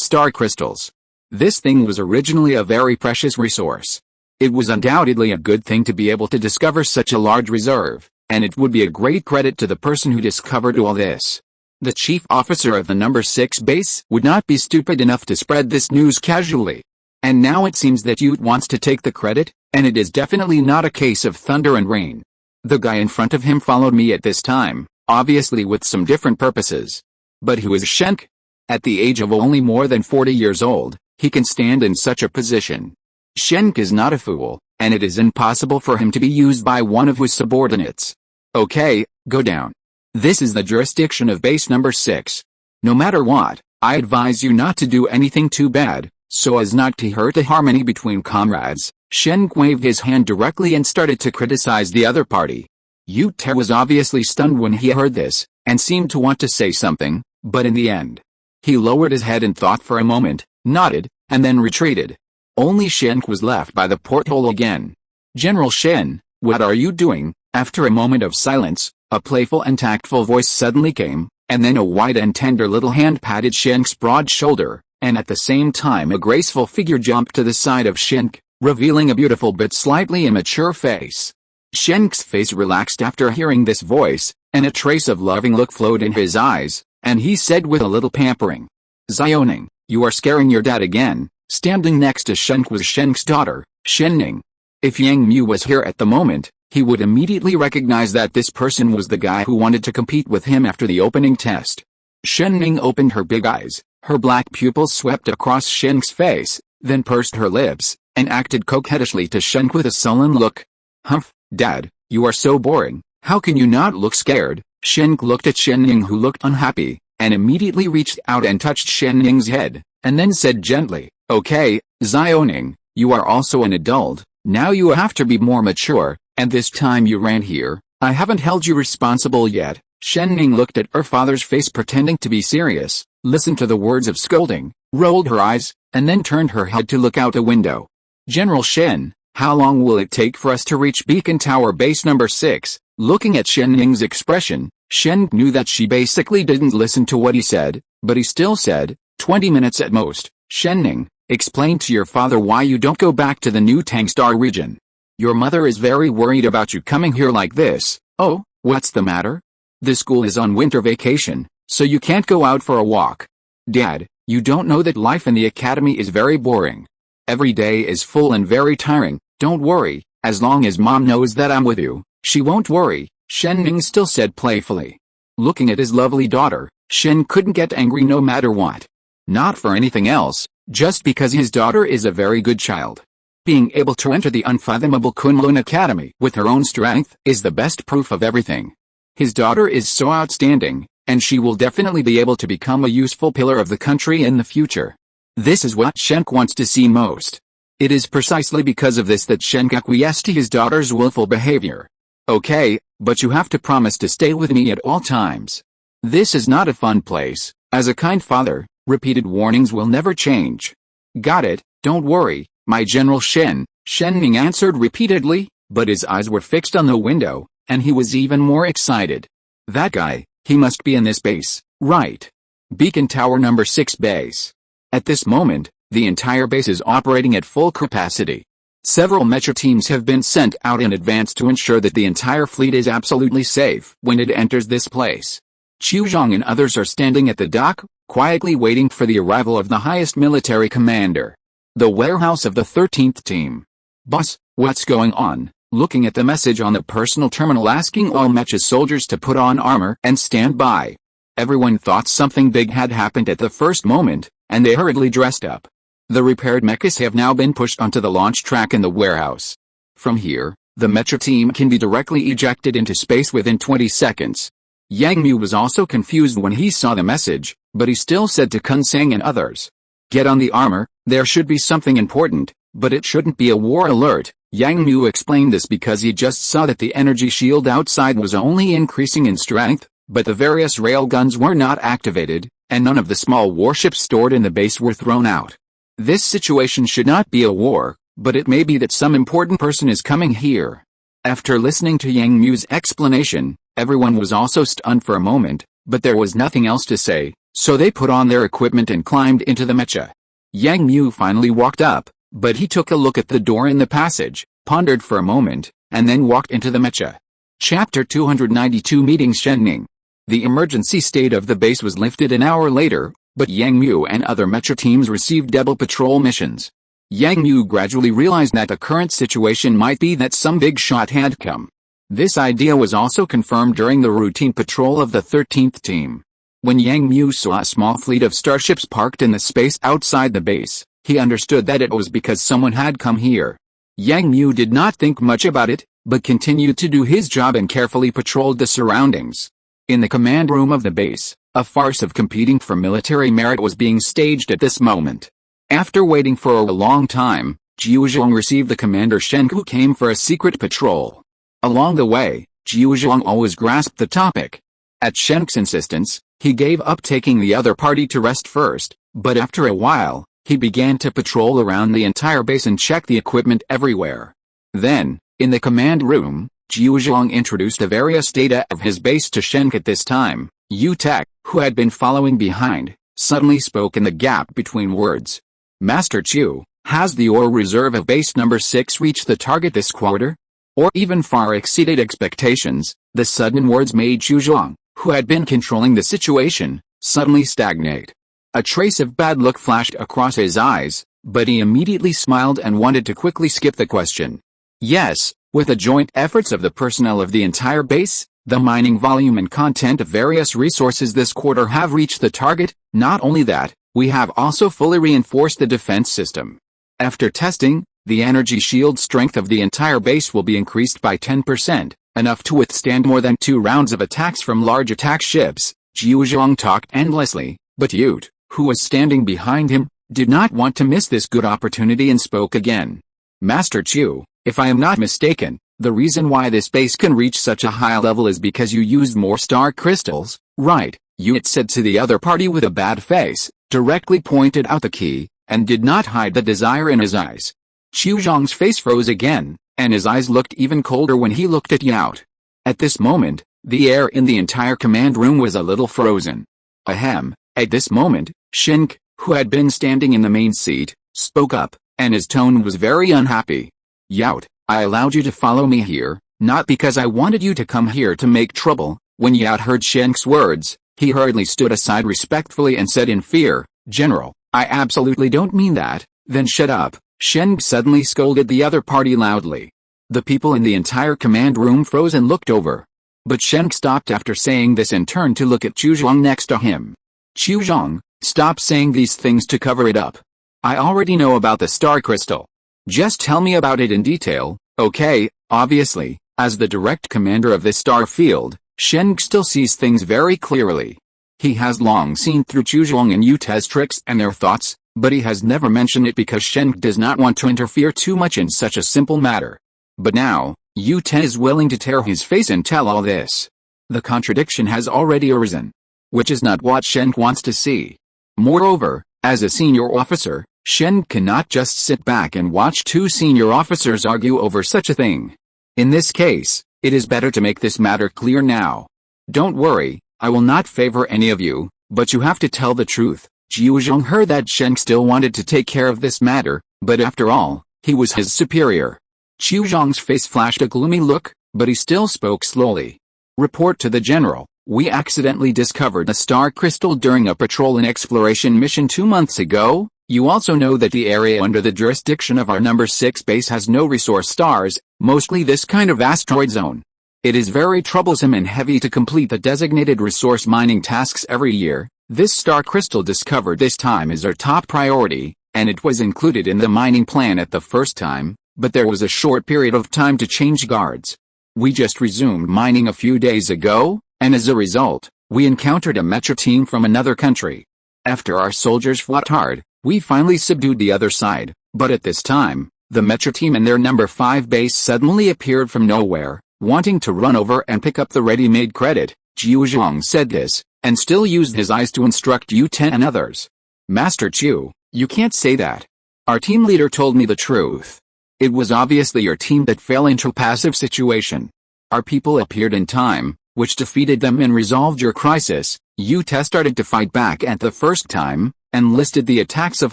star crystals. This thing was originally a very precious resource. It was undoubtedly a good thing to be able to discover such a large reserve, and it would be a great credit to the person who discovered all this. The chief officer of the number 6 base would not be stupid enough to spread this news casually. And now it seems that Ute wants to take the credit, and it is definitely not a case of thunder and rain. The guy in front of him followed me at this time, obviously with some different purposes. But who is Shenk? At the age of only more than 40 years old, he can stand in such a position. Shenk is not a fool, and it is impossible for him to be used by one of his subordinates. Okay, go down. This is the jurisdiction of base number 6. No matter what, I advise you not to do anything too bad, so as not to hurt the harmony between comrades. Shenk waved his hand directly and started to criticize the other party. Ute was obviously stunned when he heard this, and seemed to want to say something, but in the end, he lowered his head and thought for a moment, nodded, and then retreated. Only Shenk was left by the porthole again. General Shen, what are you doing? After a moment of silence, a playful and tactful voice suddenly came, and then a white and tender little hand patted Shenk's broad shoulder, and at the same time a graceful figure jumped to the side of Shenk, revealing a beautiful but slightly immature face. Shenk's face relaxed after hearing this voice, and a trace of loving look flowed in his eyes, and he said with a little pampering, "Zioning, you are scaring your dad again." Standing next to Shenk was Shenk's daughter, Shenning. If Yang Mu was here at the moment, he would immediately recognize that this person was the guy who wanted to compete with him after the opening test. Shenning opened her big eyes, her black pupils swept across Shenk's face, then pursed her lips, and acted coquettishly to Shenk with a sullen look. "Humph, Dad, you are so boring, how can you not look scared?" Shenk looked at Shenning, who looked unhappy, and immediately reached out and touched Shenning's head, and then said gently, "Okay, Zioning, you are also an adult, now you have to be more mature, and this time you ran here, I haven't held you responsible yet." Shenning looked at her father's face pretending to be serious, listened to the words of scolding, rolled her eyes, and then turned her head to look out the window. "General Shen, how long will it take for us to reach Beacon Tower base number 6? Looking at Shenning's expression, Shen knew that she basically didn't listen to what he said, but he still said, 20 minutes at most. "Shenning, explain to your father why you don't go back to the New Tang Star region. Your mother is very worried about you coming here like this." "Oh, what's the matter?" "The school is on winter vacation, so you can't go out for a walk." Dad, you don't know that life in the academy is very boring. Every day is full and very tiring. Don't worry, as long as Mom knows that I'm with you, she won't worry, Shen Ming still said playfully. Looking at his lovely daughter, Shen couldn't get angry no matter what. Not for anything else, just because his daughter is a very good child. Being able to enter the unfathomable Kunlun Academy with her own strength is the best proof of everything. His daughter is so outstanding, and she will definitely be able to become a useful pillar of the country in the future. This is what Shenk wants to see most. It is precisely because of this that Shenk acquiesced to his daughter's willful behavior. Okay, but you have to promise to stay with me at all times. This is not a fun place. As a kind father, repeated warnings will never change. Got it, don't worry, my General Shen Ming answered repeatedly, but his eyes were fixed on the window, and he was even more excited. That guy, he must be in this base, right? Beacon Tower number 6 base. At this moment, the entire base is operating at full capacity. Several mecha teams have been sent out in advance to ensure that the entire fleet is absolutely safe when it enters this place. Qiu Zhang and others are standing at the dock, quietly waiting for the arrival of the highest military commander. The warehouse of the 13th team. Boss, what's going on? Looking at the message on the personal terminal asking all mecha soldiers to put on armor and stand by. Everyone thought something big had happened at the first moment, and they hurriedly dressed up. The repaired mechas have now been pushed onto the launch track in the warehouse. From here, the mecha team can be directly ejected into space within 20 seconds. Yang Mu was also confused when he saw the message, but he still said to Kun Sang and others, "Get on the armor, there should be something important, but it shouldn't be a war alert." Yang Mu explained this because he just saw that the energy shield outside was only increasing in strength, but the various railguns were not activated, and none of the small warships stored in the base were thrown out. This situation should not be a war, but it may be that some important person is coming here. After listening to Yang Mu's explanation, everyone was also stunned for a moment, but there was nothing else to say, so they put on their equipment and climbed into the mecha. Yang Mu finally walked up, but he took a look at the door in the passage, pondered for a moment, and then walked into the mecha. Chapter 292 Meeting Shen Ming. The emergency state of the base was lifted an hour later, but Yang Mu and other mecha teams received double patrol missions. Yang Mu gradually realized that the current situation might be that some big shot had come. This idea was also confirmed during the routine patrol of the 13th team. When Yang Mu saw a small fleet of starships parked in the space outside the base, he understood that it was because someone had come here. Yang Mu did not think much about it, but continued to do his job and carefully patrolled the surroundings. In the command room of the base, a farce of competing for military merit was being staged at this moment. After waiting for a long time, Jiu Zhang received the commander Shen who came for a secret patrol. Along the way, Jiu Zhang always grasped the topic. At Shenk's insistence, he gave up taking the other party to rest first, but after a while, he began to patrol around the entire base and check the equipment everywhere. Then, in the command room, Jiu Zhang introduced the various data of his base to Shenk at this time. Yu Tek, who had been following behind, suddenly spoke in the gap between words. Master Chu, has the ore reserve of base number 6 reached the target this quarter? Or even far exceeded expectations? The sudden words made Chu Zhang, who had been controlling the situation, suddenly stagnate. A trace of bad look flashed across his eyes, but he immediately smiled and wanted to quickly skip the question. Yes, with the joint efforts of the personnel of the entire base, the mining volume and content of various resources this quarter have reached the target. Not only that, we have also fully reinforced the defense system. After testing, the energy shield strength of the entire base will be increased by 10%, enough to withstand more than 2 rounds of attacks from large attack ships. Jiu Zhang talked endlessly, but Yute, who was standing behind him, did not want to miss this good opportunity and spoke again. Master Chu, if I am not mistaken, the reason why this base can reach such a high level is because you used more star crystals, right? Yute said to the other party with a bad face, directly pointed out the key, and did not hide the desire in his eyes. Qiu Zhang's face froze again, and his eyes looked even colder when he looked at Yute. At this moment, the air in the entire command room was a little frozen. Ahem, at this moment, Shenk, who had been standing in the main seat, spoke up, and his tone was very unhappy. Yute, I allowed you to follow me here, not because I wanted you to come here to make trouble. When Yute heard Shenk's words, He hurriedly stood aside respectfully and said in fear, "General, I absolutely don't mean that." "Then shut up," Sheng suddenly scolded the other party loudly. The people in the entire command room froze and looked over. But Sheng stopped after saying this and turned to look at Chu Zhang next to him. "Chu Zhang, stop saying these things to cover it up. I already know about the star crystal. Just tell me about it in detail, okay?" Obviously, as the direct commander of this star field, Sheng still sees things very clearly. He has long seen through Chu Zhang and Yute's tricks and their thoughts, but he has never mentioned it because Sheng does not want to interfere too much in such a simple matter. But now, Yute is willing to tear his face and tell all this. The contradiction has already arisen, which is not what Sheng wants to see. Moreover, as a senior officer, Sheng cannot just sit back and watch two senior officers argue over such a thing. In this case, it is better to make this matter clear now. "Don't worry, I will not favor any of you, but you have to tell the truth." Jiu Zhang heard that Sheng still wanted to take care of this matter, but after all, he was his superior. Chu Zhang's face flashed a gloomy look, but he still spoke slowly. "Report to the general. We accidentally discovered a star crystal during a patrol and exploration mission 2 months ago. You also know that the area under the jurisdiction of our number 6 base has no resource stars, mostly this kind of asteroid zone. It is very troublesome and heavy to complete the designated resource mining tasks every year. This star crystal discovered this time is our top priority, and it was included in the mining plan at the first time, but there was a short period of time to change guards. We just resumed mining a few days ago, and as a result, we encountered a mecha team from another country. After our soldiers fought hard, we finally subdued the other side, but at this time, the mecha team and their number 5 base suddenly appeared from nowhere, wanting to run over and pick up the ready-made credit." Jiu Zhang said this, and still used his eyes to instruct Yu-Ten and others. "Master Chu, you can't say that. Our team leader told me the truth. It was obviously your team that fell into a passive situation. Our people appeared in time, which defeated them and resolved your crisis." Yu-Te started to fight back at the first time, and listed the attacks of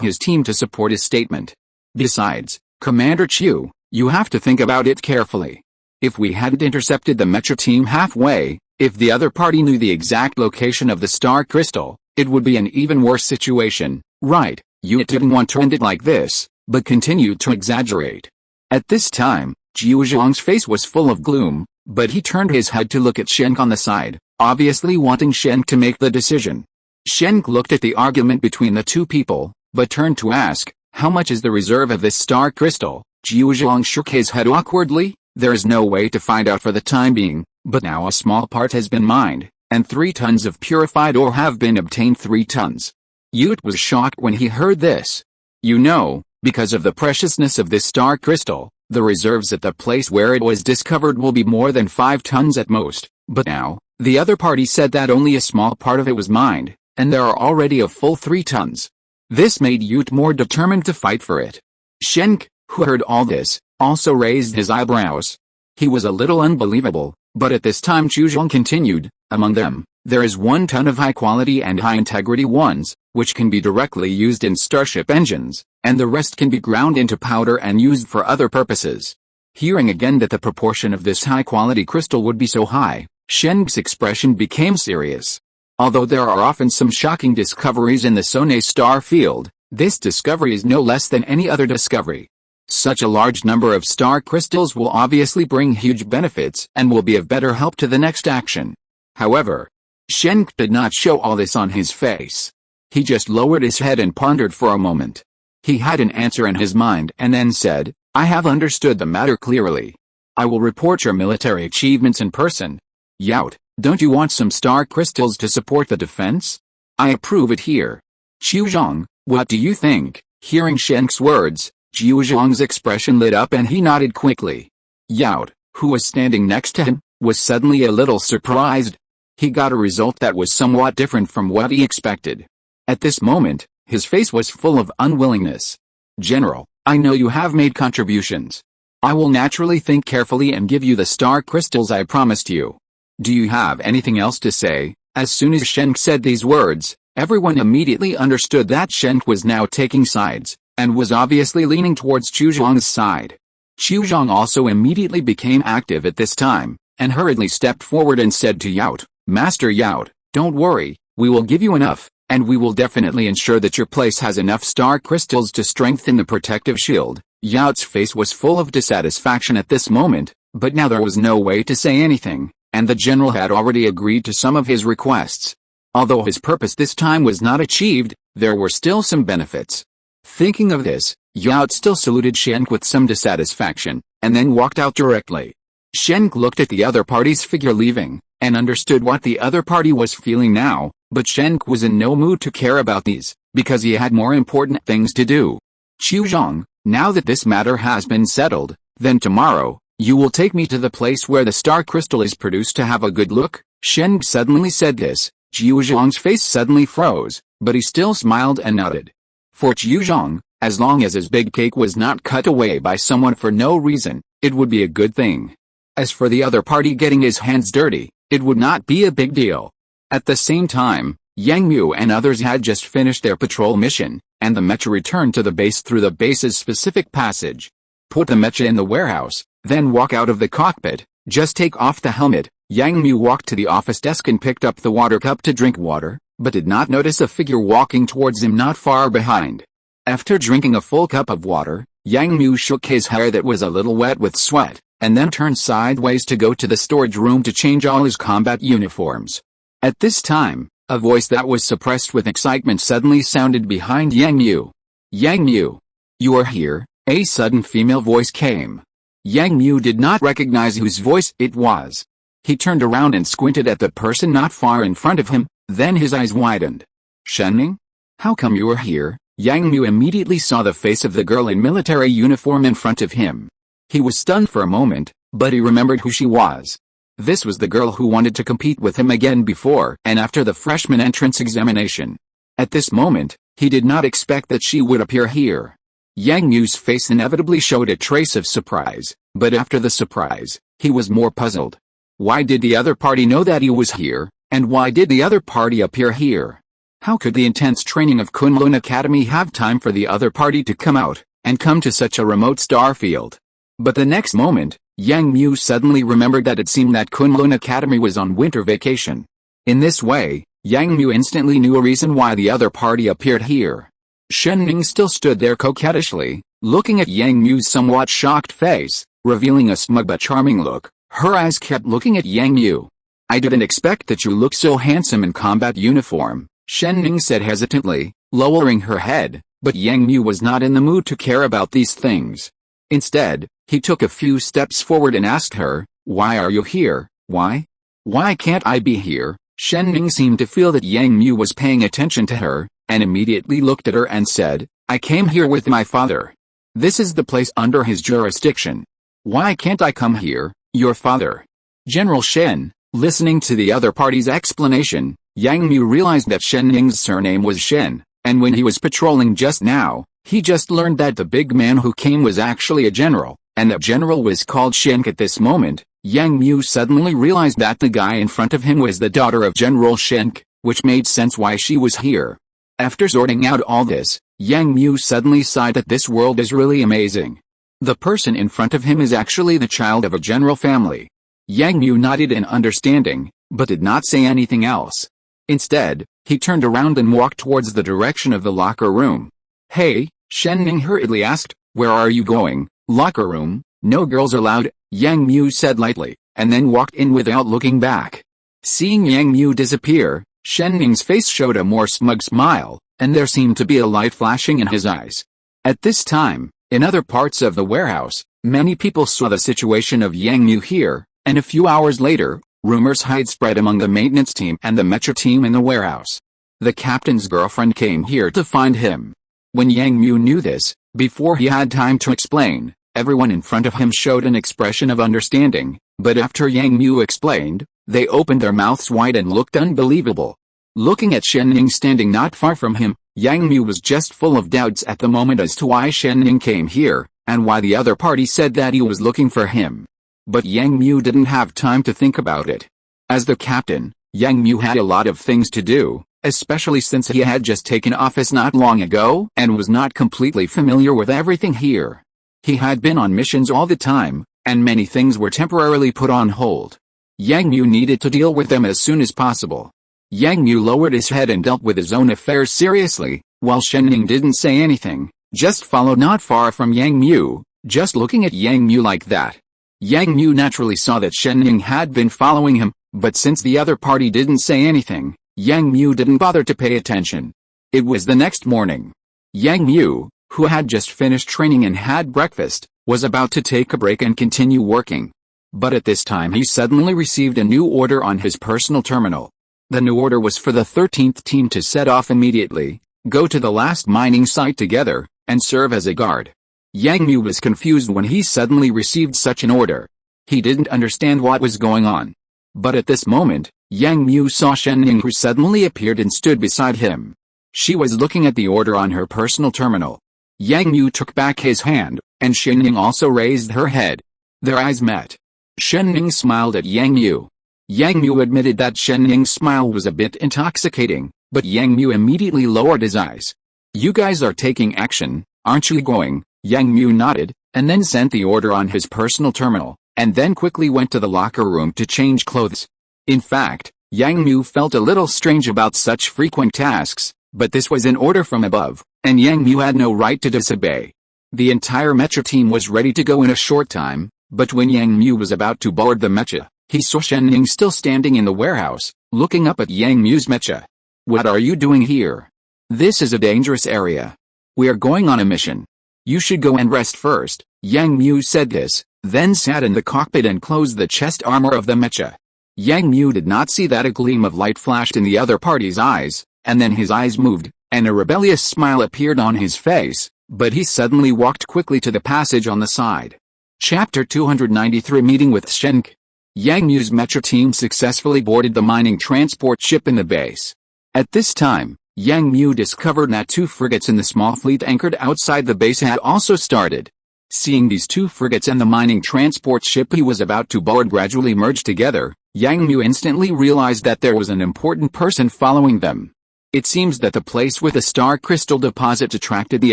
his team to support his statement. "Besides, Commander Chu, you have to think about it carefully. If we hadn't intercepted the mecha team halfway, if the other party knew the exact location of the star crystal, it would be an even worse situation, right?" Yu didn't want to end it like this, but continued to exaggerate. At this time, Jiu Zhang's face was full of gloom, but he turned his head to look at Sheng on the side, obviously wanting Sheng to make the decision. Sheng looked at the argument between the two people, but turned to ask, "How much is the reserve of this star crystal?" Jiu Zhang shook his head awkwardly. "There is no way to find out for the time being, but now a small part has been mined, and 3 tons of purified ore have been obtained." 3 tons. Yute was shocked when he heard this. "You know, because of the preciousness of this star crystal, the reserves at the place where it was discovered will be more than 5 tons at most, but now, the other party said that only a small part of it was mined, and there are already a full 3 tons. This made Yute more determined to fight for it. Sheng, who heard all this, also raised his eyebrows. He was a little unbelievable, but at this time Chu Zhang continued, "Among them, there is 1 ton of high-quality and high-integrity ones, which can be directly used in starship engines, and the rest can be ground into powder and used for other purposes." Hearing again that the proportion of this high-quality crystal would be so high, Sheng's expression became serious. Although there are often some shocking discoveries in the Sonne star field, this discovery is no less than any other discovery. Such a large number of star crystals will obviously bring huge benefits and will be of better help to the next action. However, Sheng did not show all this on his face. He just lowered his head and pondered for a moment. He had an answer in his mind and then said, "I have understood the matter clearly. I will report your military achievements in person. Yout, don't you want some star crystals to support the defense? I approve it here." "Chu Zhang, what do you think?" Hearing Sheng's words, Jiu Zhang's expression lit up and he nodded quickly. Yout, who was standing next to him, was suddenly a little surprised. He got a result that was somewhat different from what he expected. At this moment, his face was full of unwillingness. "General, I know you have made contributions. I will naturally think carefully and give you the star crystals I promised you. Do you have anything else to say?" As soon as Sheng said these words, everyone immediately understood that Sheng was now taking sides, and was obviously leaning towards Chu Zhang's side. Chu Zhang also immediately became active at this time, and hurriedly stepped forward and said to Yout, "Master Yout, Don't worry, we will give you enough, and we will definitely ensure that your place has enough star crystals to strengthen the protective shield. Yao's face was full of dissatisfaction at this moment, but now there was no way to say anything, and the general had already agreed to some of his requests. Although his purpose this time was not achieved, there were still some benefits. Thinking of this, Yao still saluted Shenk with some dissatisfaction, and then walked out directly. Shenk looked at the other party's figure leaving, and understood what the other party was feeling now, but Shenk was in no mood to care about these, because he had more important things to do. Qiu Zhang, now that this matter has been settled, then tomorrow, you will take me to the place where the star crystal is produced to have a good look? Shen suddenly said this. Qiu Zhang's face suddenly froze, but he still smiled and nodded. For Qiu Zhang, as long as his big cake was not cut away by someone for no reason, it would be a good thing. As for the other party getting his hands dirty, it would not be a big deal. At the same time, Yang Mu and others had just finished their patrol mission, and the mecha returned to the base through the base's specific passage. Put the mecha in the warehouse, then walk out of the cockpit, just take off the helmet. Yang Mu walked to the office desk and picked up the water cup to drink water, but did not notice a figure walking towards him not far behind. After drinking a full cup of water, Yang Mu shook his hair that was a little wet with sweat, and then turned sideways to go to the storage room to change all his combat uniforms. At this time, a voice that was suppressed with excitement suddenly sounded behind Yang Mu. Yang Mu, you are here, a sudden female voice came. Yang Mu did not recognize whose voice it was. He turned around and squinted at the person not far in front of him, then his eyes widened. Shenning? How come you are here? Yang Mu immediately saw the face of the girl in military uniform in front of him. He was stunned for a moment, but he remembered who she was. This was the girl who wanted to compete with him again before and after the freshman entrance examination. At this moment, he did not expect that she would appear here. Yang Mu's face inevitably showed a trace of surprise, but after the surprise, he was more puzzled. Why did the other party know that he was here, and why did the other party appear here? How could the intense training of Kunlun Academy have time for the other party to come out, and come to such a remote star field? But the next moment, Yang Mu suddenly remembered that it seemed that Kunlun Academy was on winter vacation. In this way, Yang Mu instantly knew a reason why the other party appeared here. Shen Ning still stood there coquettishly, looking at Yang Mu's somewhat shocked face, revealing a smug but charming look. Her eyes kept looking at Yang Mu. I didn't expect that you look so handsome in combat uniform, Shen Ning said hesitantly, lowering her head, but Yang Mu was not in the mood to care about these things. Instead, he took a few steps forward and asked her, why are you here? Why? Why can't I be here? Shen Ning seemed to feel that Yang Mu was paying attention to her, and immediately looked at her and said, I came here with my father. This is the place under his jurisdiction. Why can't I come here, your father? General Shen, listening to the other party's explanation, Yang Mu realized that Shen Ning's surname was Shen, and when he was patrolling just now, he just learned that the big man who came was actually a general, and that general was called Shenk. At this moment, Yang Mu suddenly realized that the guy in front of him was the daughter of General Shenk, which made sense why she was here. After sorting out all this, Yang Mu suddenly sighed that this world is really amazing. The person in front of him is actually the child of a general family. Yang Mu nodded in understanding, but did not say anything else. Instead, he turned around and walked towards the direction of the locker room. Hey, Shen Ning hurriedly asked, where are you going? Locker room, no girls allowed, Yang Mu said lightly, and then walked in without looking back. Seeing Yang Mu disappear, Shen Ning's face showed a more smug smile, and there seemed to be a light flashing in his eyes. At this time, in other parts of the warehouse, many people saw the situation of Yang Mu here, and a few hours later, rumors had spread among the maintenance team and the mecha team in the warehouse. The captain's girlfriend came here to find him. When Yang Mu knew this, before he had time to explain, everyone in front of him showed an expression of understanding, but after Yang Mu explained, they opened their mouths wide and looked unbelievable. Looking at Shen Ning standing not far from him, Yang Mu was just full of doubts at the moment as to why Shen Ning came here, and why the other party said that he was looking for him. But Yang Mu didn't have time to think about it. As the captain, Yang Mu had a lot of things to do, especially since he had just taken office not long ago and was not completely familiar with everything here. He had been on missions all the time, and many things were temporarily put on hold. Yang Mu needed to deal with them as soon as possible. Yang Mu lowered his head and dealt with his own affairs seriously, while Shen Ning didn't say anything, just followed not far from Yang Mu, just looking at Yang Mu like that. Yang Mu naturally saw that Shen Ning had been following him, but since the other party didn't say anything, Yang Mu didn't bother to pay attention. It was the next morning. Yang Mu, who had just finished training and had breakfast, was about to take a break and continue working. But at this time he suddenly received a new order on his personal terminal. The new order was for the 13th team to set off immediately, go to the last mining site together, and serve as a guard. Yang Mu was confused when he suddenly received such an order. He didn't understand what was going on. But at this moment, Yang Mu saw Shen Ning, who suddenly appeared and stood beside him. She was looking at the order on her personal terminal. Yang Mu took back his hand, and Shen Ning also raised her head. Their eyes met. Shen Ning smiled at Yang Mu. Yang Mu admitted that Shen Ning's smile was a bit intoxicating, but Yang Mu immediately lowered his eyes. You guys are taking action, aren't you going? Yang Mu nodded, and then sent the order on his personal terminal, and then quickly went to the locker room to change clothes. In fact, Yang Mu felt a little strange about such frequent tasks, but this was an order from above, and Yang Mu had no right to disobey. The entire mecha team was ready to go in a short time, but when Yang Mu was about to board the mecha, he saw Shen Ning still standing in the warehouse, looking up at Yang Mu's mecha. What are you doing here? This is a dangerous area. We are going on a mission. You should go and rest first. Yang Mu said this, then sat in the cockpit and closed the chest armor of the mecha. Yang Mu did not see that a gleam of light flashed in the other party's eyes, and then his eyes moved, and a rebellious smile appeared on his face, but he suddenly walked quickly to the passage on the side. Chapter 293 Meeting with Shenk. Yang Mu's mecha team successfully boarded the mining transport ship in the base. At this time, Yang Mu discovered that 2 frigates in the small fleet anchored outside the base had also started. Seeing these 2 frigates and the mining transport ship he was about to board gradually merge together, Yang Mu instantly realized that there was an important person following them. It seems that the place with the star crystal deposit attracted the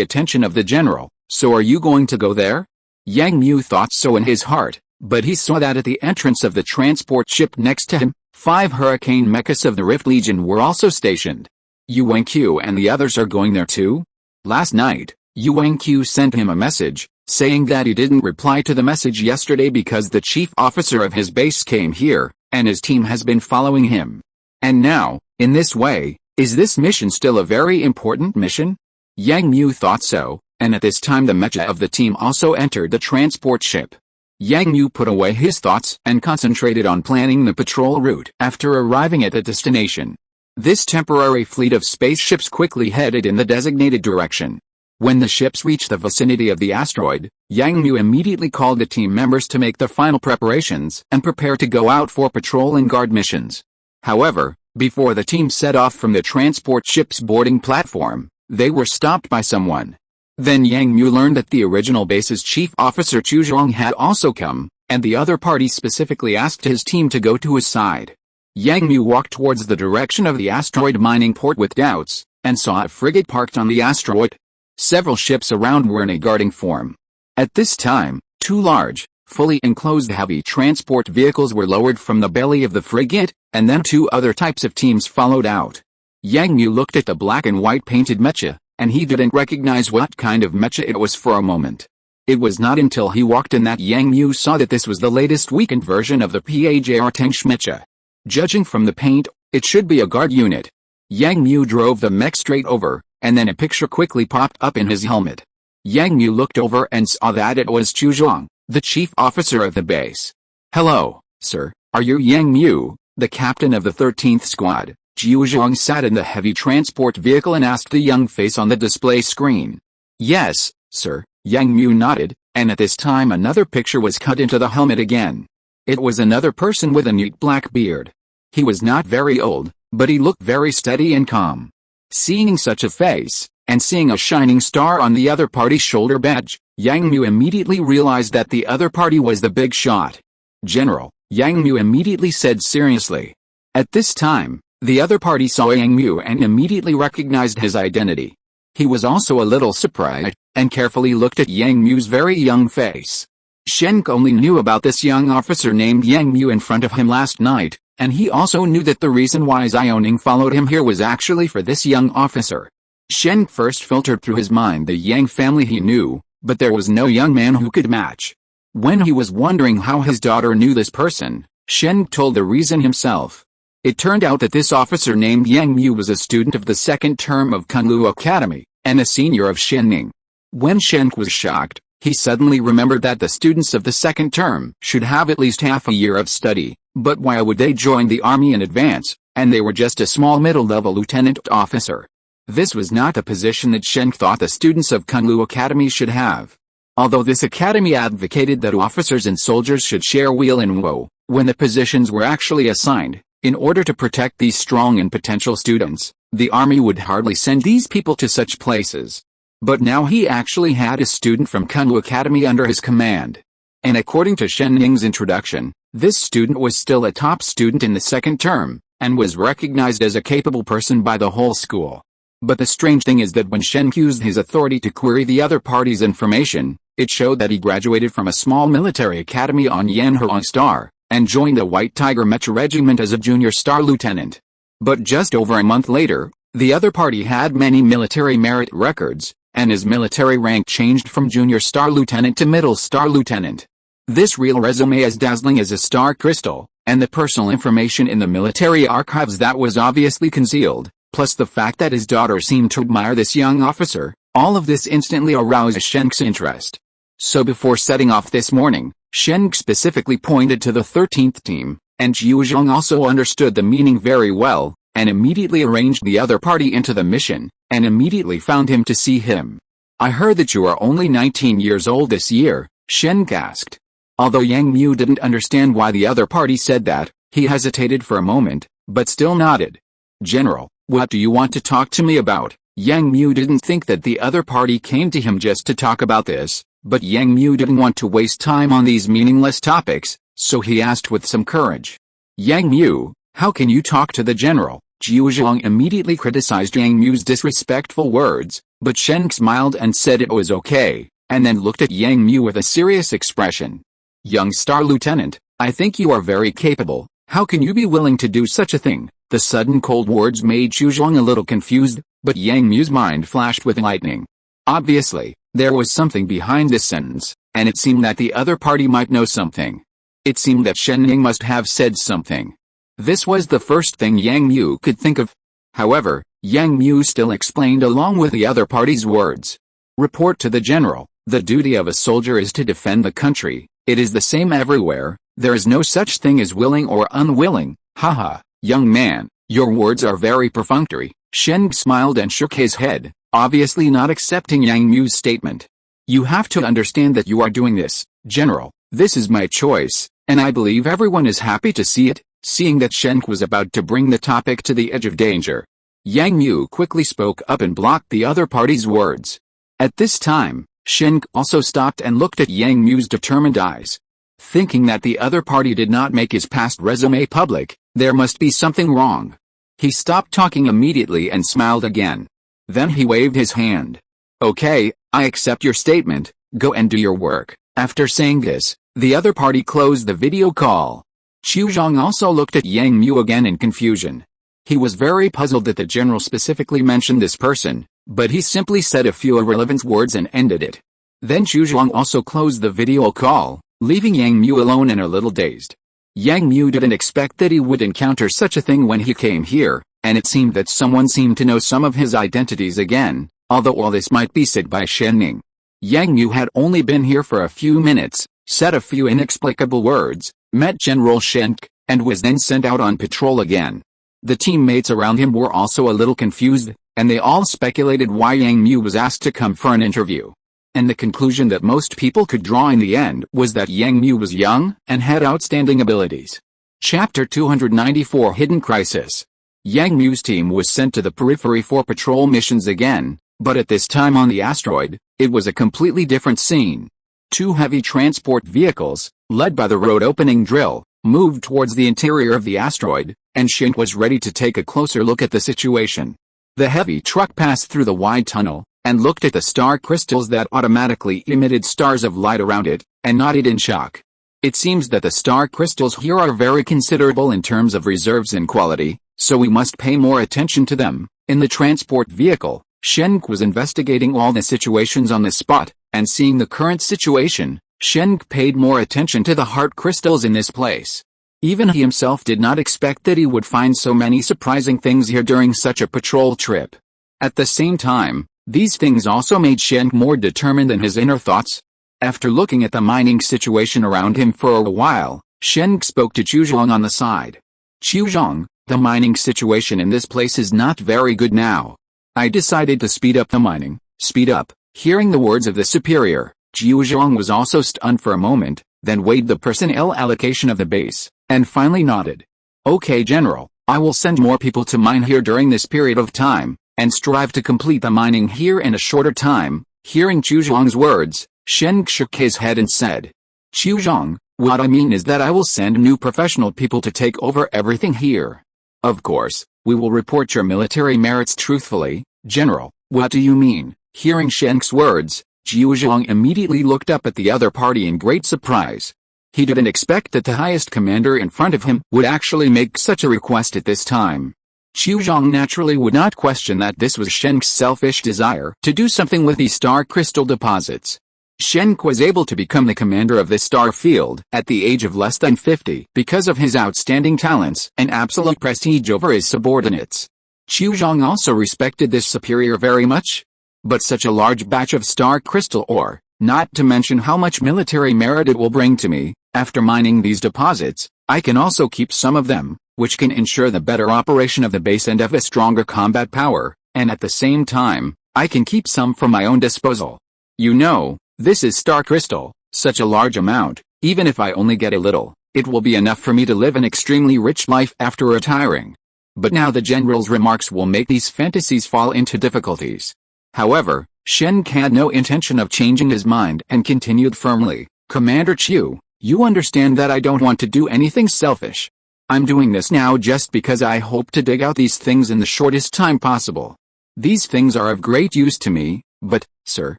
attention of the general, so are you going to go there? Yang Mu thought so in his heart, but he saw that at the entrance of the transport ship next to him, 5 hurricane mechas of the Rift Legion were also stationed. Yu Wangqiu and the others are going there too? Last night, Yu Wangqiu sent him a message, saying that he didn't reply to the message yesterday because the chief officer of his base came here, and his team has been following him. And now, in this way, is this mission still a very important mission? Yang Mu thought so, and at this time the mecha of the team also entered the transport ship. Yang Mu put away his thoughts and concentrated on planning the patrol route. After arriving at the destination, this temporary fleet of spaceships quickly headed in the designated direction. When the ships reached the vicinity of the asteroid, Yang Mu immediately called the team members to make the final preparations and prepare to go out for patrol and guard missions. However, before the team set off from the transport ship's boarding platform, they were stopped by someone. Then Yang Mu learned that the original base's chief officer Chu Zhong had also come, and the other party specifically asked his team to go to his side. Yang Mu walked towards the direction of the asteroid mining port with doubts, and saw a frigate parked on the asteroid. Several ships around were in a guarding form. At this time, 2 large, fully enclosed heavy transport vehicles were lowered from the belly of the frigate, and then 2 other types of teams followed out. Yang Mu looked at the black and white painted mecha, and he didn't recognize what kind of mecha it was for a moment. It was not until he walked in that Yang Mu saw that this was the latest weakened version of the PAJR Tench mecha. Judging from the paint, it should be a guard unit. Yang Mu drove the mech straight over, and then a picture quickly popped up in his helmet. Yang Mu looked over and saw that it was Chu Zhong, the chief officer of the base. Hello, sir, are you Yang Mu, the captain of the 13th squad? Chu Zhong sat in the heavy transport vehicle and asked the young face on the display screen. Yes, sir, Yang Mu nodded, and at this time another picture was cut into the helmet again. It was another person with a neat black beard. He was not very old, but he looked very steady and calm. Seeing such a face, and seeing a shining star on the other party's shoulder badge, Yang Mu immediately realized that the other party was the big shot. General, Yang Mu immediately said seriously. At this time, the other party saw Yang Mu and immediately recognized his identity. He was also a little surprised, and carefully looked at Yang Mu's very young face. Shenk only knew about this young officer named Yang Mu in front of him last night, and he also knew that the reason why Zioning followed him here was actually for this young officer. Shen first filtered through his mind the Yang family he knew, but there was no young man who could match. When he was wondering how his daughter knew this person, Shen told the reason himself. It turned out that this officer named Yang Mu was a student of the second term of Kunlu Academy, and a senior of Shenning. When Shen was shocked, he suddenly remembered that the students of the second term should have at least half a year of study, but why would they join the army in advance, and they were just a small middle-level lieutenant officer. This was not the position that Shen thought the students of Kunlu Academy should have. Although this academy advocated that officers and soldiers should share weal and woe, when the positions were actually assigned, in order to protect these strong and potential students, the army would hardly send these people to such places. But now he actually had a student from Kunlu Academy under his command. And according to Shen Ning's introduction, this student was still a top student in the second term, and was recognized as a capable person by the whole school. But the strange thing is that when Shen used his authority to query the other party's information, it showed that he graduated from a small military academy on Yanhurong Star, and joined the White Tiger Mecha Regiment as a junior star lieutenant. But just over a month later, the other party had many military merit records, and his military rank changed from junior star lieutenant to middle star lieutenant. This real resume as dazzling as a star crystal, and the personal information in the military archives that was obviously concealed, plus the fact that his daughter seemed to admire this young officer, all of this instantly aroused Shen's interest. So before setting off this morning, Shen specifically pointed to the 13th team, and Zhang also understood the meaning very well, and immediately arranged the other party into the mission, and immediately found him to see him. I heard that you are only 19 years old this year, Shen asked. Although Yang Mu didn't understand why the other party said that, he hesitated for a moment, but still nodded. General, what do you want to talk to me about? Yang Mu didn't think that the other party came to him just to talk about this, but Yang Mu didn't want to waste time on these meaningless topics, so he asked with some courage. Yang Mu, how can you talk to the general? Zhang immediately criticized Yang Mu's disrespectful words, but Shen smiled and said it was okay, and then looked at Yang Mu with a serious expression. Young Star Lieutenant, I think you are very capable. How can you be willing to do such a thing? The sudden cold words made Zhang a little confused, but Yang Mu's mind flashed with lightning. Obviously, there was something behind this sentence, and it seemed that the other party might know something. It seemed that Shen Ning must have said something. This was the first thing Yang Mu could think of. However, Yang Mu still explained along with the other party's words. Report to the general. The duty of a soldier is to defend the country. It is the same everywhere. There is no such thing as willing or unwilling. Haha, young man, your words are very perfunctory. Shen smiled and shook his head, obviously not accepting Yang Mu's statement. You have to understand that you are doing this, General. This is my choice, and I believe everyone is happy to see it. Seeing that Shen was about to bring the topic to the edge of danger, Yang Mu quickly spoke up and blocked the other party's words. At this time, Shen also stopped and looked at Yang Mu's determined eyes. Thinking that the other party did not make his past resume public, there must be something wrong. He stopped talking immediately and smiled again. Then he waved his hand. Okay, I accept your statement, go and do your work. After saying this, the other party closed the video call. Zhang also looked at Yang Mu again in confusion. He was very puzzled that the general specifically mentioned this person, but he simply said a few irrelevant words and ended it. Then Zhang also closed the video call, leaving Yang Mu alone and a little dazed. Yang Mu didn't expect that he would encounter such a thing when he came here, and it seemed that someone seemed to know some of his identities again, although all this might be said by Shen Ning. Yang Mu had only been here for a few minutes, said a few inexplicable words, met General Shen, and was then sent out on patrol again. The teammates around him were also a little confused, and they all speculated why Yang Mu was asked to come for an interview. And the conclusion that most people could draw in the end was that Yang Mu was young and had outstanding abilities. Chapter 294 Hidden Crisis. Yang Mu's team was sent to the periphery for patrol missions again, but at this time on the asteroid, it was a completely different scene. Two heavy transport vehicles, led by the road opening drill, moved towards the interior of the asteroid, and Shen was ready to take a closer look at the situation. The heavy truck passed through the wide tunnel, and looked at the star crystals that automatically emitted stars of light around it, and nodded in shock. It seems that the star crystals here are very considerable in terms of reserves and quality, so we must pay more attention to them. In the transport vehicle, Shenk was investigating all the situations on the spot, and seeing the current situation, Shenk paid more attention to the heart crystals in this place. Even he himself did not expect that he would find so many surprising things here during such a patrol trip. At the same time, these things also made Shenk more determined than his inner thoughts. After looking at the mining situation around him for a while, Shenk spoke to Chuzhong on the side. Chuzhong, the mining situation in this place is not very good now. I decided to speed up the mining. Speed up. Hearing the words of the superior, Chuzhong was also stunned for a moment, then weighed the personnel allocation of the base, and finally nodded. Okay, General, I will send more people to mine here during this period of time, and strive to complete the mining here in a shorter time. Hearing Chuzhong's words, Shenk shook his head and said, Chuzhong, what I mean is that I will send new professional people to take over everything here. Of course, we will report your military merits truthfully. General, what do you mean? Hearing Shenk's words, Chuzhong immediately looked up at the other party in great surprise. He didn't expect that the highest commander in front of him would actually make such a request at this time. Chuzhong naturally would not question that this was Shenk's selfish desire to do something with these star crystal deposits. Shenk was able to become the commander of this star field at the age of less than 50 because of his outstanding talents and absolute prestige over his subordinates. Chuzhong also respected this superior very much. But such a large batch of star crystal ore, not to mention how much military merit it will bring to me, after mining these deposits, I can also keep some of them, which can ensure the better operation of the base and have a stronger combat power, and at the same time, I can keep some for my own disposal. You know, this is star crystal, such a large amount, even if I only get a little, it will be enough for me to live an extremely rich life after retiring. But now the general's remarks will make these fantasies fall into difficulties. However, Shenk had no intention of changing his mind and continued firmly, Commander Chu, you understand that I don't want to do anything selfish. I'm doing this now just because I hope to dig out these things in the shortest time possible. These things are of great use to me, but, sir,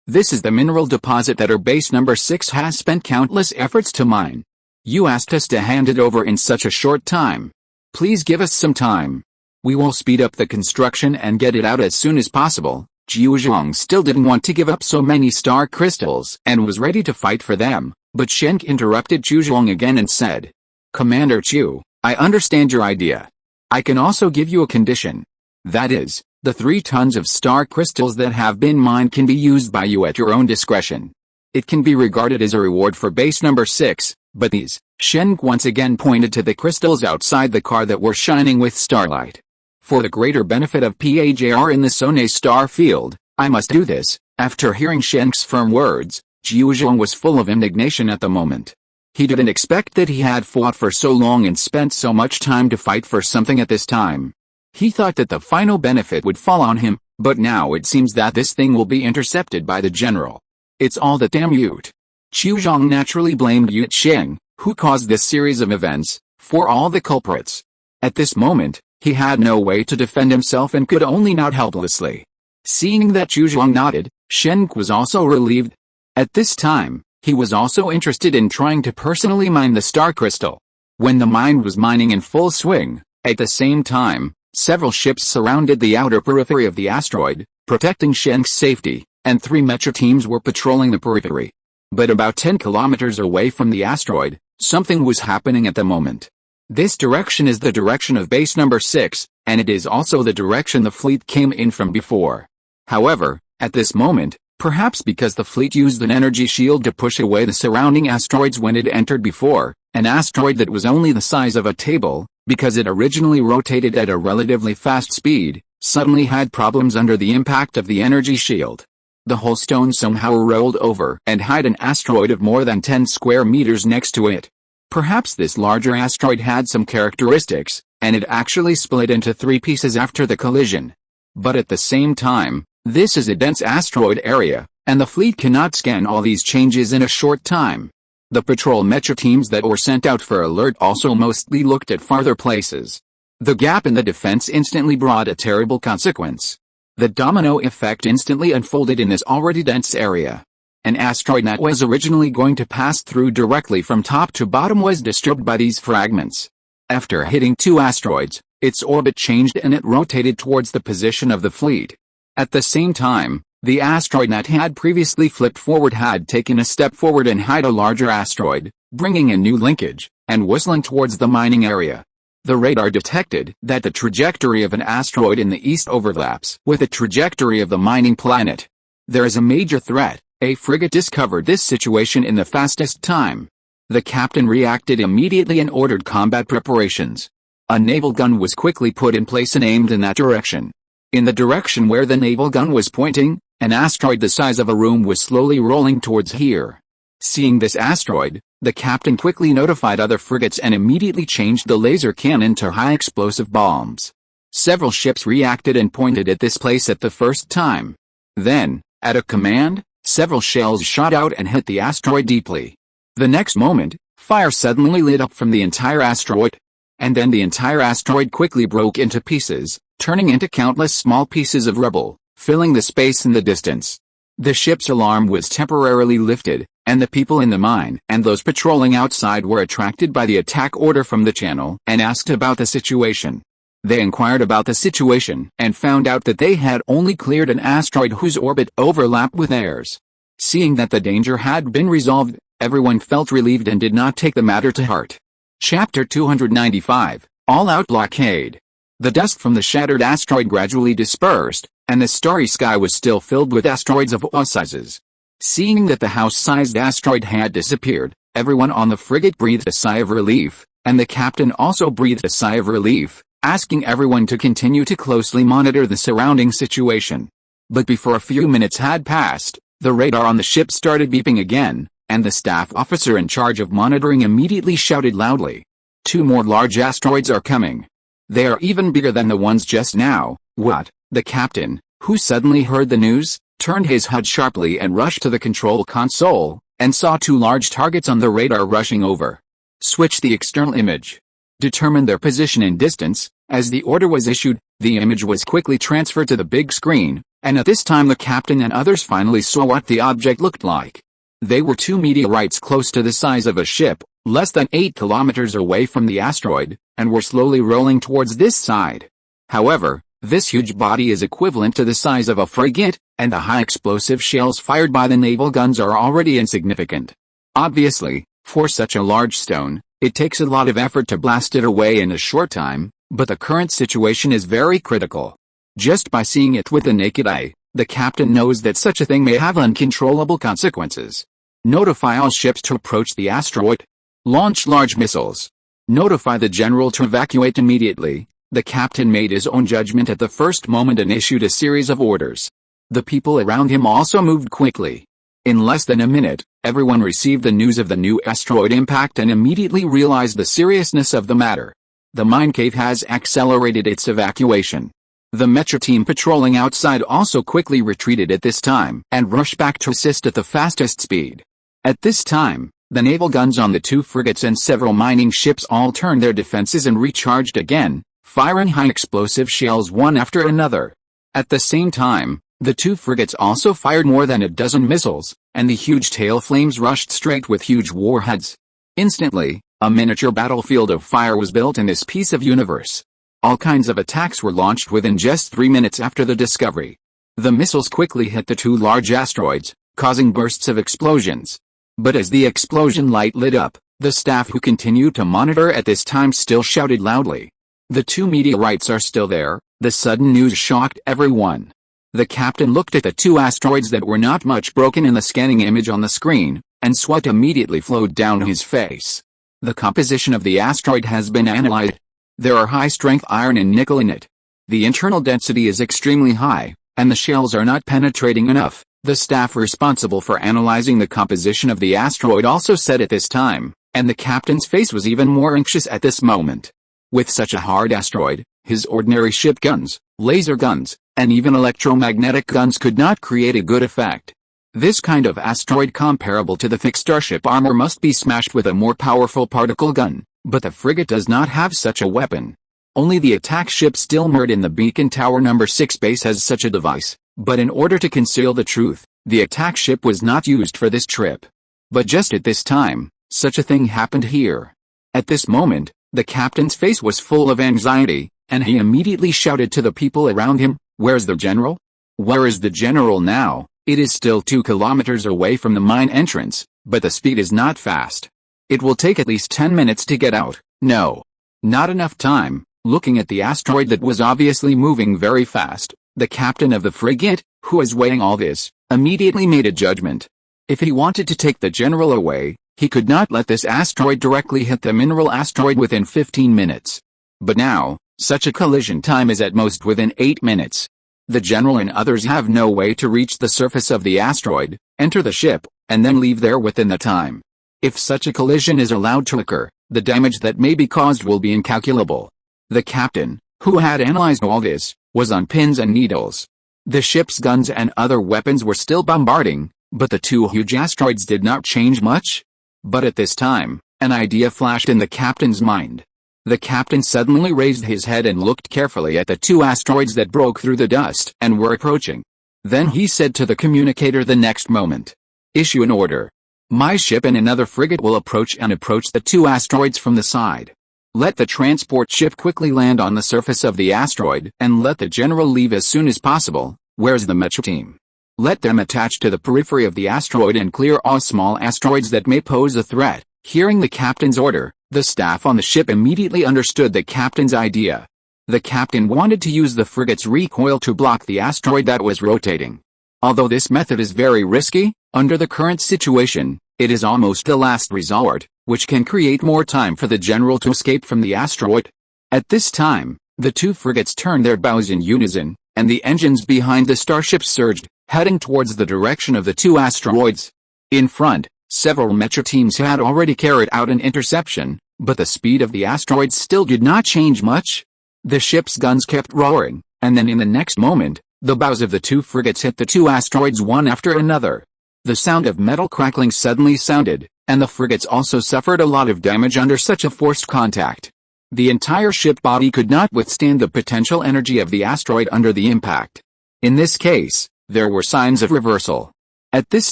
this is the mineral deposit that our base number 6 has spent countless efforts to mine. You asked us to hand it over in such a short time. Please give us some time. We will speed up the construction and get it out as soon as possible. Chuzhong still didn't want to give up so many star crystals and was ready to fight for them, but Shenk interrupted Chuzhong again and said, Commander Chu, I understand your idea. I can also give you a condition. That is, the 3 tons of star crystals that have been mined can be used by you at your own discretion. It can be regarded as a reward for base number 6, but these, Shenk once again pointed to the crystals outside the car that were shining with starlight. For the greater benefit of PAJR in the Sonne star field, I must do this. After hearing Shenk's firm words, Chuzhong was full of indignation at the moment. He didn't expect that he had fought for so long and spent so much time to fight for something at this time. He thought that the final benefit would fall on him, but now it seems that this thing will be intercepted by the general. It's all that damn Ute. Chuzhong naturally blamed Ute Sheng, who caused this series of events, for all the culprits. At this moment, he had no way to defend himself and could only nod helplessly. Seeing that Chuzhong nodded, Shenk was also relieved. At this time, he was also interested in trying to personally mine the star crystal. When the mine was mining in full swing, at the same time, several ships surrounded the outer periphery of the asteroid, protecting Shenk's safety, and 3 mecha teams were patrolling the periphery. But about 10 kilometers away from the asteroid, something was happening at the moment. This direction is the direction of base number 6, and it is also the direction the fleet came in from before. However, at this moment, perhaps because the fleet used an energy shield to push away the surrounding asteroids when it entered before, an asteroid that was only the size of a table, because it originally rotated at a relatively fast speed, suddenly had problems under the impact of the energy shield. The whole stone somehow rolled over and hid an asteroid of more than 10 square meters next to it. Perhaps this larger asteroid had some characteristics, and it actually split into 3 pieces after the collision. But at the same time, this is a dense asteroid area, and the fleet cannot scan all these changes in a short time. The patrol mecha teams that were sent out for alert also mostly looked at farther places. The gap in the defense instantly brought a terrible consequence. The domino effect instantly unfolded in this already dense area. An asteroid that was originally going to pass through directly from top to bottom was disturbed by these fragments. After hitting 2 asteroids, its orbit changed and it rotated towards the position of the fleet. At the same time, the asteroid that had previously flipped forward had taken a step forward and hit a larger asteroid, bringing a new linkage, and whistling towards the mining area. The radar detected that the trajectory of an asteroid in the east overlaps with the trajectory of the mining planet. There is a major threat. A frigate discovered this situation in the fastest time. The captain reacted immediately and ordered combat preparations. A naval gun was quickly put in place and aimed in that direction. In the direction where the naval gun was pointing, an asteroid the size of a room was slowly rolling towards here. Seeing this asteroid, the captain quickly notified other frigates and immediately changed the laser cannon to high-explosive bombs. Several ships reacted and pointed at this place at the first time. Then, at a command, several shells shot out and hit the asteroid deeply. The next moment, fire suddenly lit up from the entire asteroid. And then the entire asteroid quickly broke into pieces, turning into countless small pieces of rubble, filling the space in the distance. The ship's alarm was temporarily lifted, and the people in the mine and those patrolling outside were attracted by the attack order from the channel and asked about the situation. They inquired about the situation and found out that they had only cleared an asteroid whose orbit overlapped with theirs. Seeing that the danger had been resolved, everyone felt relieved and did not take the matter to heart. Chapter 295, All-Out Blockade. The dust from the shattered asteroid gradually dispersed, and the starry sky was still filled with asteroids of all sizes. Seeing that the house-sized asteroid had disappeared, everyone on the frigate breathed a sigh of relief, and the captain also breathed a sigh of relief, asking everyone to continue to closely monitor the surrounding situation. But before a few minutes had passed, the radar on the ship started beeping again, and the staff officer in charge of monitoring immediately shouted loudly, "2 more large asteroids are coming. They are even bigger than the ones just now." What? The captain, who suddenly heard the news, turned his HUD sharply and rushed to the control console, and saw 2 large targets on the radar rushing over. Switch the external image. Determine their position and distance. As the order was issued, the image was quickly transferred to the big screen, and at this time the captain and others finally saw what the object looked like. They were 2 meteorites close to the size of a ship, less than 8 kilometers away from the asteroid, and were slowly rolling towards this side. However, this huge body is equivalent to the size of a frigate, and the high-explosive shells fired by the naval guns are already insignificant. Obviously, for such a large stone, it takes a lot of effort to blast it away in a short time, but the current situation is very critical. Just by seeing it with the naked eye, the captain knows that such a thing may have uncontrollable consequences. Notify all ships to approach the asteroid. Launch large missiles. Notify the general to evacuate immediately. The captain made his own judgment at the first moment and issued a series of orders. The people around him also moved quickly. In less than a minute, everyone received the news of the new asteroid impact and immediately realized the seriousness of the matter. The mine cave has accelerated its evacuation. The mecha team patrolling outside also quickly retreated at this time and rushed back to assist at the fastest speed. At this time, the naval guns on the 2 frigates and several mining ships all turned their defenses and recharged again, firing high-explosive shells one after another. At the same time, the 2 frigates also fired more than a dozen missiles, and the huge tail flames rushed straight with huge warheads. Instantly, a miniature battlefield of fire was built in this piece of universe. All kinds of attacks were launched within just 3 minutes after the discovery. The missiles quickly hit the 2 large asteroids, causing bursts of explosions. But as the explosion light lit up, the staff who continued to monitor at this time still shouted loudly, "The 2 meteorites are still there." The sudden news shocked everyone. The captain looked at the 2 asteroids that were not much broken in the scanning image on the screen, and sweat immediately flowed down his face. The composition of the asteroid has been analyzed. There are high-strength iron and nickel in it. The internal density is extremely high, and the shells are not penetrating enough. The staff responsible for analyzing the composition of the asteroid also said at this time, and the captain's face was even more anxious at this moment. With such a hard asteroid, his ordinary ship guns, laser guns, and even electromagnetic guns could not create a good effect. This kind of asteroid comparable to the thick starship armor must be smashed with a more powerful particle gun, but the frigate does not have such a weapon. Only the attack ship still moored in the Beacon Tower No. 6 base has such a device, but in order to conceal the truth, The attack ship was not used for this trip. But just at this time, such a thing happened here. At this moment, the captain's face was full of anxiety, and he immediately shouted to the people around him, "Where's the general? Where is the general now?" It is still 2 kilometers away from the mine entrance, but the speed is not fast. It will take at least 10 minutes to get out. No. Not enough time. Looking at the asteroid that was obviously moving very fast, the captain of the frigate, who was weighing all this, immediately made a judgment. If he wanted to take the general away, he could not let this asteroid directly hit the mineral asteroid within 15 minutes. But now, such a collision time is at most within 8 minutes. The general and others have no way to reach the surface of the asteroid, enter the ship, and then leave there within the time. If such a collision is allowed to occur, the damage that may be caused will be incalculable. The captain, who had analyzed all this, was on pins and needles. The ship's guns and other weapons were still bombarding, but the 2 huge asteroids did not change much. But at this time, an idea flashed in the captain's mind. The captain suddenly raised his head and looked carefully at the 2 asteroids that broke through the dust and were approaching. Then he said to the communicator the next moment, "Issue an order. My ship and another frigate will approach the 2 asteroids from the side. Let the transport ship quickly land on the surface of the asteroid and let the general leave as soon as possible. Where's the mecha team? Let them attach to the periphery of the asteroid and clear all small asteroids that may pose a threat." Hearing the captain's order, the staff on the ship immediately understood the captain's idea. The captain wanted to use the frigate's recoil to block the asteroid that was rotating. Although this method is very risky, under the current situation, it is almost the last resort, which can create more time for the general to escape from the asteroid. At this time, the 2 frigates turned their bows in unison, and the engines behind the starship surged, heading towards the direction of the 2 asteroids. In front, several mecha teams had already carried out an interception, but the speed of the asteroids still did not change much. The ship's guns kept roaring, and then in the next moment, the bows of the 2 frigates hit the 2 asteroids one after another. The sound of metal crackling suddenly sounded, and the frigates also suffered a lot of damage under such a forced contact. The entire ship body could not withstand the potential energy of the asteroid under the impact. In this case, there were signs of reversal. At this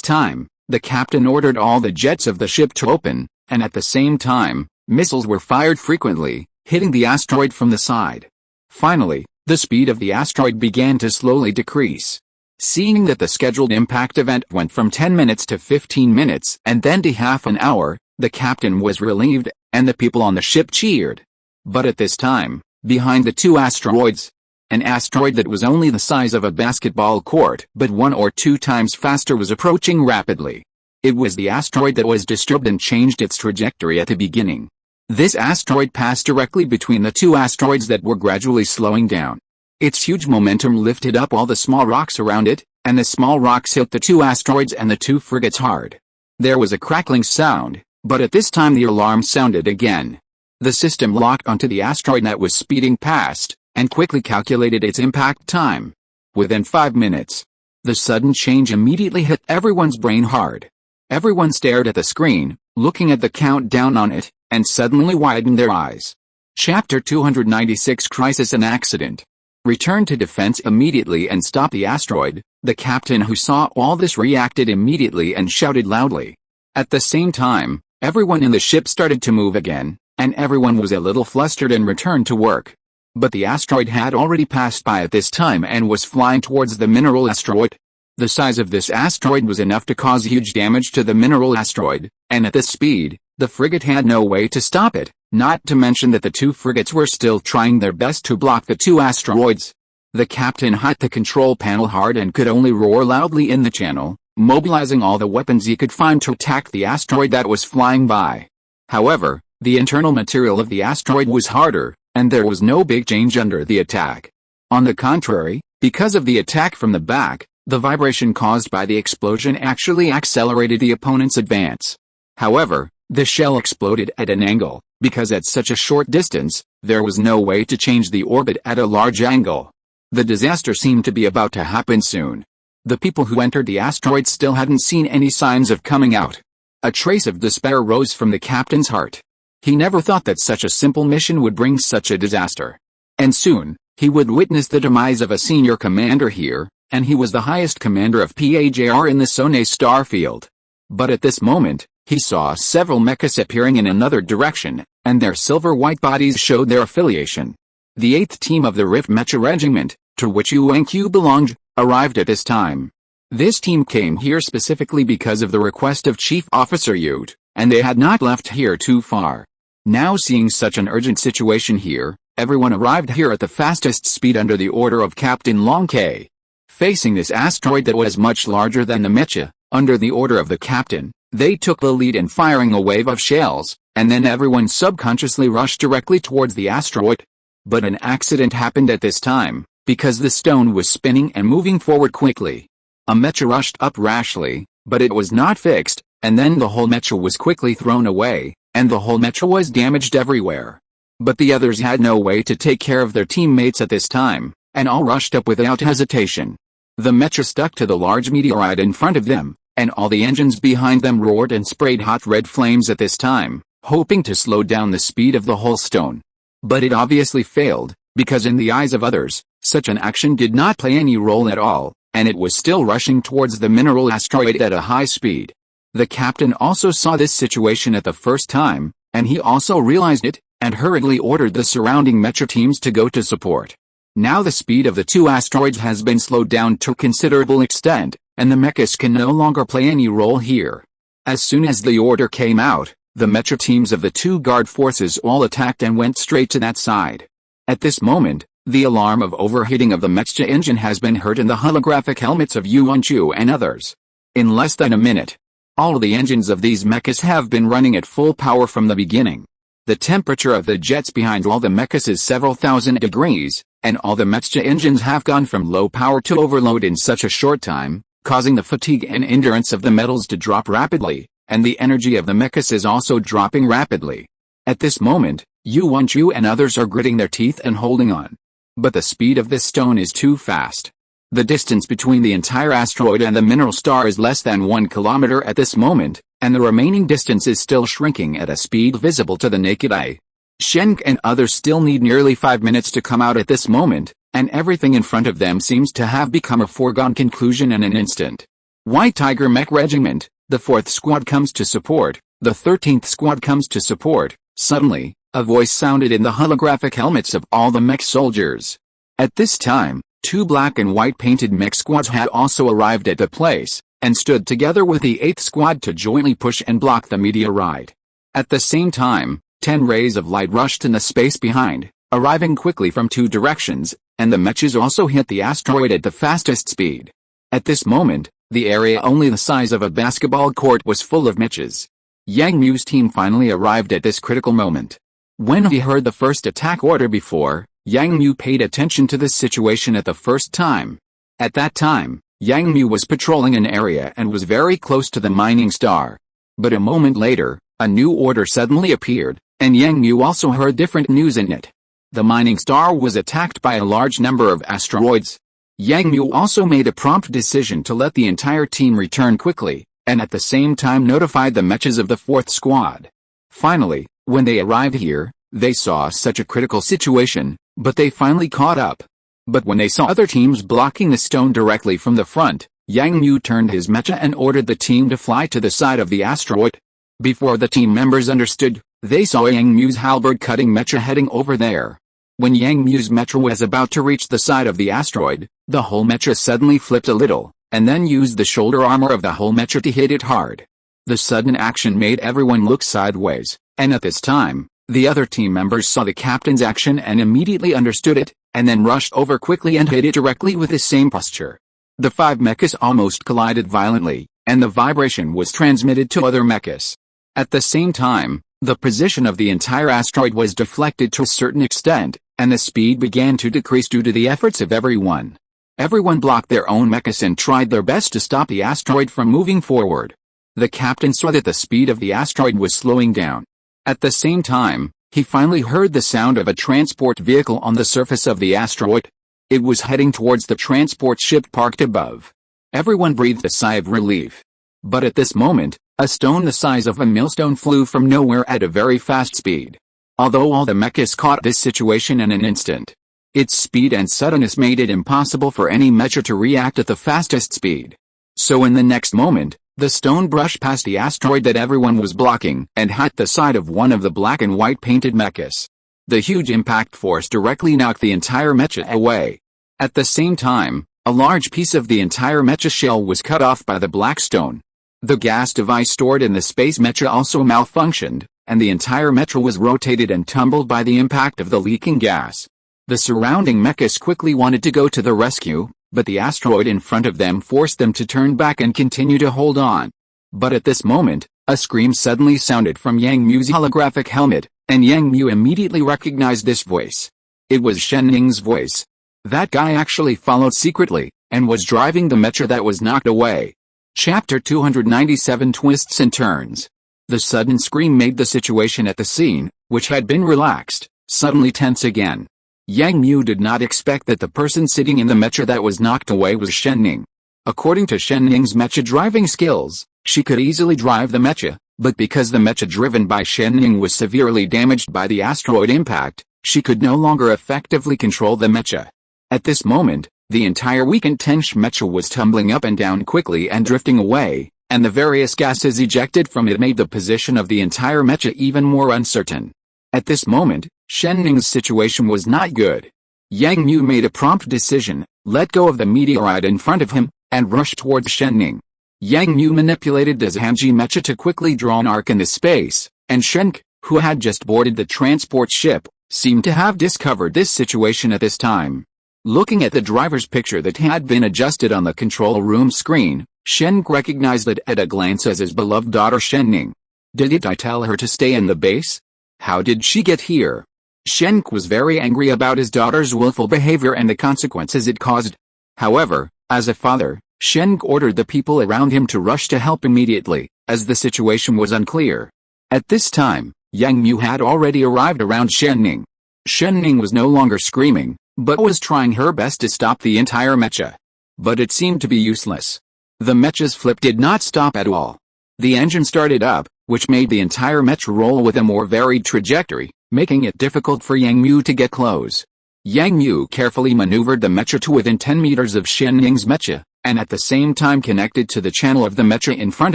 time, the captain ordered all the jets of the ship to open, and at the same time, missiles were fired frequently, hitting the asteroid from the side. Finally, the speed of the asteroid began to slowly decrease. Seeing that the scheduled impact event went from 10 minutes to 15 minutes and then to half an hour, the captain was relieved, and the people on the ship cheered. But at this time, behind the 2 asteroids, an asteroid that was only the size of a basketball court but 1 or 2 times faster was approaching rapidly. It was the asteroid that was disturbed and changed its trajectory at the beginning. This asteroid passed directly between the 2 asteroids that were gradually slowing down. Its huge momentum lifted up all the small rocks around it, and the small rocks hit the 2 asteroids and the 2 frigates hard. There was a crackling sound, but at this time the alarm sounded again. The system locked onto the asteroid that was speeding past, and quickly calculated its impact time. Within 5 minutes. The sudden change immediately hit everyone's brain hard. Everyone stared at the screen, looking at the countdown on it, and suddenly widened their eyes. Chapter 296 Crisis and Accident. Return to defense immediately and stop the asteroid. The captain who saw all this reacted immediately and shouted loudly. At the same time, everyone in the ship started to move again, and everyone was a little flustered and returned to work. But the asteroid had already passed by at this time and was flying towards the mineral asteroid. The size of this asteroid was enough to cause huge damage to the mineral asteroid, and at this speed, the frigate had no way to stop it, not to mention that the 2 frigates were still trying their best to block the 2 asteroids. The captain hit the control panel hard and could only roar loudly in the channel, mobilizing all the weapons he could find to attack the asteroid that was flying by. However, the internal material of the asteroid was harder, and there was no big change under the attack. On the contrary, because of the attack from the back, the vibration caused by the explosion actually accelerated the opponent's advance. However, the shell exploded at an angle, because at such a short distance, there was no way to change the orbit at a large angle. The disaster seemed to be about to happen soon. The people who entered the asteroid still hadn't seen any signs of coming out. A trace of despair rose from the captain's heart. He never thought that such a simple mission would bring such a disaster. And soon, he would witness the demise of a senior commander here, and he was the highest commander of PAJR in the Sone star field. But at this moment, he saw several mechas appearing in another direction, and their silver-white bodies showed their affiliation. The 8th team of the Rift Mecha Regiment, to which Yuanqiu belonged, arrived at this time. This team came here specifically because of the request of Chief Officer Yute, and they had not left here too far. Now seeing such an urgent situation here, everyone arrived here at the fastest speed under the order of Captain Long K. Facing this asteroid that was much larger than the mecha, under the order of the captain, they took the lead in firing a wave of shells, and then everyone subconsciously rushed directly towards the asteroid. But an accident happened at this time, because the stone was spinning and moving forward quickly. A mecha rushed up rashly, but it was not fixed, and then the whole mecha was quickly thrown away, and the whole mecha was damaged everywhere. But the others had no way to take care of their teammates at this time, and all rushed up without hesitation. The mecha stuck to the large meteorite in front of them, and all the engines behind them roared and sprayed hot red flames at this time, hoping to slow down the speed of the whole stone. But it obviously failed, because in the eyes of others, such an action did not play any role at all, and it was still rushing towards the mineral asteroid at a high speed. The captain also saw this situation at the first time, and he also realized it, and hurriedly ordered the surrounding mecha teams to go to support. Now the speed of the two asteroids has been slowed down to a considerable extent, and the mechas can no longer play any role here. As soon as the order came out, the mecha teams of the two guard forces all attacked and went straight to that side. At this moment, the alarm of overheating of the mecha engine has been heard in the holographic helmets of Yuanqiu and others. In less than a minute, all the engines of these mechas have been running at full power from the beginning. The temperature of the jets behind all the mechas is several thousand degrees, and all the mecha engines have gone from low power to overload in such a short time, causing the fatigue and endurance of the metals to drop rapidly, and the energy of the mechas is also dropping rapidly. At this moment, Yuanqiu and others are gritting their teeth and holding on. But the speed of this stone is too fast. The distance between the entire asteroid and the mineral star is less than 1 kilometer at this moment, and the remaining distance is still shrinking at a speed visible to the naked eye. Shenk and others still need nearly 5 minutes to come out at this moment, and everything in front of them seems to have become a foregone conclusion in an instant. White Tiger Mech Regiment, the 4th squad comes to support, the 13th squad comes to support. Suddenly, a voice sounded in the holographic helmets of all the mech soldiers. At this time, 2 black and white painted mech squads had also arrived at the place, and stood together with the 8th squad to jointly push and block the meteorite. At the same time, 10 rays of light rushed in the space behind, arriving quickly from 2 directions, and the mechas also hit the asteroid at the fastest speed. At this moment, the area only the size of a basketball court was full of mechas. Yang Mu's team finally arrived at this critical moment. When he heard the first attack order before, Yang Mu paid attention to this situation at the first time. At that time, Yang Mu was patrolling an area and was very close to the mining star. But a moment later, a new order suddenly appeared, and Yang Mu also heard different news in it. The mining star was attacked by a large number of asteroids. Yang Mu also made a prompt decision to let the entire team return quickly, and at the same time notified the mechas of the 4th squad. Finally, when they arrived here, they saw such a critical situation, but they finally caught up. But when they saw other teams blocking the stone directly from the front, Yang Mu turned his mecha and ordered the team to fly to the side of the asteroid. Before the team members understood, they saw Yang Mu's halberd cutting mecha heading over there. When Yang Mu's mecha was about to reach the side of the asteroid, the whole mecha suddenly flipped a little, and then used the shoulder armor of the whole mecha to hit it hard. The sudden action made everyone look sideways, and at this time, the other team members saw the captain's action and immediately understood it, and then rushed over quickly and hit it directly with the same posture. The 5 mechas almost collided violently, and the vibration was transmitted to other mechas. At the same time, the position of the entire asteroid was deflected to a certain extent, and the speed began to decrease due to the efforts of everyone. Everyone blocked their own mechas and tried their best to stop the asteroid from moving forward. The captain saw that the speed of the asteroid was slowing down. At the same time, he finally heard the sound of a transport vehicle on the surface of the asteroid. It was heading towards the transport ship parked above. Everyone breathed a sigh of relief. But at this moment, a stone the size of a millstone flew from nowhere at a very fast speed. Although all the mechas caught this situation in an instant, Its speed and suddenness made it impossible for any mecha to react at the fastest speed. So in the next moment, the stone brushed past the asteroid that everyone was blocking and hit the side of one of the black and white painted mechas. The huge impact force directly knocked the entire mecha away. At the same time, a large piece of the entire mecha shell was cut off by the black stone. The gas device stored in the space mecha also malfunctioned, and the entire mecha was rotated and tumbled by the impact of the leaking gas. The surrounding mechas quickly wanted to go to the rescue, but the asteroid in front of them forced them to turn back and continue to hold on. But at this moment, a scream suddenly sounded from Yang Mu's holographic helmet, and Yang Mu immediately recognized this voice. It was Shen Ning's voice. That guy actually followed secretly, and was driving the mecha that was knocked away. Chapter 297 Twists and Turns. The sudden scream made the situation at the scene, which had been relaxed, suddenly tense again. Yang Mu did not expect that the person sitting in the mecha that was knocked away was Shen Ning. According to Shen Ning's mecha driving skills, she could easily drive the mecha, but because the mecha driven by Shen Ning was severely damaged by the asteroid impact, she could no longer effectively control the mecha. At this moment, the entire weakened Tensh mecha was tumbling up and down quickly and drifting away, and the various gases ejected from it made the position of the entire mecha even more uncertain. At this moment, Shen Ning's situation was not good. Yang Mu made a prompt decision, let go of the meteorite in front of him, and rushed towards Shen Ning. Yang Mu manipulated the Zhanji mecha to quickly draw an arc in the space, and Shen K, who had just boarded the transport ship, seemed to have discovered this situation at this time. Looking at the driver's picture that had been adjusted on the control room screen, Shen K recognized it at a glance as his beloved daughter Shen Ning. Did I tell her to stay in the base? How did she get here? Shen K was very angry about his daughter's willful behavior and the consequences it caused. However, as a father, Shen K ordered the people around him to rush to help immediately, as the situation was unclear. At this time, Yang Mu had already arrived around Shen Ning. Shen Ning was no longer screaming, but was trying her best to stop the entire mecha. But it seemed to be useless. The mecha's flip did not stop at all. The engine started up, which made the entire mecha roll with a more varied trajectory, making it difficult for Yang Mu to get close. Yang Mu carefully maneuvered the mecha to within 10 meters of Shen Ning's mecha, and at the same time connected to the channel of the mecha in front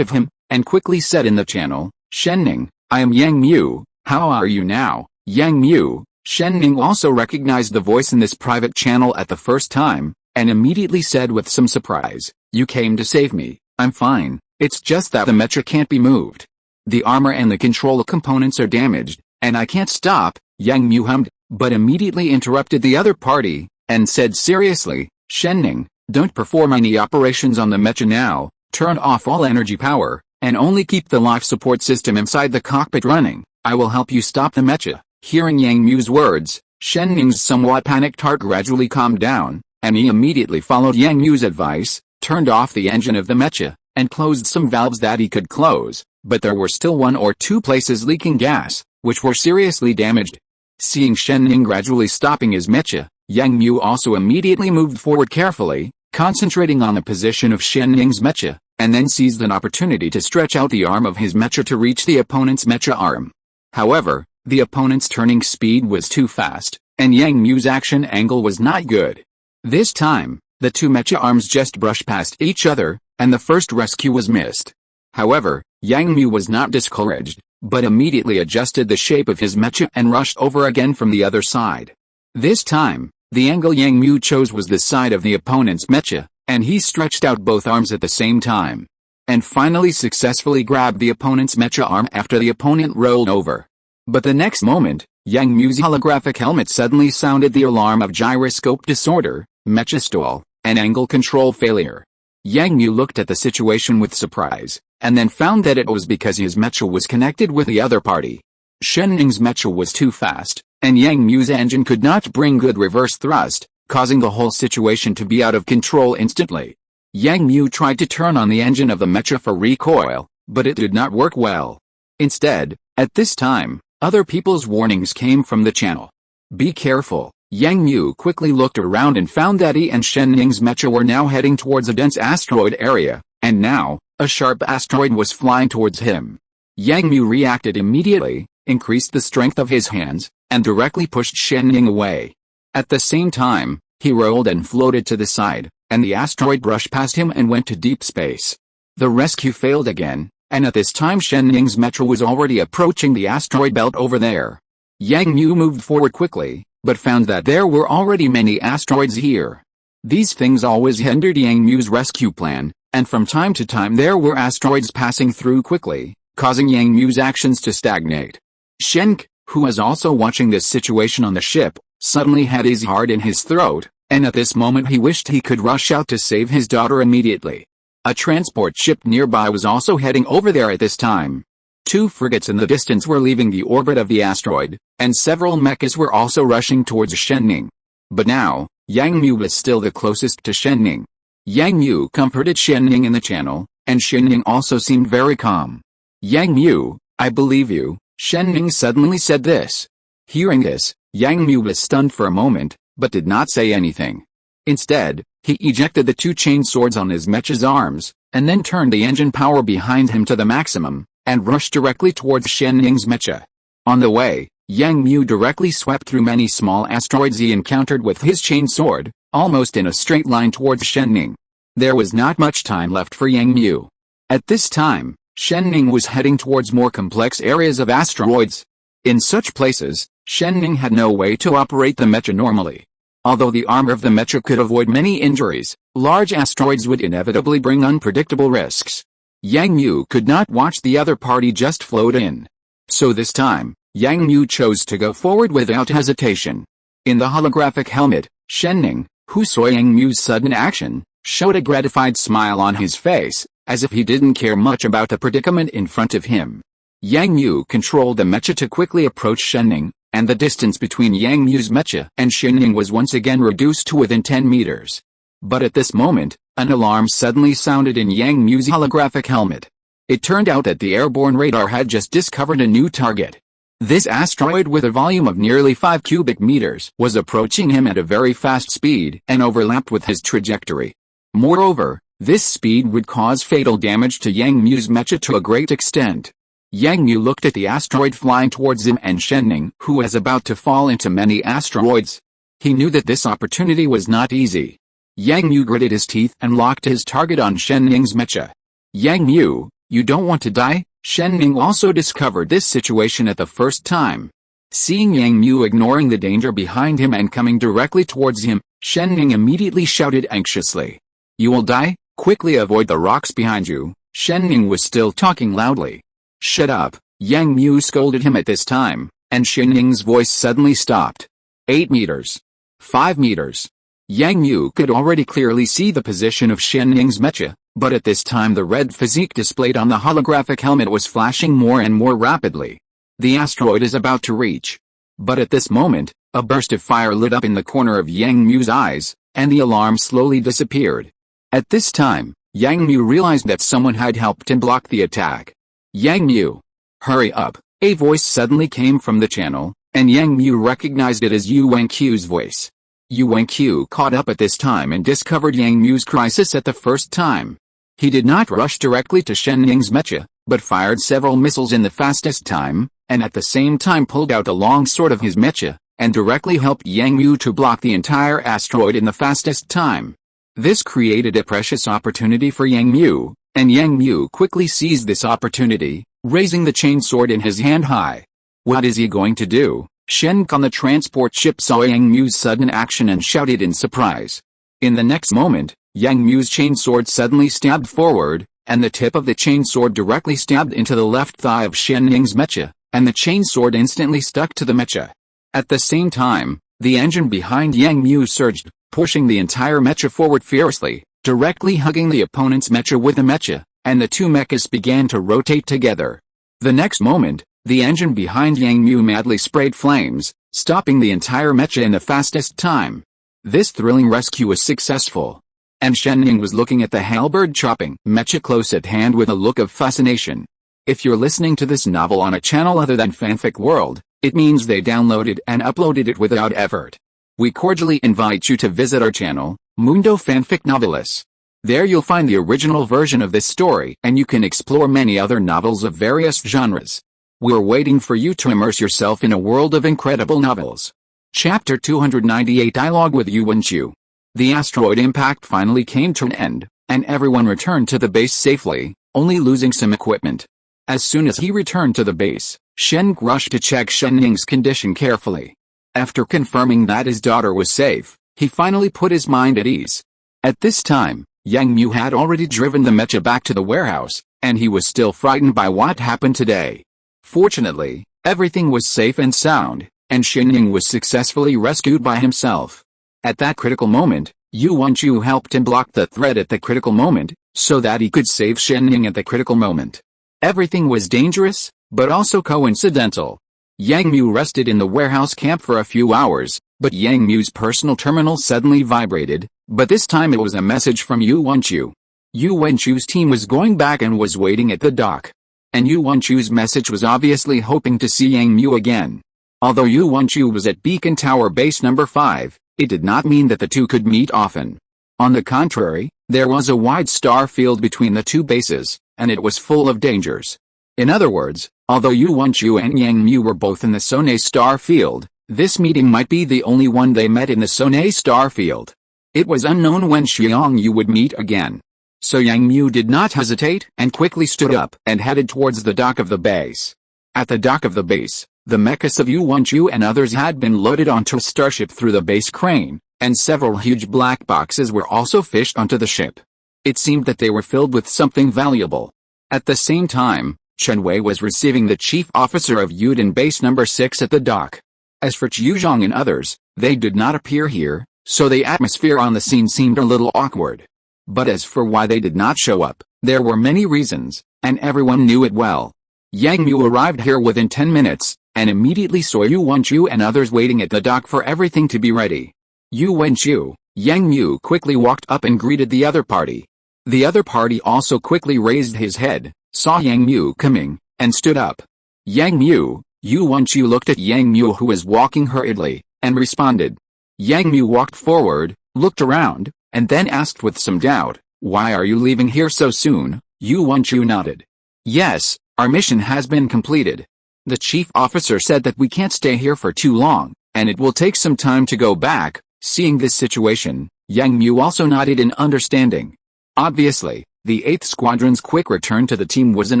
of him, and quickly said in the channel, Shen Ning, I am Yang Mu, how are you now, Yang Mu? Shen Ning also recognized the voice in this private channel at the first time, and immediately said with some surprise, you came to save me, I'm fine, it's just that the mecha can't be moved. The armor and the control components are damaged, and I can't stop, Yang Mu hummed, but immediately interrupted the other party, and said seriously, Shen Ning, don't perform any operations on the mecha now, turn off all energy power, and only keep the life support system inside the cockpit running, I will help you stop the mecha. Hearing Yang Mu's words, Shen Ning's somewhat panicked heart gradually calmed down, and he immediately followed Yang Mu's advice, turned off the engine of the mecha, and closed some valves that he could close, but there were still 1 or 2 places leaking gas, which were seriously damaged. Seeing Shen Ning gradually stopping his mecha, Yang Mu also immediately moved forward carefully, concentrating on the position of Shen Ning's mecha, and then seized an opportunity to stretch out the arm of his mecha to reach the opponent's mecha arm. However, the opponent's turning speed was too fast, and Yang Mu's action angle was not good. This time, the 2 mecha arms just brushed past each other, and the first rescue was missed. However, Yang Mu was not discouraged, but immediately adjusted the shape of his mecha and rushed over again from the other side. This time, the angle Yang Mu chose was the side of the opponent's mecha, and he stretched out both arms at the same time, and finally successfully grabbed the opponent's mecha arm after the opponent rolled over. But the next moment, Yang Mu's holographic helmet suddenly sounded the alarm of gyroscope disorder, mecha stall, and angle control failure. Yang Mu looked at the situation with surprise, and then found that it was because his mecha was connected with the other party. Shen Ning's mecha was too fast, and Yang Mu's engine could not bring good reverse thrust, causing the whole situation to be out of control instantly. Yang Mu tried to turn on the engine of the mecha for recoil, but it did not work well. Instead, at this time, other people's warnings came from the channel. Be careful. Yang Mu quickly looked around and found that he and Shen Ning's mecha were now heading towards a dense asteroid area, and now, a sharp asteroid was flying towards him. Yang Mu reacted immediately, increased the strength of his hands, and directly pushed Shen Ning away. At the same time, he rolled and floated to the side, and the asteroid brushed past him and went to deep space. The rescue failed again, and at this time Shen Ning's mecha was already approaching the asteroid belt over there. Yang Mu moved forward quickly, but found that there were already many asteroids here. These things always hindered Yang Mu's rescue plan, and from time to time there were asteroids passing through quickly, causing Yang Mu's actions to stagnate. Shenk, who was also watching this situation on the ship, suddenly had his heart in his throat, and at this moment he wished he could rush out to save his daughter immediately. A transport ship nearby was also heading over there at this time. 2 frigates in the distance were leaving the orbit of the asteroid, and several mechas were also rushing towards Shenning. But now, Yang Mu was still the closest to Shenning. Yang Mu comforted Shenning in the channel, and Shenning also seemed very calm. Yang Mu, I believe you, Shenning suddenly said this. Hearing this, Yang Mu was stunned for a moment, but did not say anything. Instead, he ejected the 2 chain swords on his mecha's arms, and then turned the engine power behind him to the maximum, and rushed directly towards Shen Ning's mecha. On the way, Yang Mu directly swept through many small asteroids he encountered with his chain sword, almost in a straight line towards Shen Ning. There was not much time left for Yang Mu. At this time, Shen Ning was heading towards more complex areas of asteroids. In such places, Shen Ning had no way to operate the mecha normally. Although the armor of the mecha could avoid many injuries, large asteroids would inevitably bring unpredictable risks. Yang Mu could not watch the other party just float in. So this time, Yang Mu chose to go forward without hesitation. In the holographic helmet, Shen Ning, who saw Yang Mu's sudden action, showed a gratified smile on his face, as if he didn't care much about the predicament in front of him. Yang Mu controlled the mecha to quickly approach Shen Ning, and the distance between Yang Mu's mecha and Shen Ning was once again reduced to within 10 meters. But at this moment, an alarm suddenly sounded in Yang Mu's holographic helmet. It turned out that the airborne radar had just discovered a new target. This asteroid with a volume of nearly 5 cubic meters was approaching him at a very fast speed and overlapped with his trajectory. Moreover, this speed would cause fatal damage to Yang Mu's mecha to a great extent. Yang Mu looked at the asteroid flying towards him and Shen Ning, who was about to fall into many asteroids. He knew that this opportunity was not easy. Yang Mu gritted his teeth and locked his target on Shen Ning's mecha. Yang Mu, you don't want to die? Shen Ning also discovered this situation at the first time. Seeing Yang Mu ignoring the danger behind him and coming directly towards him, Shen Ning immediately shouted anxiously. You will die? Quickly avoid the rocks behind you. Shen Ning was still talking loudly. Shut up, Yang Mu scolded him at this time, and Shen Ning's voice suddenly stopped. 8 meters. 5 meters. Yang Mu could already clearly see the position of Shen Ning's mecha, but at this time the red physique displayed on the holographic helmet was flashing more and more rapidly. The asteroid is about to reach. But at this moment, a burst of fire lit up in the corner of Yang Mu's eyes, and the alarm slowly disappeared. At this time, Yang Mu realized that someone had helped him block the attack. Yang Mu, hurry up, a voice suddenly came from the channel, and Yang Mu recognized it as Yu Wenqiu's voice. Yu Wenqiu caught up at this time and discovered Yang Mu's crisis at the first time. He did not rush directly to Shen Ning's mecha, but fired several missiles in the fastest time, and at the same time pulled out a long sword of his mecha, and directly helped Yang Mu to block the entire asteroid in the fastest time. This created a precious opportunity for Yang Mu, and Yang Mu quickly seized this opportunity, raising the chain sword in his hand high. What is he going to do? Shen on the transport ship saw Yang Mu's sudden action and shouted in surprise. In the next moment, Yang Mu's chain sword suddenly stabbed forward, and the tip of the chain sword directly stabbed into the left thigh of Shen Ning's mecha, and the chain sword instantly stuck to the mecha. At the same time, the engine behind Yang Mu surged, pushing the entire mecha forward fiercely, directly hugging the opponent's mecha with the mecha, and the 2 mechas began to rotate together. The next moment, the engine behind Yang Mu madly sprayed flames, stopping the entire mecha in the fastest time. This thrilling rescue was successful. And Shen Ning was looking at the halberd-chopping mecha close at hand with a look of fascination. If you're listening to this novel on a channel other than Fanfic World, it means they downloaded and uploaded it without effort. We cordially invite you to visit our channel, Mundo Fanfic Novelis. There you'll find the original version of this story and you can explore many other novels of various genres. We're waiting for you to immerse yourself in a world of incredible novels. Chapter 298 Dialogue with Yu Wenchu. The asteroid impact finally came to an end, and everyone returned to the base safely, only losing some equipment. As soon as he returned to the base, Shen rushed to check Shen Ning's condition carefully. After confirming that his daughter was safe, he finally put his mind at ease. At this time, Yang Mu had already driven the mecha back to the warehouse, and he was still frightened by what happened today. Fortunately, everything was safe and sound, and Shen Ning was successfully rescued by himself. At that critical moment, Yu Wenchu helped him block the threat at the critical moment, so that he could save Shen Ning at the critical moment. Everything was dangerous, but also coincidental. Yang Mu rested in the warehouse camp for a few hours, but Yang Mu's personal terminal suddenly vibrated, but this time it was a message from Yu Wenchu. Yu Wenchu's team was going back and was waiting at the dock. And Yu Wenchu's message was obviously hoping to see Yang Mu again. Although Yu Wenchu was at Beacon Tower Base number 5, it did not mean that the two could meet often. On the contrary, there was a wide star field between the two bases, and it was full of dangers. In other words, although Yu Wenchu and Yang Mu were both in the Sonei star field, this meeting might be the only one they met in the Sonei star field. It was unknown when Xiang Yu would meet again. So Yang Mu did not hesitate and quickly stood up and headed towards the dock of the base. At the dock of the base, the mechas of Yu Wenchu and others had been loaded onto a starship through the base crane, and several huge black boxes were also fished onto the ship. It seemed that they were filled with something valuable. At the same time, Chen Wei was receiving the chief officer of Yuden base number 6 at the dock. As for Qiu Zhang and others, they did not appear here, so the atmosphere on the scene seemed a little awkward. But as for why they did not show up, there were many reasons, and everyone knew it well. Yang Mu arrived here within 10 minutes, and immediately saw Yu Wenchu and others waiting at the dock for everything to be ready. Yu Wenchu, Yang Mu quickly walked up and greeted the other party. The other party also quickly raised his head, saw Yang Mu coming, and stood up. Yang Mu, Yu Wenchu looked at Yang Mu who was walking hurriedly, and responded. Yang Mu walked forward, looked around, and then asked with some doubt, "Why are you leaving here so soon?" Yu Wenchu nodded. "Yes, our mission has been completed. The chief officer said that we can't stay here for too long, and it will take some time to go back." Seeing this situation, Yang Mu also nodded in understanding. Obviously, the 8th Squadron's quick return to the team was an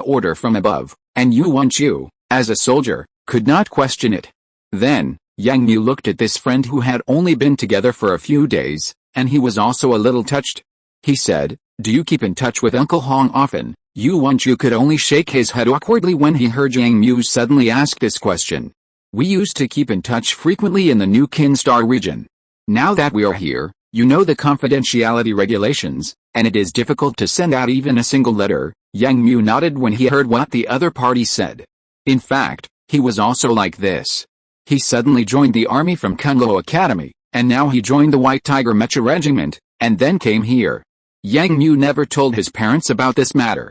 order from above, and Yu Wenchu, as a soldier, could not question it. Then, Yang Mu looked at this friend who had only been together for a few days, and he was also a little touched. He said, "Do you keep in touch with Uncle Hong often?" Yu Wenchu could only shake his head awkwardly when he heard Yang Mu suddenly ask this question. "We used to keep in touch frequently in the New Kinstar region. Now that we are here, you know the confidentiality regulations, and it is difficult to send out even a single letter." Yang Mu nodded when he heard what the other party said. In fact, he was also like this. He suddenly joined the army from Kunlo Academy, and now he joined the White Tiger Mecha Regiment, and then came here. Yang Mu never told his parents about this matter.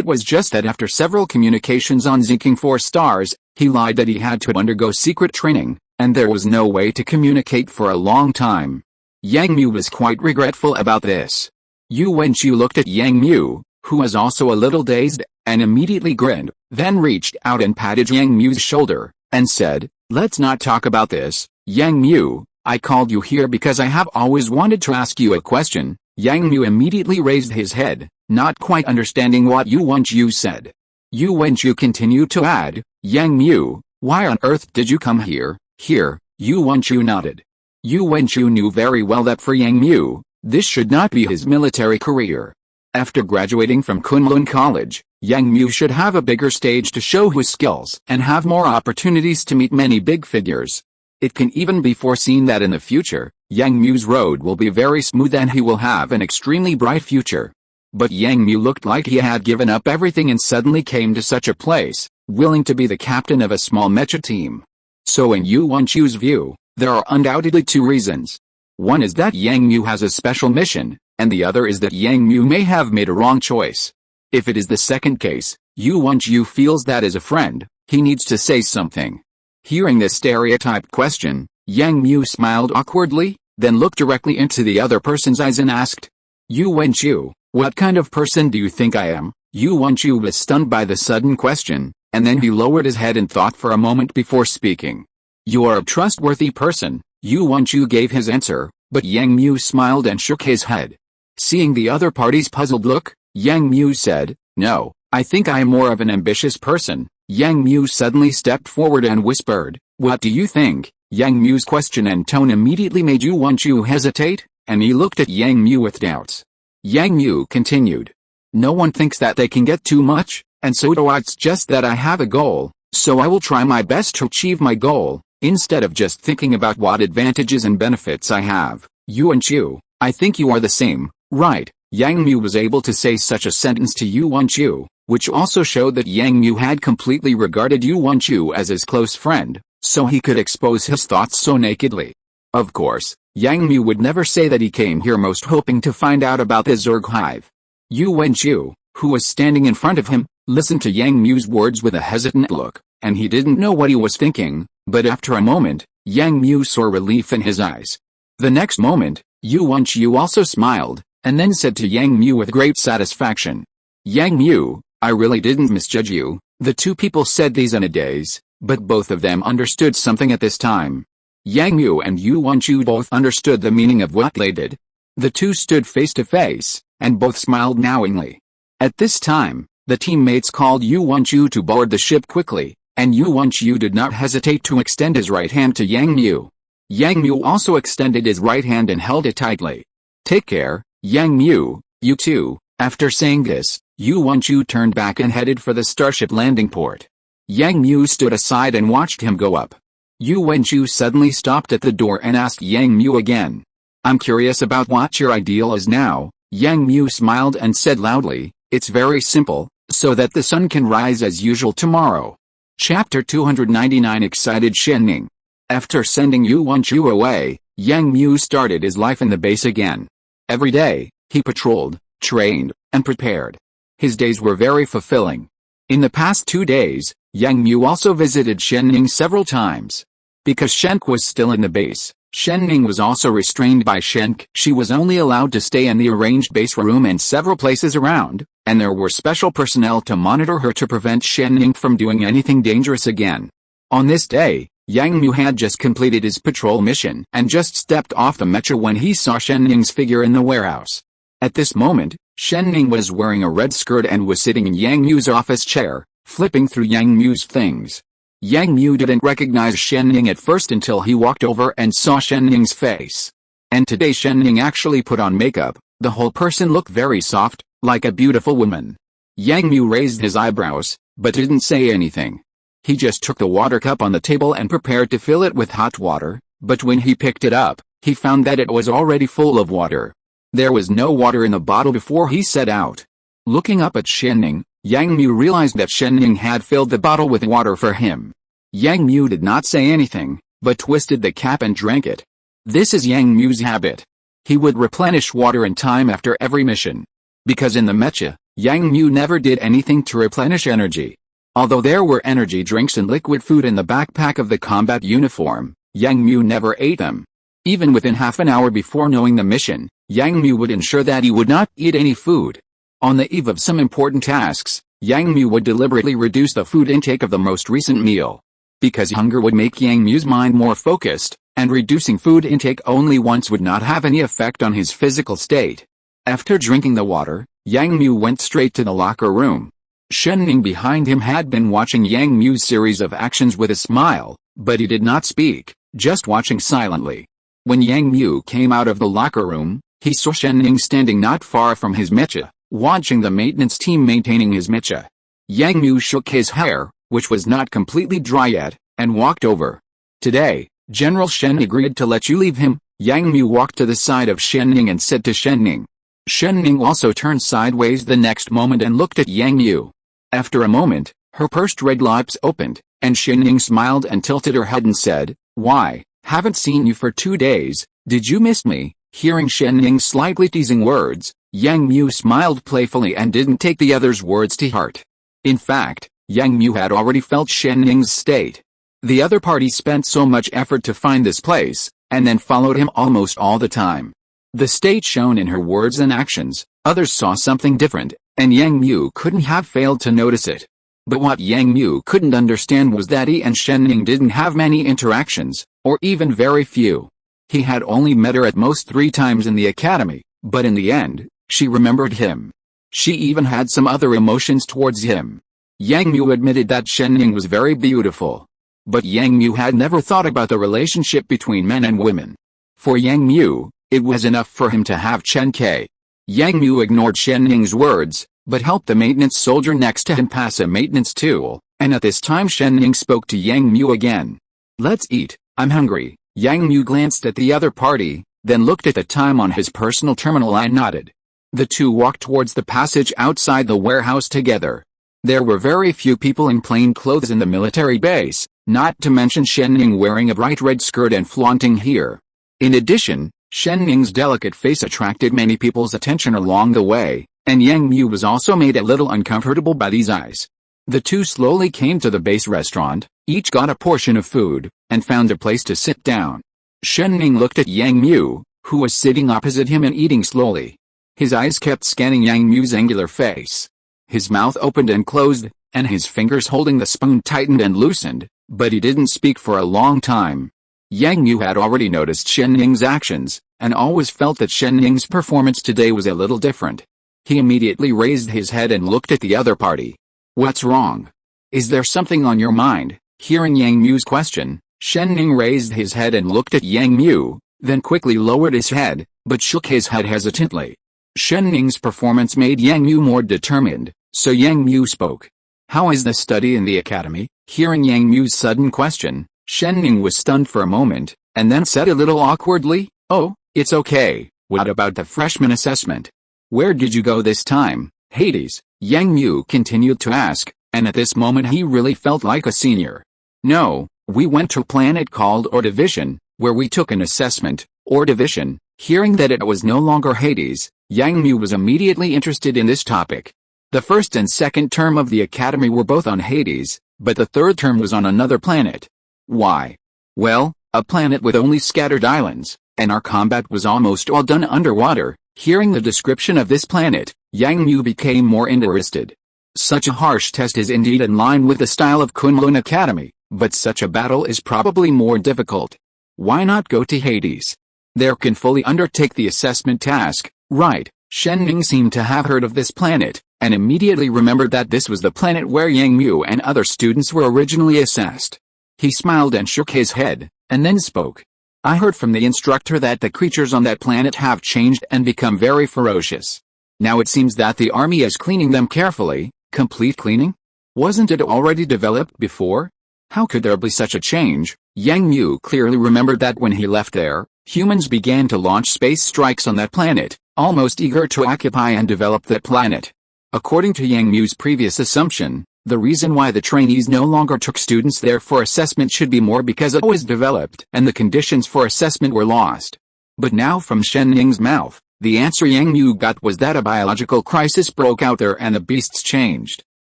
It was just that after several communications on Zeking 4 stars, he lied that he had to undergo secret training, and there was no way to communicate for a long time. Yang Mu was quite regretful about this. Yu Wenchu looked at Yang Mu, who was also a little dazed, and immediately grinned, then reached out and patted Yang Mu's shoulder, and said, "Let's not talk about this, Yang Mu. I called you here because I have always wanted to ask you a question." Yang Mu immediately raised his head, not quite understanding what Yu Wenchu said. Yu Wenchu continued to add, "Yang Mu, why on earth did you come here?" "Here," Yu Wenchu nodded. Yu Wenchu knew very well that for Yang Mu, this should not be his military career. After graduating from Kunlun College, Yang Mu should have a bigger stage to show his skills and have more opportunities to meet many big figures. It can even be foreseen that in the future, Yang Mu's road will be very smooth and he will have an extremely bright future. But Yang Mu looked like he had given up everything and suddenly came to such a place, willing to be the captain of a small mecha team. So in Yu Wenchu's view, there are undoubtedly two reasons. One is that Yang Mu has a special mission, and the other is that Yang Mu may have made a wrong choice. If it is the second case, Yu Wenchu feels that as a friend, he needs to say something. Hearing this stereotyped question, Yang Mu smiled awkwardly, then looked directly into the other person's eyes and asked, "Yu Wenchu, what kind of person do you think I am?" Yu Wenchu was stunned by the sudden question, and then he lowered his head and thought for a moment before speaking. You are a trustworthy person, Yu Wenchu gave his answer, but Yang Mu smiled and shook his head. Seeing the other party's puzzled look, Yang Mu said, "No, I think I am more of an ambitious person." Yang Mu suddenly stepped forward and whispered, "What do you think?" Yang Mu's question and tone immediately made Yu Wenchu hesitate, and he looked at Yang Mu with doubts. Yang Mu continued, "No one thinks that they can get too much, and so do I. It's just that I have a goal, so I will try my best to achieve my goal, instead of just thinking about what advantages and benefits I have." Yu Wenchu, I think you are the same, right? Yang Mu was able to say such a sentence to Yu Wenchu, which also showed that Yang Mu had completely regarded Yu Wenchu as his close friend, so he could expose his thoughts so nakedly. Of course, Yang Mu would never say that he came here most hoping to find out about the Zerg hive. Yu Wenchu, who was standing in front of him, listened to Yang Mu's words with a hesitant look, and he didn't know what he was thinking, but after a moment, Yang Mu saw relief in his eyes. The next moment, Yu Wenchu also smiled, and then said to Yang Mu with great satisfaction, "Yang Mu, I really didn't misjudge you." The two people said these in a daze, but both of them understood something at this time. Yang Mu and Yu Wenchu both understood the meaning of what they did. The two stood face to face, and both smiled knowingly. At this time, the teammates called Yu Wenchu to board the ship quickly, and Yu Wenchu did not hesitate to extend his right hand to Yang Mu. Yang Mu also extended his right hand and held it tightly. "Take care, Yang Mu, you too." After saying this, Yu Wenchu turned back and headed for the starship landing port. Yang Mu stood aside and watched him go up. Yu Wenchu suddenly stopped at the door and asked Yang Mu again, "I'm curious about what your ideal is now." Yang Mu smiled and said loudly, "It's very simple, so that the sun can rise as usual tomorrow." Chapter 299 Excited Shenning. After sending Yu Wenchu away, Yang Mu started his life in the base again. Every day, he patrolled, trained, and prepared. His days were very fulfilling. In the past 2 days, Yang Mu also visited Shenning several times. Because Shenk was still in the base, Shenning was also restrained by Shenk. She was only allowed to stay in the arranged base room and several places around, and there were special personnel to monitor her to prevent Shenning from doing anything dangerous again. On this day, Yang Mu had just completed his patrol mission and just stepped off the mecha when he saw Shenning's figure in the warehouse. At this moment, Shenning was wearing a red skirt and was sitting in Yang Mu's office chair, flipping through Yang Mu's things. Yang Mu didn't recognize Shenning at first until he walked over and saw Shenning's face. And today Shenning actually put on makeup. The whole person looked very soft, like a beautiful woman. Yang Mu raised his eyebrows, but didn't say anything. He just took the water cup on the table and prepared to fill it with hot water, but when he picked it up, he found that it was already full of water. There was no water in the bottle before he set out. Looking up at Shenning, Yang Mu realized that Shenning had filled the bottle with water for him. Yang Mu did not say anything, but twisted the cap and drank it. This is Yang Mu's habit. He would replenish water in time after every mission. Because in the mecha, Yang Mu never did anything to replenish energy. Although there were energy drinks and liquid food in the backpack of the combat uniform, Yang Mu never ate them. Even within half an hour before knowing the mission, Yang Mu would ensure that he would not eat any food. On the eve of some important tasks, Yang Mu would deliberately reduce the food intake of the most recent meal. Because hunger would make Yang Mu's mind more focused, and reducing food intake only once would not have any effect on his physical state. After drinking the water, Yang Mu went straight to the locker room. Shenning behind him had been watching Yang Mu's series of actions with a smile, but he did not speak, just watching silently. When Yang Mu came out of the locker room, he saw Shenning standing not far from his mecha, watching the maintenance team maintaining his mecha. Yang Mu shook his hair, which was not completely dry yet, and walked over. "Today, General Shen agreed to let you leave him." Yang Mu walked to the side of Shenning and said to Shenning. Shenning also turned sideways the next moment and looked at Yang Mu. After a moment, her pursed red lips opened, and Shenning smiled and tilted her head and said, "Why, haven't seen you for 2 days, did you miss me?" Hearing Shenning's slightly teasing words, Yang Mu smiled playfully and didn't take the other's words to heart. In fact, Yang Mu had already felt Shenning's state. The other party spent so much effort to find this place, and then followed him almost all the time. The state shown in her words and actions, others saw something different, and Yang Mu couldn't have failed to notice it. But what Yang Mu couldn't understand was that he and Shen Ning didn't have many interactions, or even very few. He had only met her at most 3 times in the academy, but in the end, she remembered him. She even had some other emotions towards him. Yang Mu admitted that Shen Ning was very beautiful. But Yang Mu had never thought about the relationship between men and women. For Yang Mu, it was enough for him to have Chen Kai. Yang Mu ignored Shen Ning's words, but helped the maintenance soldier next to him pass a maintenance tool, and at this time Shen Ning spoke to Yang Mu again. "Let's eat, I'm hungry." Yang Mu glanced at the other party, then looked at the time on his personal terminal and nodded. The two walked towards the passage outside the warehouse together. There were very few people in plain clothes in the military base, not to mention Shen Ning wearing a bright red skirt and flaunting here. In addition, Shen Ning's delicate face attracted many people's attention along the way, and Yang Mu was also made a little uncomfortable by these eyes. The two slowly came to the base restaurant, each got a portion of food, and found a place to sit down. Shen Ning looked at Yang Mu, who was sitting opposite him and eating slowly. His eyes kept scanning Yang Mu's angular face. His mouth opened and closed, and his fingers holding the spoon tightened and loosened, but he didn't speak for a long time. Yang Mu had already noticed Shen Ning's actions, and always felt that Shen Ning's performance today was a little different. He immediately raised his head and looked at the other party. "What's wrong? Is there something on your mind?" Hearing Yang Mu's question, Shen Ning raised his head and looked at Yang Mu, then quickly lowered his head, but shook his head hesitantly. Shen Ning's performance made Yang Mu more determined, so Yang Mu spoke. "How is the study in the academy?" Hearing Yang Mu's sudden question, Shen Ning was stunned for a moment, and then said a little awkwardly, "Oh, it's okay. What about the freshman assessment? Where did you go this time, Hades?" Yang Mu continued to ask, and at this moment he really felt like a senior. "No, we went to a planet called Or Division, where we took an assessment, Or Division." Hearing that it was no longer Hades, Yang Mu was immediately interested in this topic. The first and second term of the academy were both on Hades, but the third term was on another planet. Why? Well, a planet with only scattered islands, and our combat was almost all done underwater. Hearing the description of this planet, Yang Mu became more interested. Such a harsh test is indeed in line with the style of Kunlun Academy, but such a battle is probably more difficult. Why not go to Hades? There can fully undertake the assessment task, right? Shen Ning seemed to have heard of this planet, and immediately remembered that this was the planet where Yang Mu and other students were originally assessed. He smiled and shook his head, and then spoke. "I heard from the instructor that the creatures on that planet have changed and become very ferocious. Now it seems that the army is cleaning them carefully." Complete cleaning? Wasn't it already developed before? How could there be such a change? Yang Mu clearly remembered that when he left there, humans began to launch space strikes on that planet, almost eager to occupy and develop that planet. According to Yang Mu's previous assumption, the reason why the trainees no longer took students there for assessment should be more because it was developed and the conditions for assessment were lost. But now from Shen Ning's mouth, the answer Yang Mu got was that a biological crisis broke out there and the beasts changed.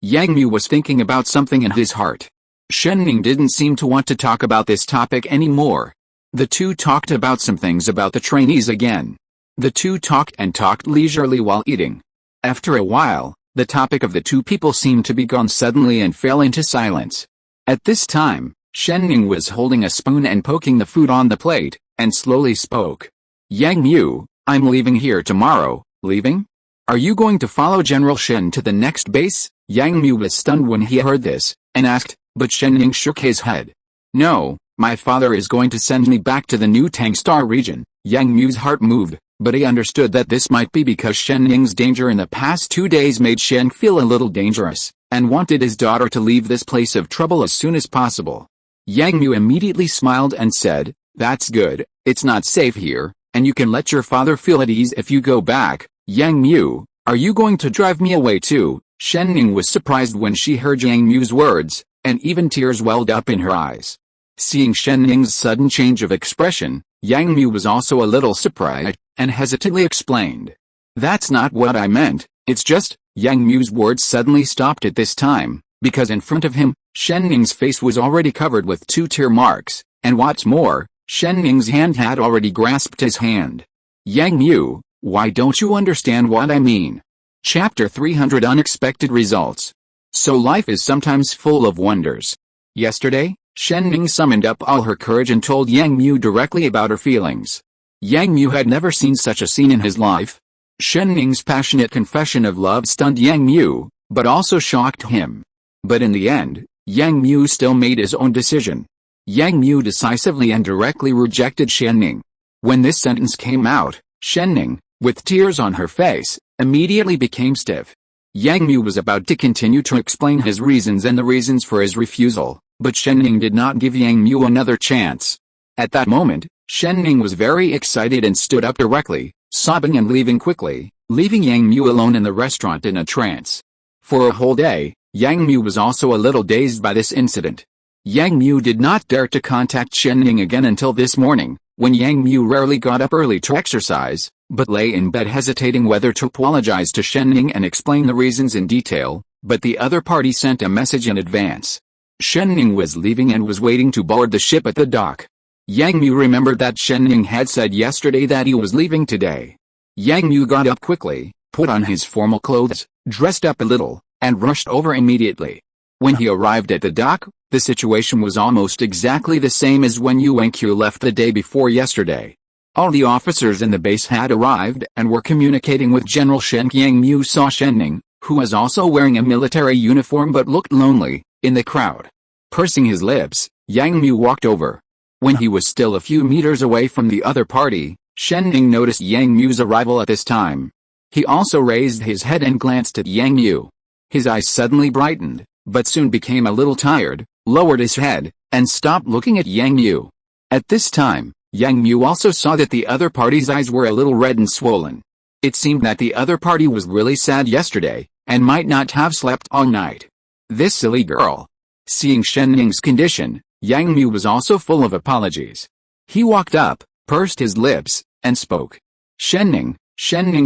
Yang Mu was thinking about something in his heart. Shen Ning didn't seem to want to talk about this topic anymore. The two talked about some things about the trainees again. The two talked and talked leisurely while eating. After a while, the topic of the two people seemed to be gone suddenly and fell into silence. At this time, Shen Ning was holding a spoon and poking the food on the plate, and slowly spoke. "Yang Mu, I'm leaving here tomorrow." "Leaving? Are you going to follow General Shen to the next base?" Yang Mu was stunned when he heard this, and asked, but Shen Ning shook his head. "No, my father is going to send me back to the new Tangstar region." Yang Mu's heart moved, but he understood that this might be because Shen Ning's danger in the past 2 days made Shen feel a little dangerous, and wanted his daughter to leave this place of trouble as soon as possible. Yang Mu immediately smiled and said, "That's good, it's not safe here, and you can let your father feel at ease if you go back." "Yang Mu, are you going to drive me away too?" Shen Ning was surprised when she heard Yang Mu's words, and even tears welled up in her eyes. Seeing Shen Ning's sudden change of expression, Yang Mu was also a little surprised, and hesitantly explained. "That's not what I meant, it's just..." Yang Mu's words suddenly stopped at this time, because in front of him, Shen Ning's face was already covered with 2 tear marks, and what's more, Shen Ning's hand had already grasped his hand. "Yang Mu, why don't you understand what I mean?" Chapter 300 Unexpected Results. So life is sometimes full of wonders. Yesterday, Shen Ning summoned up all her courage and told Yang Mu directly about her feelings. Yang Mu had never seen such a scene in his life. Shen Ning's passionate confession of love stunned Yang Mu, but also shocked him. But in the end, Yang Mu still made his own decision. Yang Mu decisively and directly rejected Shen Ning. When this sentence came out, Shen Ning, with tears on her face, immediately became stiff. Yang Mu was about to continue to explain his reasons and the reasons for his refusal, but Shen Ning did not give Yang Mu another chance. At that moment, Shen Ning was very excited and stood up directly, sobbing and leaving quickly, leaving Yang Mu alone in the restaurant in a trance. For a whole day, Yang Mu was also a little dazed by this incident. Yang Mu did not dare to contact Shen Ning again until this morning, when Yang Mu rarely got up early to exercise, but lay in bed hesitating whether to apologize to Shen Ning and explain the reasons in detail, but the other party sent a message in advance. Shen Ning was leaving and was waiting to board the ship at the dock. Yang Mu remembered that Shen Ning had said yesterday that he was leaving today. Yang Mu got up quickly, put on his formal clothes, dressed up a little, and rushed over immediately. When he arrived at the dock, the situation was almost exactly the same as when Yu Wenqiu left the day before yesterday. All the officers in the base had arrived and were communicating with General Shen. Yang Mu saw Shen Ning, who was also wearing a military uniform but looked lonely, in the crowd. Pursing his lips, Yang Mu walked over. When he was still a few meters away from the other party, Shen Ning noticed Yang Mu's arrival at this time. He also raised his head and glanced at Yang Mu. His eyes suddenly brightened, but soon became a little tired, lowered his head, and stopped looking at Yang Mu. At this time, Yang Mu also saw that the other party's eyes were a little red and swollen. It seemed that the other party was really sad yesterday, and might not have slept all night. This silly girl. Seeing Shen Ning's condition, Yang Mu was also full of apologies. He walked up, pursed his lips, and spoke. Shen Ning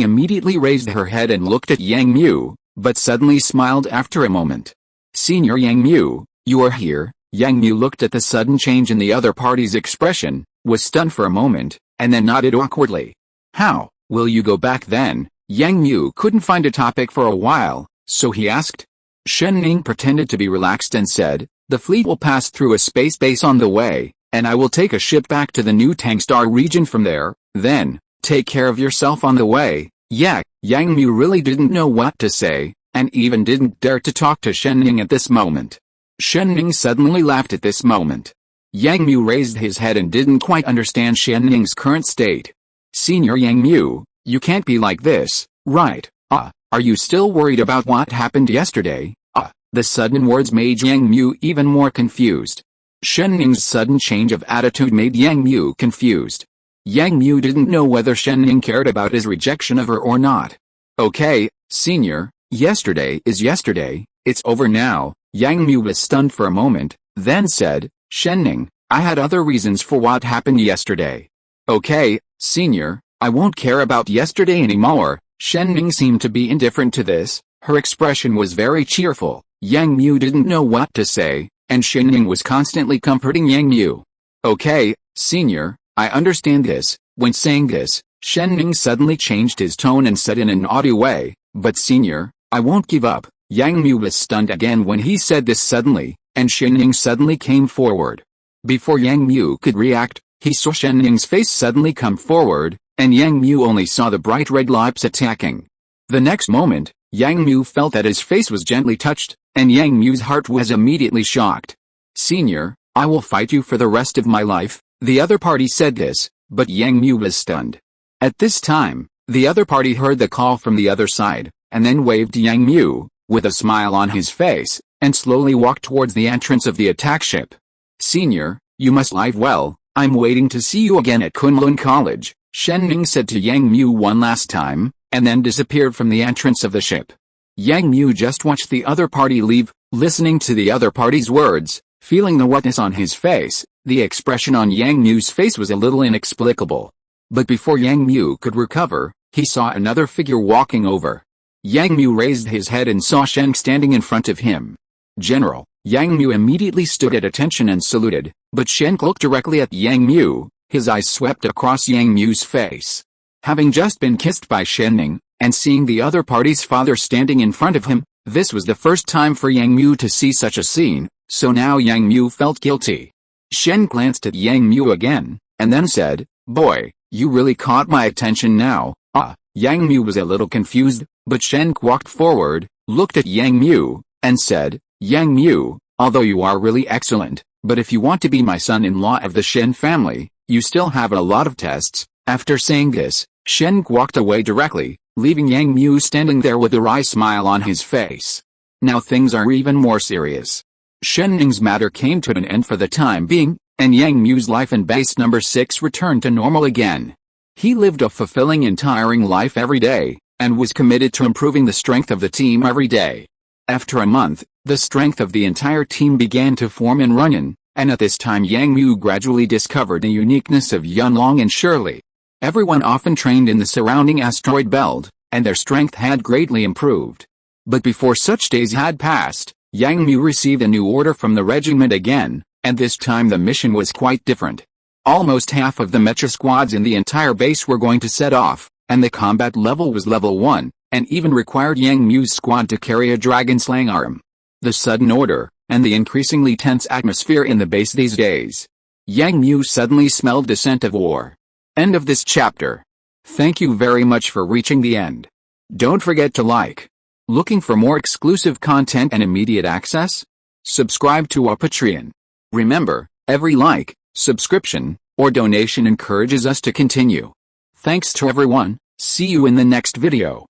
immediately raised her head and looked at Yang Mu, but suddenly smiled after a moment. Senior Yang Mu, you are here. Yang Mu looked at the sudden change in the other party's expression, was stunned for a moment, and then nodded awkwardly. How will you go back then? Yang Mu couldn't find a topic for a while, so he asked. Shen Ning pretended to be relaxed and said, the fleet will pass through a space base on the way, and I will take a ship back to the new Tangstar region from there, then, take care of yourself on the way. Yeah, Yang Mu really didn't know what to say, and even didn't dare to talk to Shen Ning at this moment. Shen Ning suddenly laughed at this moment. Yang Mu raised his head and didn't quite understand Shen Ning's current state. Senior Yang Mu, you can't be like this, right? Are you still worried about what happened yesterday? The sudden words made Yang Mu even more confused. Shen Ning's sudden change of attitude made Yang Mu confused. Yang Mu didn't know whether Shen Ning cared about his rejection of her or not. Okay, senior, yesterday is yesterday, it's over now. Yang Mu was stunned for a moment, then said, Shen Ning, I had other reasons for what happened yesterday. Okay, senior, I won't care about yesterday anymore. Shen Ning seemed to be indifferent to this, her expression was very cheerful. Yang Mu didn't know what to say, and Shen Ning was constantly comforting Yang Mu. Okay, senior, I understand this. When saying this, Shen Ning suddenly changed his tone and said in an naughty way, but senior, I won't give up. Yang Mu was stunned again when he said this suddenly, and Shen Ning suddenly came forward. Before Yang Mu could react, he saw Shen Ning's face suddenly come forward, and Yang Mu only saw the bright red lips attacking. The next moment, Yang Mu felt that his face was gently touched, and Yang Mu's heart was immediately shocked. Senior, I will fight you for the rest of my life. The other party said this, but Yang Mu was stunned. At this time, the other party heard the call from the other side, and then waved to Yang Mu, with a smile on his face, and slowly walked towards the entrance of the attack ship. Senior, you must live well, I'm waiting to see you again at Kunlun College, Shen Ning said to Yang Mu one last time, and then disappeared from the entrance of the ship. Yang Mu just watched the other party leave, listening to the other party's words, feeling the wetness on his face. The expression on Yang Mu's face was a little inexplicable. But before Yang Mu could recover, he saw another figure walking over. Yang Mu raised his head and saw Shen standing in front of him. General, Yang Mu immediately stood at attention and saluted, but Shen looked directly at Yang Mu, his eyes swept across Yang Mu's face. Having just been kissed by Shen Ning, and seeing the other party's father standing in front of him, This was the first time for Yang Mu to see such a scene, so now Yang Mu felt guilty. Shen glanced at Yang Mu again, and then said, "Boy, you really caught my attention now." Yang Mu was a little confused, but Shen walked forward, looked at Yang Mu, and said, "Yang Mu, although you are really excellent, but if you want to be my son-in-law of the Shen family, you still have a lot of tests." After saying this, Shen walked away directly, leaving Yang Mu standing there with a wry smile on his face. Now things are even more serious. Shen Ning's matter came to an end for the time being, and Yang Mu's life in base number 6 returned to normal again. He lived a fulfilling and tiring life every day, and was committed to improving the strength of the team every day. After a month, the strength of the entire team began to form in Runyan, and at this time Yang Mu gradually discovered the uniqueness of Yunlong and Shirley. Everyone often trained in the surrounding asteroid belt, and their strength had greatly improved. But before such days had passed, Yang Mu received a new order from the regiment again, and this time the mission was quite different. Almost half of the mecha squads in the entire base were going to set off, and the combat level was level 1, and even required Yang Mu's squad to carry a dragon slaying arm. The sudden order, and the increasingly tense atmosphere in the base these days. Yang Mu suddenly smelled the scent of war. End of this chapter. Thank you very much for reaching the end. Don't forget to like. Looking for more exclusive content and immediate access? Subscribe to our Patreon. Remember, every like, subscription, or donation encourages us to continue. Thanks to everyone, see you in the next video.